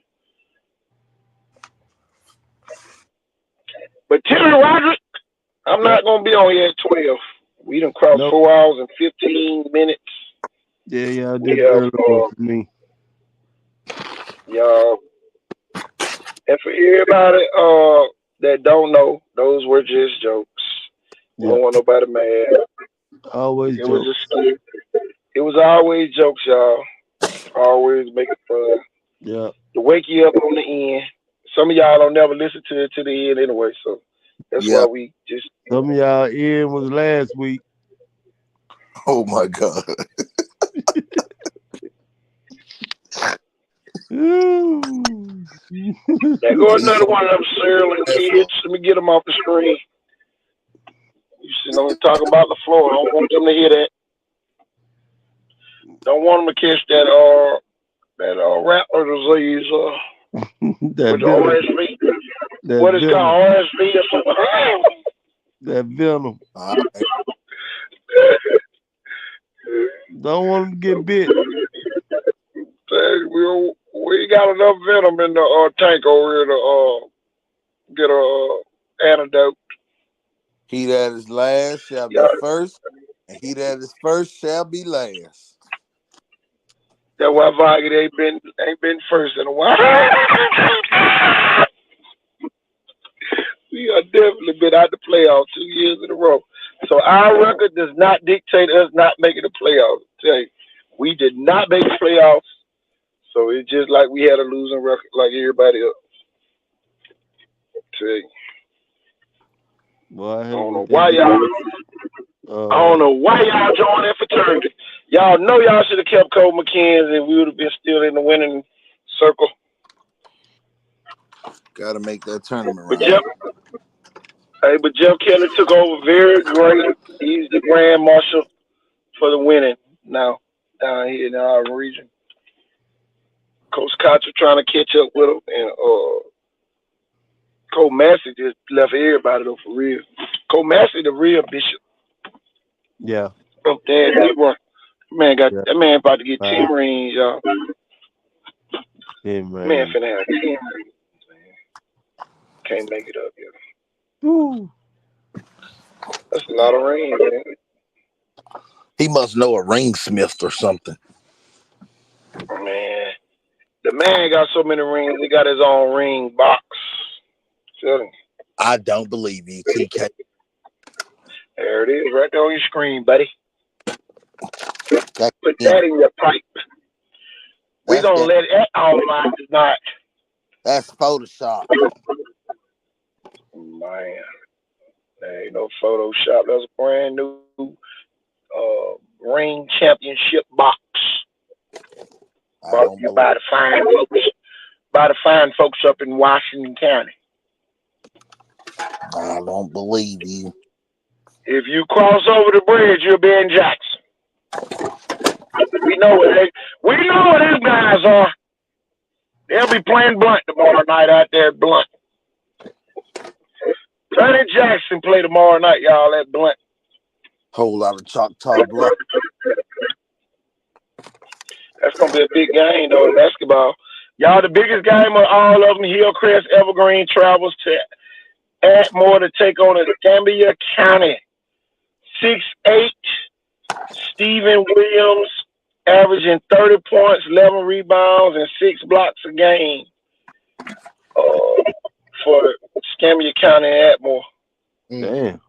But Terry Roderick, I'm not going to be on here at 12. We done crossed Nope. 4 hours and 15 minutes. Yeah, y'all We did have, early one for me. y'all, and for everybody that don't know, those were just jokes. We Yeah, don't want nobody mad. always It was jokes. just, it was always jokes, y'all. Always making fun Yeah, to wake you up on the end. Some of y'all don't never listen to it to the end anyway, so that's why Yeah. we just. some of y'all in was last week. Oh my God. Ooh. There go another one of them Sterling kids. Let me get them off the screen. You sitting on talking about the floor. I don't want them to hear that. Don't want them to catch that rattler disease that with the venom. RSV. That What is venom. called RSV or something. That venom. All right. Don't want them to get bit. We got enough venom in the tank over here to get a antidote. He that is last shall be Yeah, first, and he that is first shall be last. that's why Vargas ain't been first in a while. We have definitely been out the playoffs 2 years in a row. So our record does not dictate us not making the playoffs. Tell you, we did not make the playoffs, so it's just like we had a losing record like everybody else. Tell you, Boy, I I hate don't know what they why do. y'all. I don't know why y'all joined that fraternity. Y'all know y'all should have kept Cole McKenzie and we would have been still in the winning circle. Got to make that tournament But round. Jeff Kelly took over very great. He's the grand marshal for the winning now down here in our region. Coach Kocher trying to catch up with him, and Cole Massey just left everybody though for real. Cole Massey, the real bishop Yeah. up there. That Yeah. man about to get 10 Right. rings, y'all. Yeah, Man man. finna have 10 rings, man. Can't make it up, yo. Woo. That's a lot of rings, man. He must know a ringsmith or something. Man, the man got so many rings. He got his own ring box. Tell him. I don't believe you, TK. There it is, right there on your screen, buddy. That's Put him. that in your pipe. We That's gonna that. let it all mine tonight. That's Photoshop. Man, there ain't no Photoshop. That's a brand new ring championship box. I Brought don't to you believe. by the fine folks up in Washington County. I don't believe you. If you cross over the bridge, you'll be in Jackson. We know where them guys are. They'll be playing Blunt tomorrow night out there at Blunt. Sonny Jackson play tomorrow night, y'all, at Blunt. Whole lot of Choctaw blood. That's gonna be a big game though in basketball. Y'all, the biggest game of all of them, Hillcrest Evergreen travels to Atmore to take on Escambia County. 6'8", Stephen Williams, averaging 30 points, 11 rebounds, and 6 blocks a game for Escambia County and Atmore. Damn.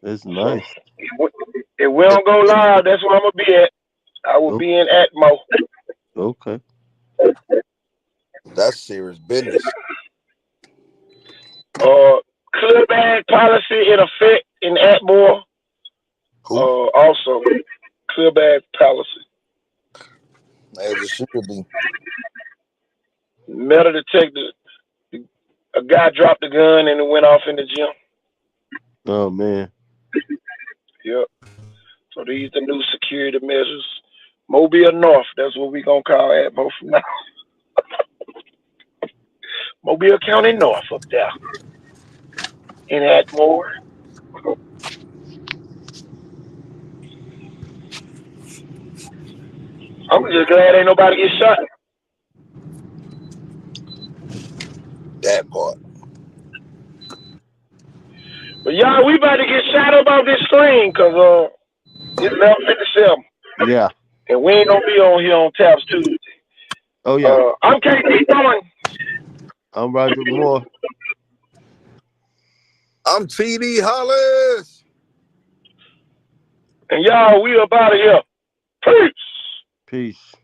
That's nice. If we don't go live, that's where I'm gonna be at. I will be in Atmore. Okay. That's serious business. Clear bag policy in effect in Atmore. Also, clear bag policy. As it should be. Metal detector. A guy dropped the gun and it went off in the gym. Oh man. Yep. So these are the new security measures. Mobile North. That's what we gonna call Atmore from now. Mobile County North up there in Atmore. I'm just glad ain't nobody get shot. That part. But y'all, we about to get shot up off this screen because it's 11:57. Yeah. And we ain't gonna be on here on Taps Tuesday. Oh yeah. I'm KT Throwing. I'm Roger Moore. I'm TD Hollis. And y'all, we up out of here. Peace. Peace.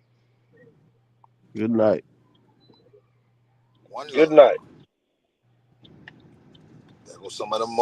Good night. One Good love. night. That was some of the most.